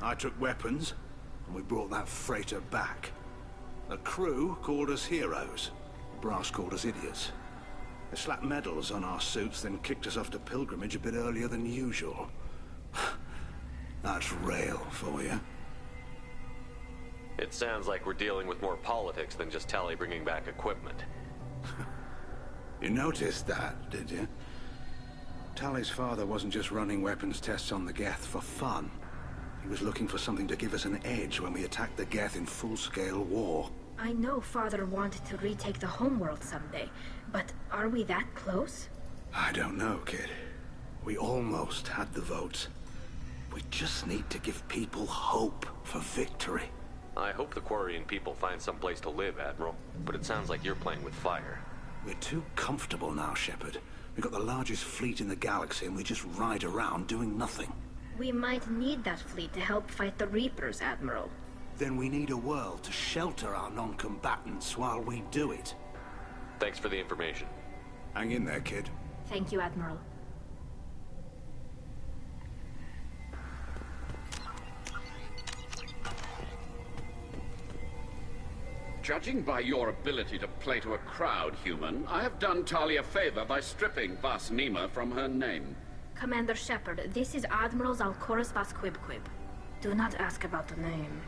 I took weapons, and we brought that freighter back. The crew called us heroes. The brass called us idiots. They slapped medals on our suits, then kicked us off to pilgrimage a bit earlier than usual. That's Rael for you. It sounds like we're dealing with more politics than just Tali bringing back equipment. You noticed that, did you? Tali's father wasn't just running weapons tests on the Geth for fun. He was looking for something to give us an edge when we attacked the Geth in full-scale war. I know Father wanted to retake the homeworld someday, but are we that close? I don't know, kid. We almost had the votes. We just need to give people hope for victory. I hope the Quarian people find some place to live, Admiral. But it sounds like you're playing with fire. We're too comfortable now, Shepard. We've got the largest fleet in the galaxy and we just ride around doing nothing. We might need that fleet to help fight the Reapers, Admiral. Then we need a world to shelter our non-combatants while we do it. Thanks for the information. Hang in there, kid. Thank you, Admiral. Judging by your ability to play to a crowd, human, I have done Tali a favor by stripping Vasnima from her name. Commander Shepard, this is Admiral Zalkoris Vasquibquib. Do not ask about the name.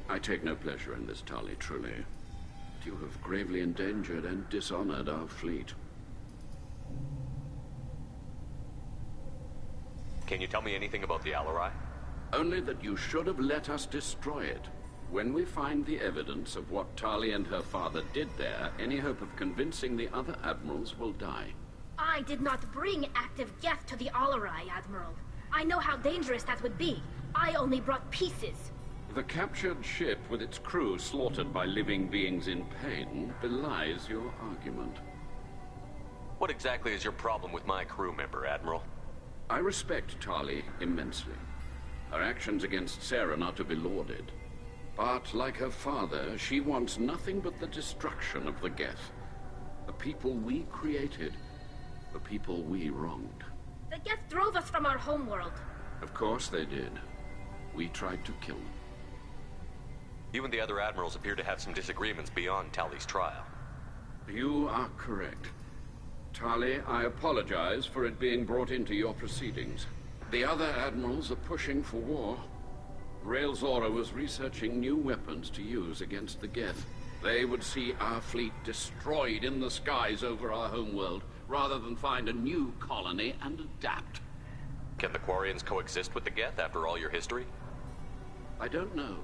I take no pleasure in this, Tali, truly. You have gravely endangered and dishonored our fleet. Can you tell me anything about the Alarai? Only that you should have let us destroy it. When we find the evidence of what Tali and her father did there, any hope of convincing the other admirals will die. I did not bring active Geth to the Alarai, Admiral. I know how dangerous that would be. I only brought pieces. The captured ship with its crew slaughtered by living beings in pain belies your argument. What exactly is your problem with my crew member, Admiral? I respect Tali immensely. Her actions against Saren are to be lauded. But, like her father, she wants nothing but the destruction of the Geth. The people we created, the people we wronged. The Geth drove us from our homeworld. Of course they did. We tried to kill them. You and the other admirals appear to have some disagreements beyond Tali's trial. You are correct. Tali, I apologize for it being brought into your proceedings. The other admirals are pushing for war. Rael Zora was researching new weapons to use against the Geth. They would see our fleet destroyed in the skies over our homeworld, rather than find a new colony and adapt. Can the Quarians coexist with the Geth after all your history? I don't know.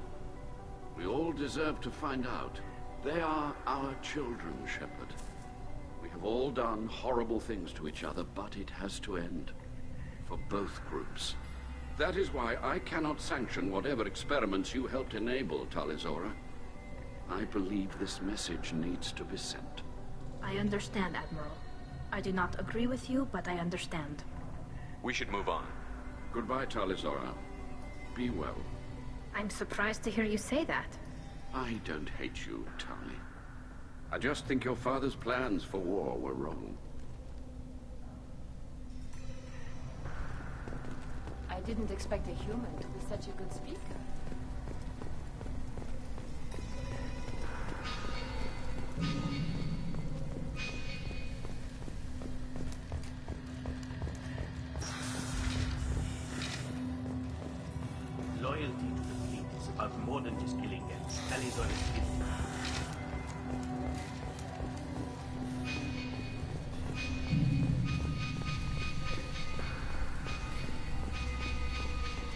We all deserve to find out. They are our children, Shepard. We have all done horrible things to each other, but it has to end. For both groups. That is why I cannot sanction whatever experiments you helped enable, Tali Zora. I believe this message needs to be sent. I understand, Admiral. I do not agree with you, but I understand. We should move on. Goodbye, Tali Zora. Be well. I'm surprised to hear you say that. I don't hate you, Tali. I just think your father's plans for war were wrong. I didn't expect a human to be such a good speaker. Loyalty to the fleet is about more than just killing them. Tali's is guilty.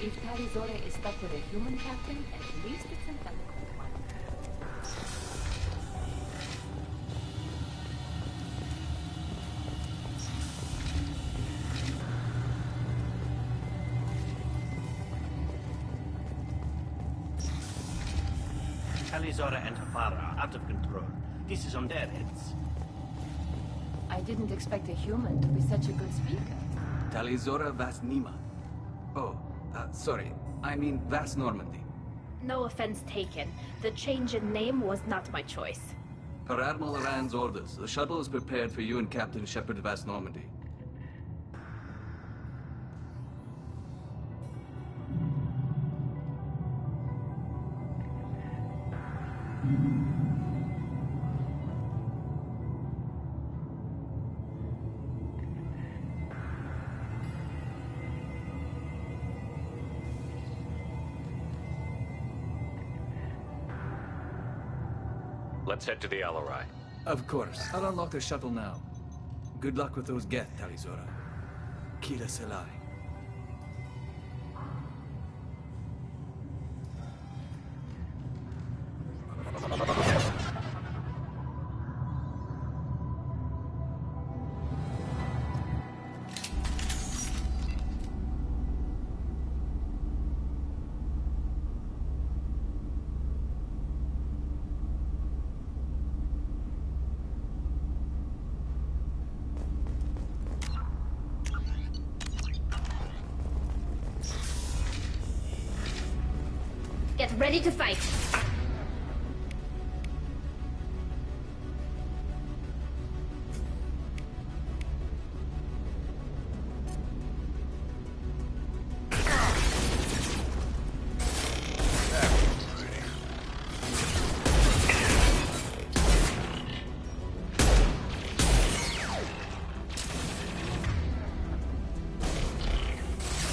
If Tali Zora is stuck with a human captain, at least it's an eloquent one. Tali Zora and Hafara are out of control. This is on their heads. I didn't expect a human to be such a good speaker. Tali Zora Vas Nima. Oh, sorry. I mean Vas Normandy. No offense taken. The change in name was not my choice. Per Admiral Aran's orders, the shuttle is prepared for you and Captain Shepard Vas Normandy. Let's head to the Alarai. Of course. I'll unlock the shuttle now. Good luck with those Geth, Tali Zora. Kila Selai. Get ready to fight!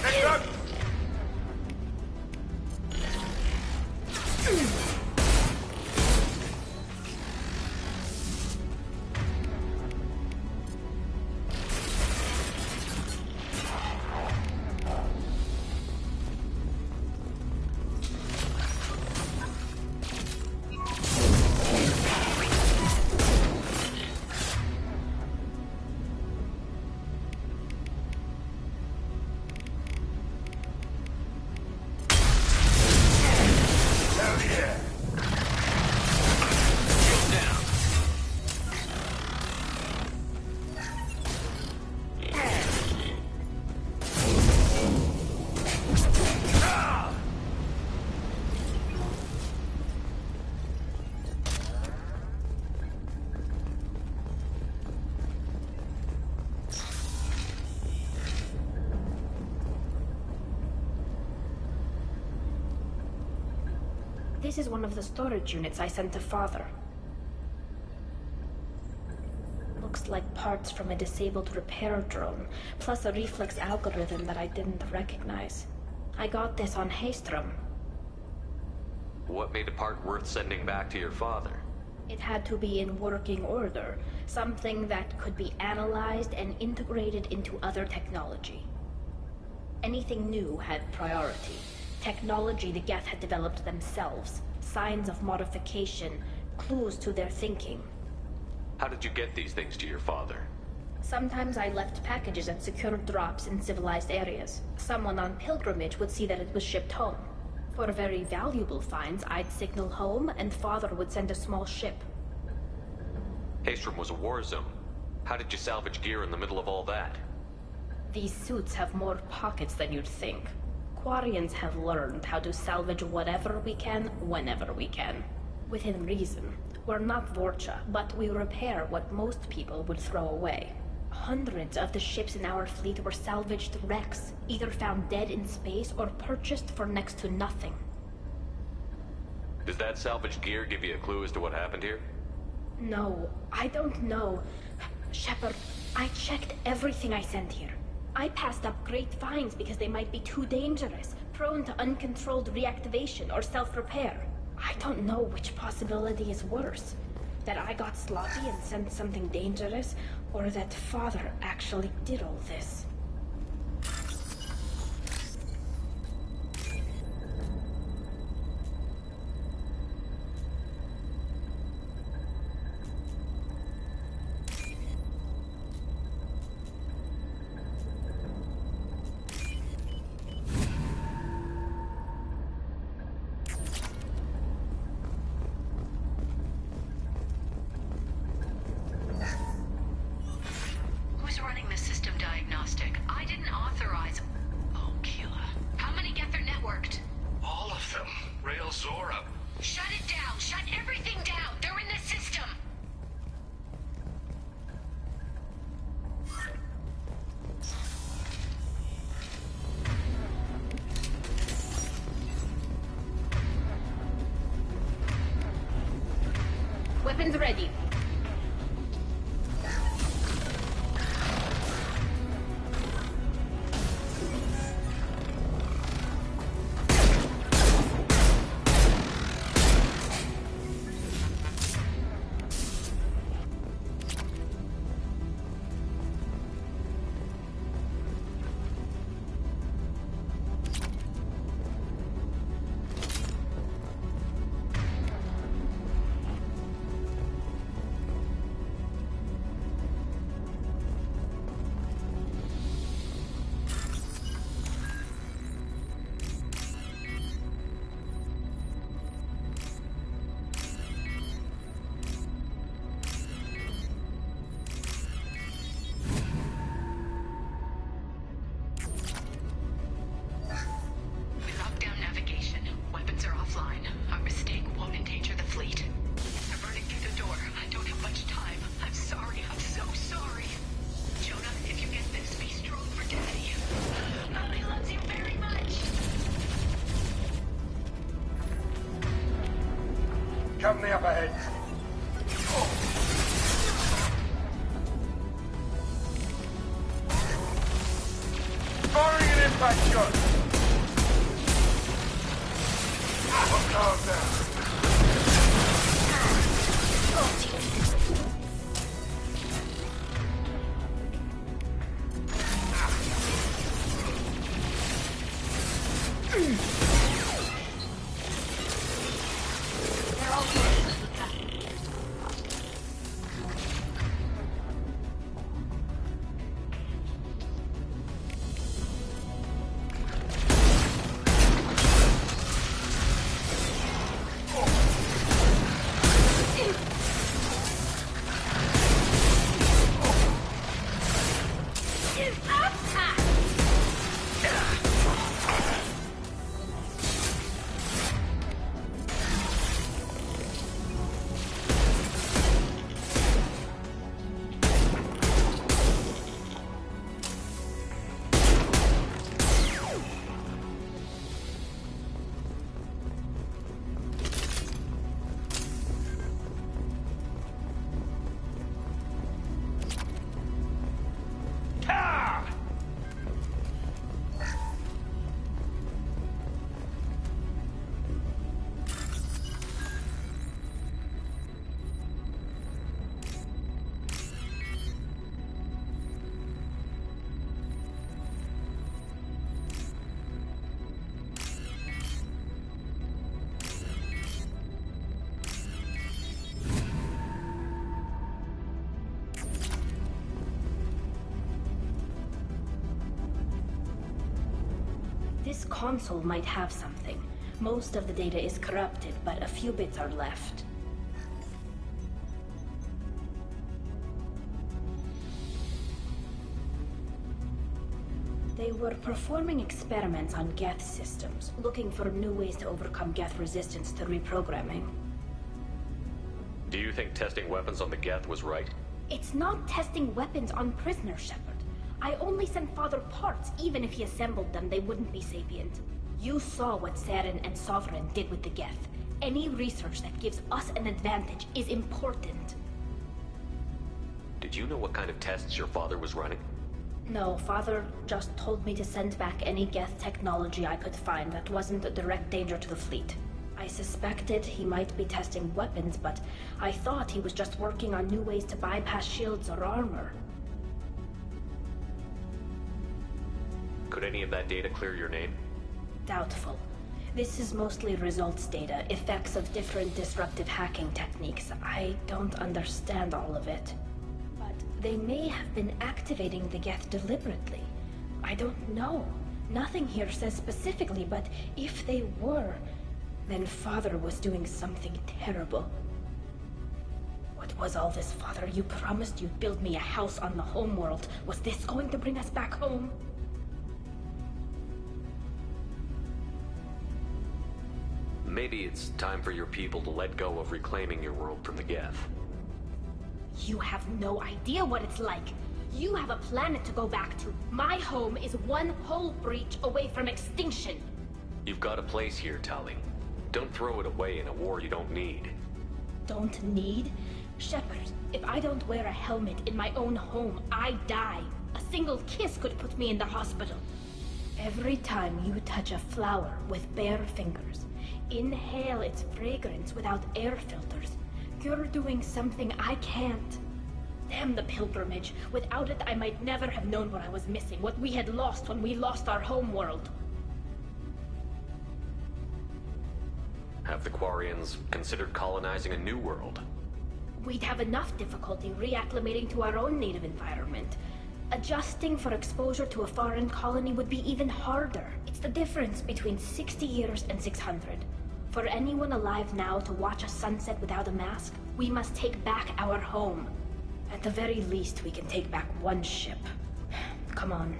Next up! This is one of the storage units I sent to Father. Looks like parts from a disabled repair drone, plus a reflex algorithm that I didn't recognize. I got this on Haestrom. What made a part worth sending back to your father? It had to be in working order, something that could be analyzed and integrated into other technology. Anything new had priority. Technology the Geth had developed themselves, signs of modification, clues to their thinking. How did you get these things to your father? Sometimes I left packages at secure drops in civilized areas. Someone on pilgrimage would see that it was shipped home. For very valuable finds, I'd signal home, and Father would send a small ship. Haestrom was a war zone. How did you salvage gear in the middle of all that? These suits have more pockets than you'd think. Quarians have learned how to salvage whatever we can, whenever we can. Within reason. We're not Vorcha, but we repair what most people would throw away. Hundreds of the ships in our fleet were salvaged wrecks, either found dead in space or purchased for next to nothing. Does that salvaged gear give you a clue as to what happened here? No, I don't know. Shepard, I checked everything I sent here. I passed up great finds because they might be too dangerous, prone to uncontrolled reactivation or self-repair. I don't know which possibility is worse. That I got sloppy and sent something dangerous, or that Father actually did all this. Weapons ready. Come the upper head. Firing an impact shot. Calm down. This console might have something. Most of the data is corrupted, but a few bits are left. They were performing experiments on Geth systems, looking for new ways to overcome Geth resistance to reprogramming. Do you think testing weapons on the Geth was right? It's not testing weapons on prisoners, Shepard. I only sent Father parts. Even if he assembled them, they wouldn't be sapient. You saw what Saren and Sovereign did with the Geth. Any research that gives us an advantage is important. Did you know what kind of tests your father was running? No, Father just told me to send back any Geth technology I could find that wasn't a direct danger to the fleet. I suspected he might be testing weapons, but I thought he was just working on new ways to bypass shields or armor. Could any of that data clear your name? Doubtful. This is mostly results data, effects of different disruptive hacking techniques. I don't understand all of it. But they may have been activating the Geth deliberately. I don't know. Nothing here says specifically, but if they were, then Father was doing something terrible. What was all this, Father? You promised you'd build me a house on the homeworld. Was this going to bring us back home? Maybe it's time for your people to let go of reclaiming your world from the Geth. You have no idea what it's like. You have a planet to go back to. My home is one hull breach away from extinction. You've got a place here, Tali. Don't throw it away in a war you don't need. Don't need? Shepard, if I don't wear a helmet in my own home, I die. A single kiss could put me in the hospital. Every time you touch a flower with bare fingers, inhale its fragrance without air filters, you're doing something I can't. Damn the pilgrimage. Without it, I might never have known what I was missing, what we had lost when we lost our home world. Have the Quarians considered colonizing a new world? We'd have enough difficulty reacclimating to our own native environment. Adjusting for exposure to a foreign colony would be even harder. It's the difference between 60 years and 600. For anyone alive now to watch a sunset without a mask, we must take back our home. At the very least, we can take back one ship. Come on.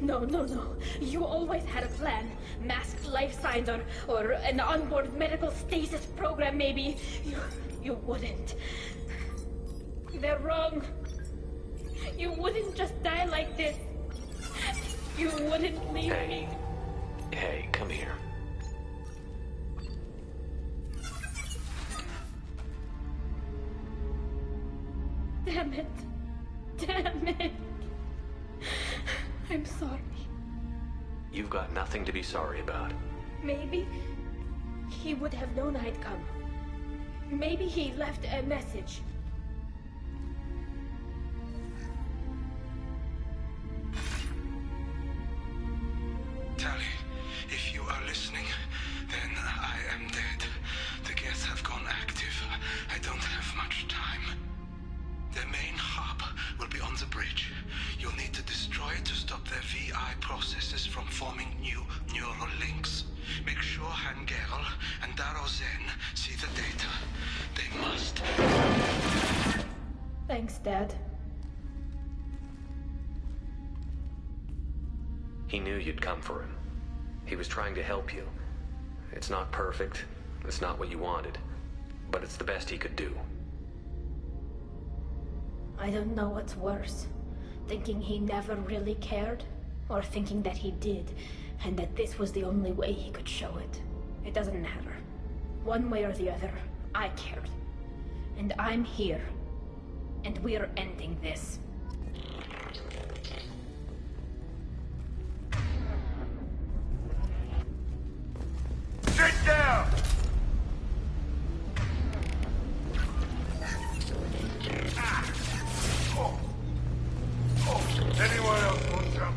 No. You always had a plan. Masked life signs or an onboard medical stasis program, maybe. You wouldn't. They're wrong. You wouldn't just die like this. You wouldn't leave me. Hey, come here. Damn it. I'm sorry. You've got nothing to be sorry about. Maybe he would have known I'd come. Maybe he left a message. Tali, if you are listening, then I am dead. The Geth have gone active. I don't have much time. Their main hub will be on the bridge. You'll need to destroy it to stop their VI processes from forming new neural links. Make sure Hangerl and Daro Zen see the data. They must. Thanks, Dad. He knew you'd come for him. He was trying to help you. It's not perfect. It's not what you wanted. But it's the best he could do. I don't know what's worse. Thinking he never really cared, or thinking that he did, and that this was the only way he could show it. It doesn't matter. One way or the other, I cared. And I'm here. And we're ending this. Sit down! Anyone else want some?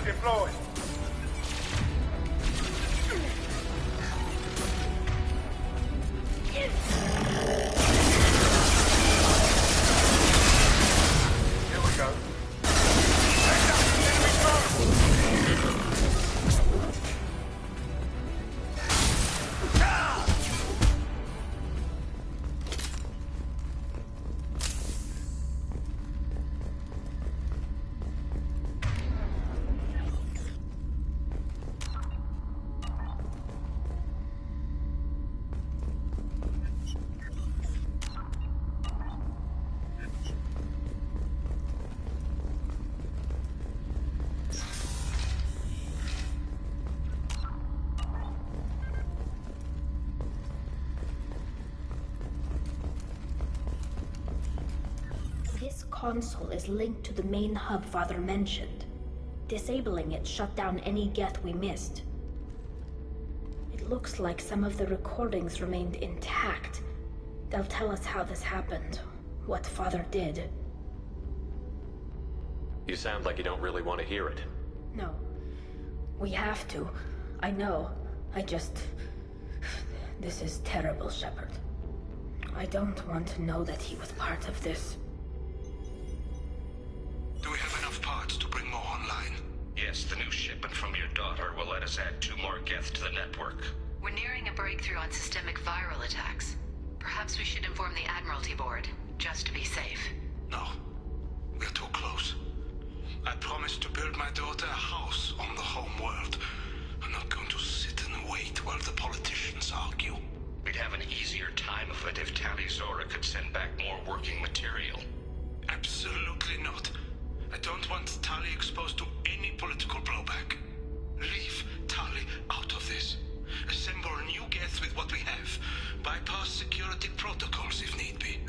deployed. Here we go. This console is linked to the main hub Father mentioned. Disabling it shut down any Geth we missed. It it looks like some of the recordings remained intact. They'll tell us how this happened, what Father did. You sound like you don't really want to hear it. No. We have to. I know. This is terrible, Shepard. I don't want to know that he was part of this. Do we have enough parts to bring more online? Yes, the new shipment from your daughter will let us add 2 more Geth to the network. We're nearing a breakthrough on systemic viral attacks. Perhaps we should inform the Admiralty Board, just to be safe. No. We're too close. I promised to build my daughter a house on the home world. I'm not going to sit and wait while the politicians argue. We'd have an easier time of it if Tali'Zorah could send back more working material. Absolutely not. I don't want Tali exposed to any political blowback. Leave Tali out of this. Assemble a new Geth with what we have. Bypass security protocols if need be.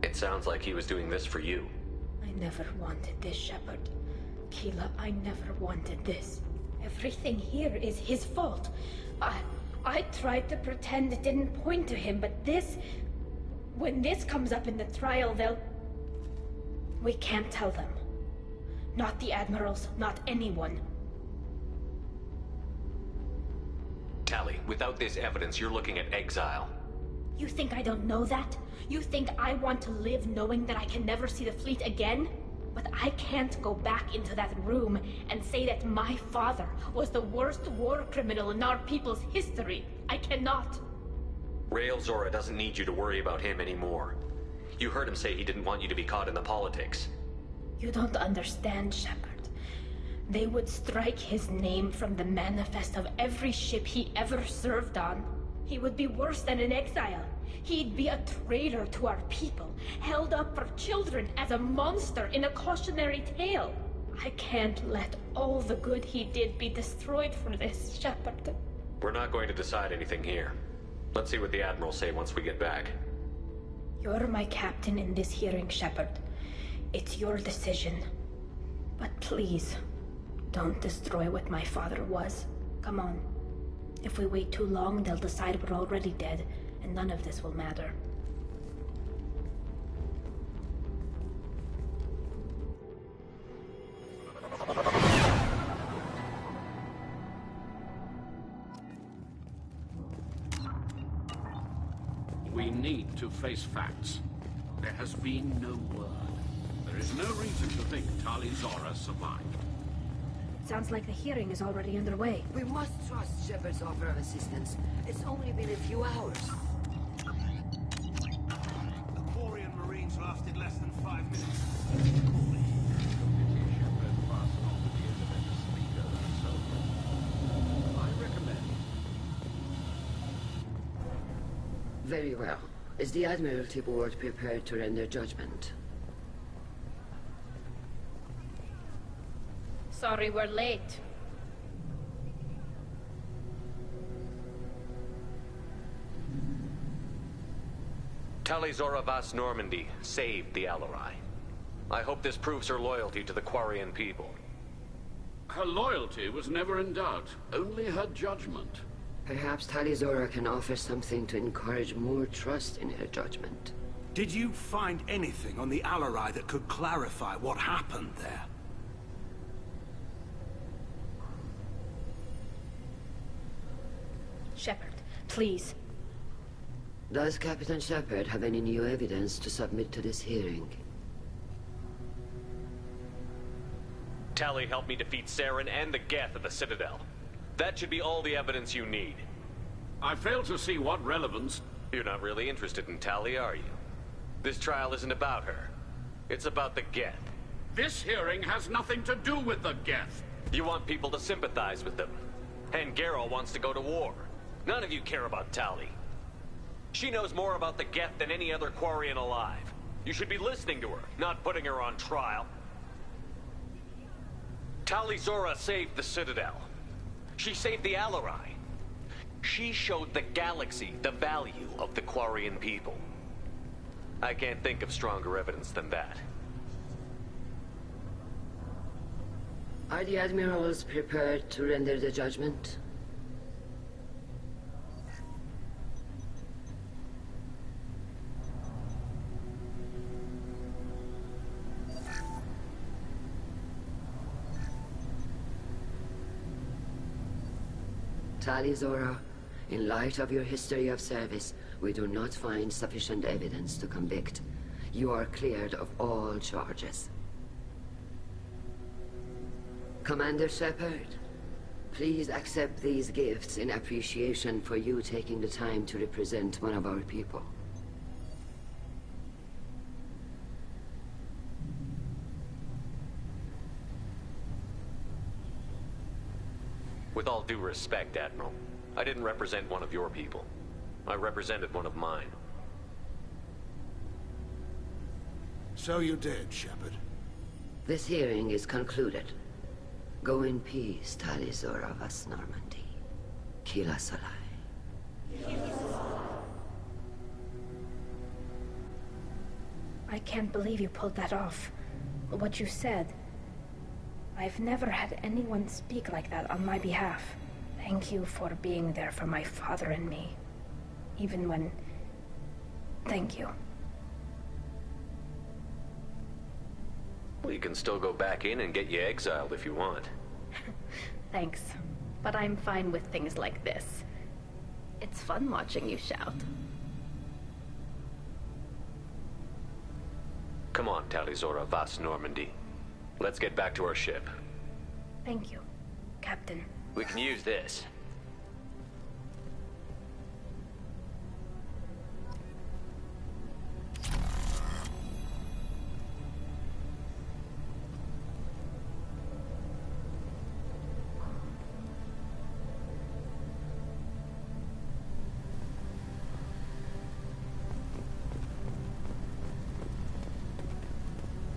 It sounds like he was doing this for you. I never wanted this, Shepard. Keela, I never wanted this. Everything here is his fault. I tried to pretend it didn't point to him, but this... When this comes up in the trial, they'll... We can't tell them. Not the Admirals, not anyone. Tali, without this evidence, you're looking at exile. You think I don't know that? You think I want to live knowing that I can never see the fleet again? But I can't go back into that room and say that my father was the worst war criminal in our people's history. I cannot. Rael Zora doesn't need you to worry about him anymore. You heard him say he didn't want you to be caught in the politics. You don't understand, Shepard. They would strike his name from the manifest of every ship he ever served on. He would be worse than an exile. He'd be a traitor to our people, held up for children as a monster in a cautionary tale. I can't let all the good he did be destroyed for this, Shepard. We're not going to decide anything here. Let's see what the Admirals say once we get back. You're my captain in this hearing, Shepard. It's your decision. But please, don't destroy what my father was. Come on. If we wait too long, they'll decide we're already dead, and none of this will matter. We need to face facts. There has been no word. There is no reason to think Tali'Zorah survived. Sounds like the hearing is already underway. We must trust Shepard's offer of assistance. It's only been a few hours. The Quarian Marines lasted less than 5 minutes. Very well. Is the Admiralty Board prepared to render judgment? Sorry we're late. Tali'Zorah Vas Normandy saved the Alarai. I hope this proves her loyalty to the Quarian people. Her loyalty was never in doubt, only her judgment. Perhaps Tali'Zorah can offer something to encourage more trust in her judgment. Did you find anything on the Alarai that could clarify what happened there? Shepard, please. Does Captain Shepard have any new evidence to submit to this hearing? Tali helped me defeat Saren and the Geth at the Citadel. That should be all the evidence you need. I fail to see what relevance... You're not really interested in Tali, are you? This trial isn't about her. It's about the Geth. This hearing has nothing to do with the Geth. You want people to sympathize with them. And Garrel wants to go to war. None of you care about Tali. She knows more about the Geth than any other Quarian alive. You should be listening to her, not putting her on trial. Tali'Zorah saved the Citadel. She saved the Alarai. She showed the galaxy the value of the Quarian people. I can't think of stronger evidence than that. Are the admirals prepared to render the judgment? Tali'Zorah, in light of your history of service, we do not find sufficient evidence to convict. You are cleared of all charges. Commander Shepard, please accept these gifts in appreciation for you taking the time to represent one of our people. With all due respect, Admiral, I didn't represent one of your people. I represented one of mine. So you did, Shepard. This hearing is concluded. Go in peace, Tali'Zorah Vas Normandy. Kila Salai. I can't believe you pulled that off. What you said. I've never had anyone speak like that on my behalf. Thank you for being there for my father and me. Even when... Thank you. Well, you can still go back in and get you exiled if you want. Thanks. But I'm fine with things like this. It's fun watching you shout. Come on, Tali'Zorah Vas Normandy. Let's get back to our ship. Thank you, Captain. We can use this.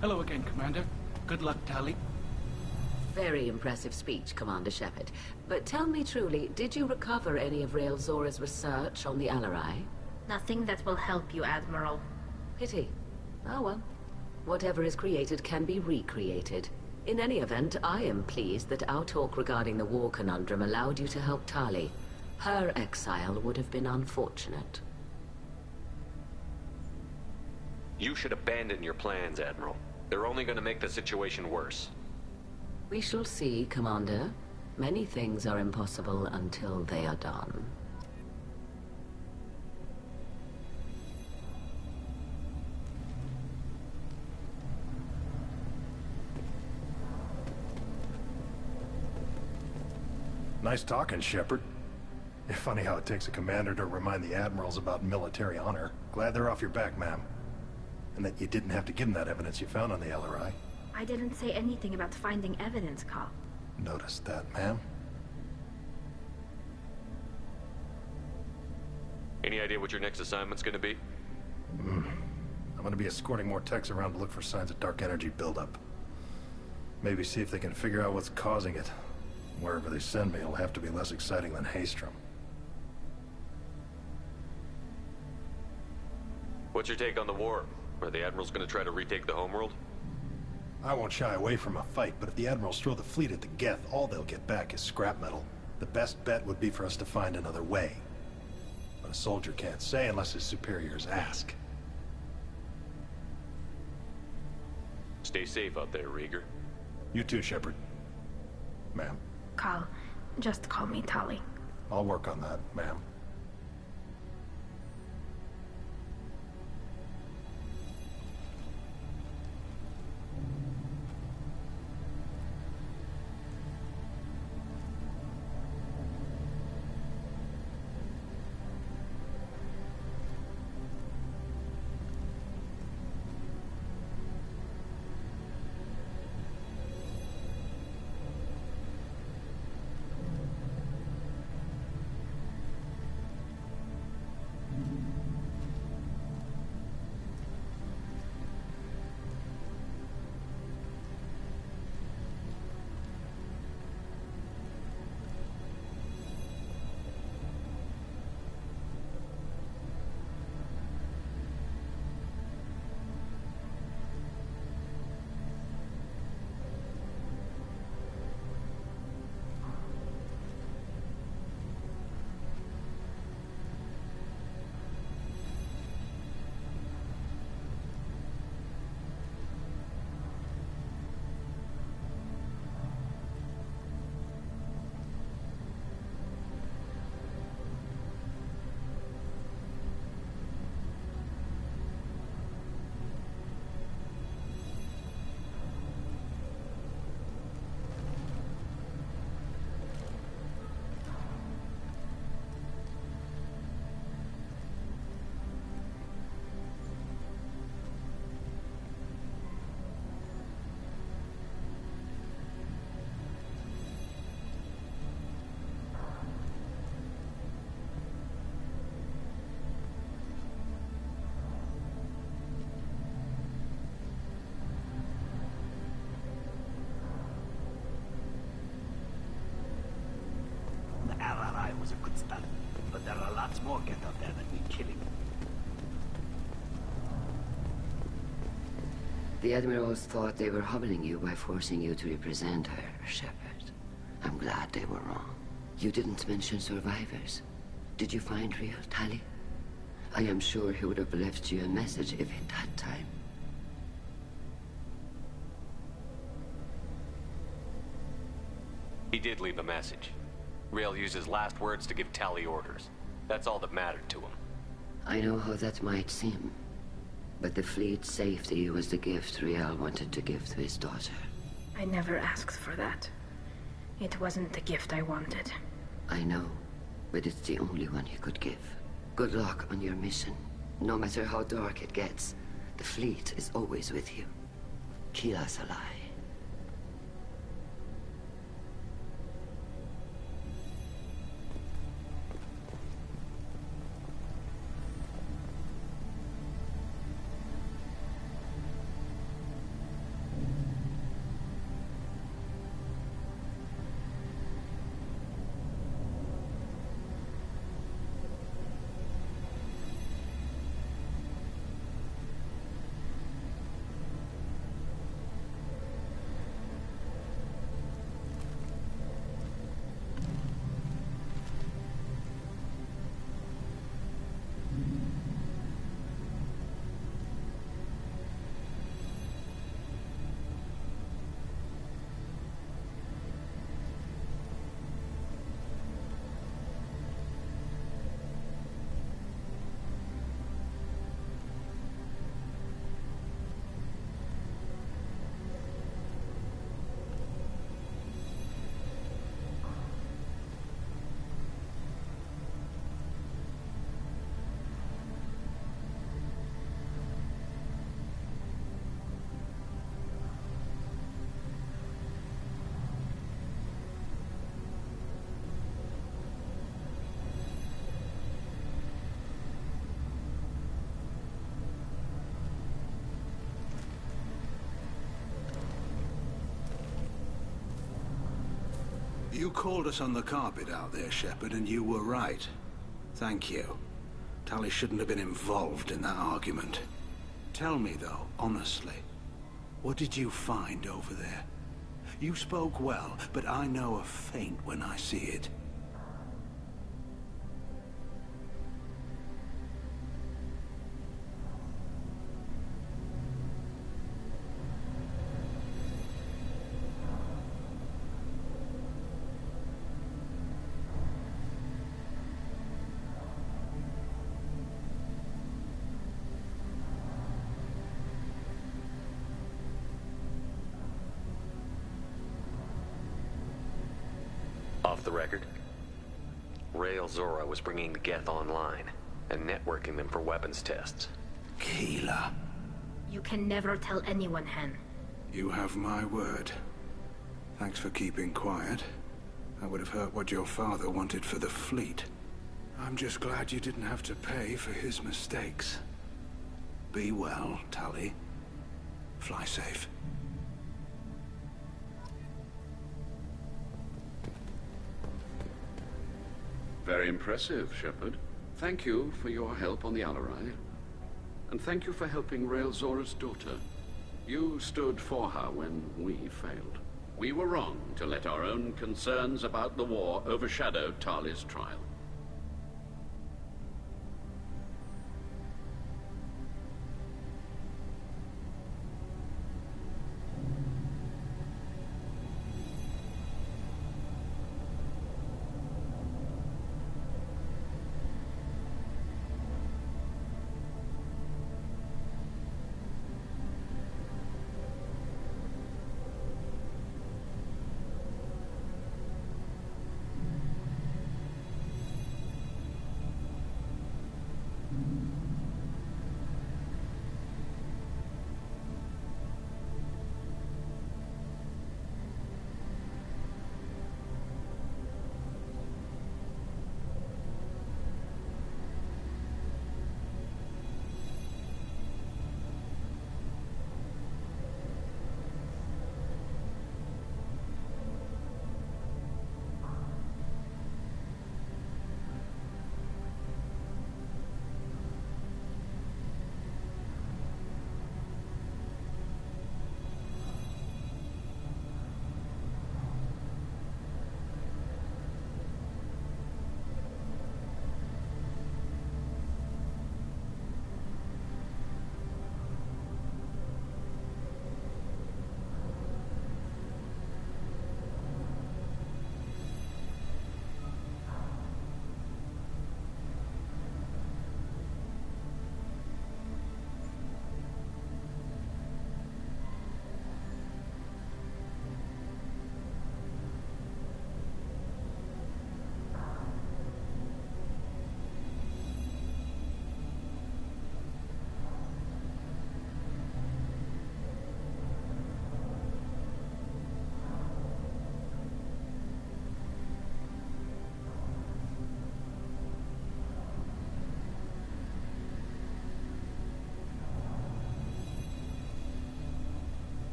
Hello again, Commander. Good luck, Tali. Very impressive speech, Commander Shepard. But tell me truly, did you recover any of Rael Zora's research on the Alarai? Nothing that will help you, Admiral. Pity. Oh well. Whatever is created can be recreated. In any event, I am pleased that our talk regarding the war conundrum allowed you to help Tali. Her exile would have been unfortunate. You should abandon your plans, Admiral. They're only going to make the situation worse. We shall see, Commander. Many things are impossible until they are done. Nice talking, Shepard. It's funny how it takes a commander to remind the admirals about military honor. Glad they're off your back, ma'am. And that you didn't have to give them that evidence you found on the LRI. I didn't say anything about finding evidence, Cal. Noticed that, ma'am. Any idea what your next assignment's gonna be? I'm gonna be escorting more techs around to look for signs of dark energy buildup. Maybe see if they can figure out what's causing it. Wherever they send me, it'll have to be less exciting than Haestrom. What's your take on the war? Are the Admirals gonna try to retake the homeworld? I won't shy away from a fight, but if the Admirals throw the fleet at the Geth, all they'll get back is scrap metal. The best bet would be for us to find another way. But a soldier can't say unless his superiors ask. Stay safe out there, Rieger. You too, Shepard. Ma'am. Cal, just call me Tali. I'll work on that, ma'am. The Admirals thought they were humbling you by forcing you to represent her, Shepard. I'm glad they were wrong. You didn't mention survivors. Did you find real Tali? I am sure he would have left you a message if he'd had time. He did leave a message. Rail used his last words to give Tali orders. That's all that mattered to him. I know how that might seem, but the fleet's safety was the gift Riel wanted to give to his daughter. I never asked for that. It wasn't the gift I wanted. I know, but it's the only one he could give. Good luck on your mission. No matter how dark it gets, the fleet is always with you. Kila Salai. You called us on the carpet out there, Shepard, and you were right. Thank you. Tali shouldn't have been involved in that argument. Tell me, though, honestly, what did you find over there? You spoke well, but I know a feint when I see it. Off the record, Rael Zora was bringing the Geth online and networking them for weapons tests. Kila. You can never tell anyone, Hen. You have my word. Thanks for keeping quiet. That would have hurt what your father wanted for the fleet. I'm just glad you didn't have to pay for his mistakes. Be well, Tali. Fly safe. Very impressive, Shepard. Thank you for your help on the Alarai. And thank you for helping Rael Zora's daughter. You stood for her when we failed. We were wrong to let our own concerns about the war overshadow Tali's trial.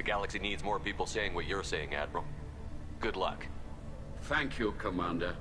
galaxy needs more people saying what you're saying, Admiral. Good luck. Thank you, Commander.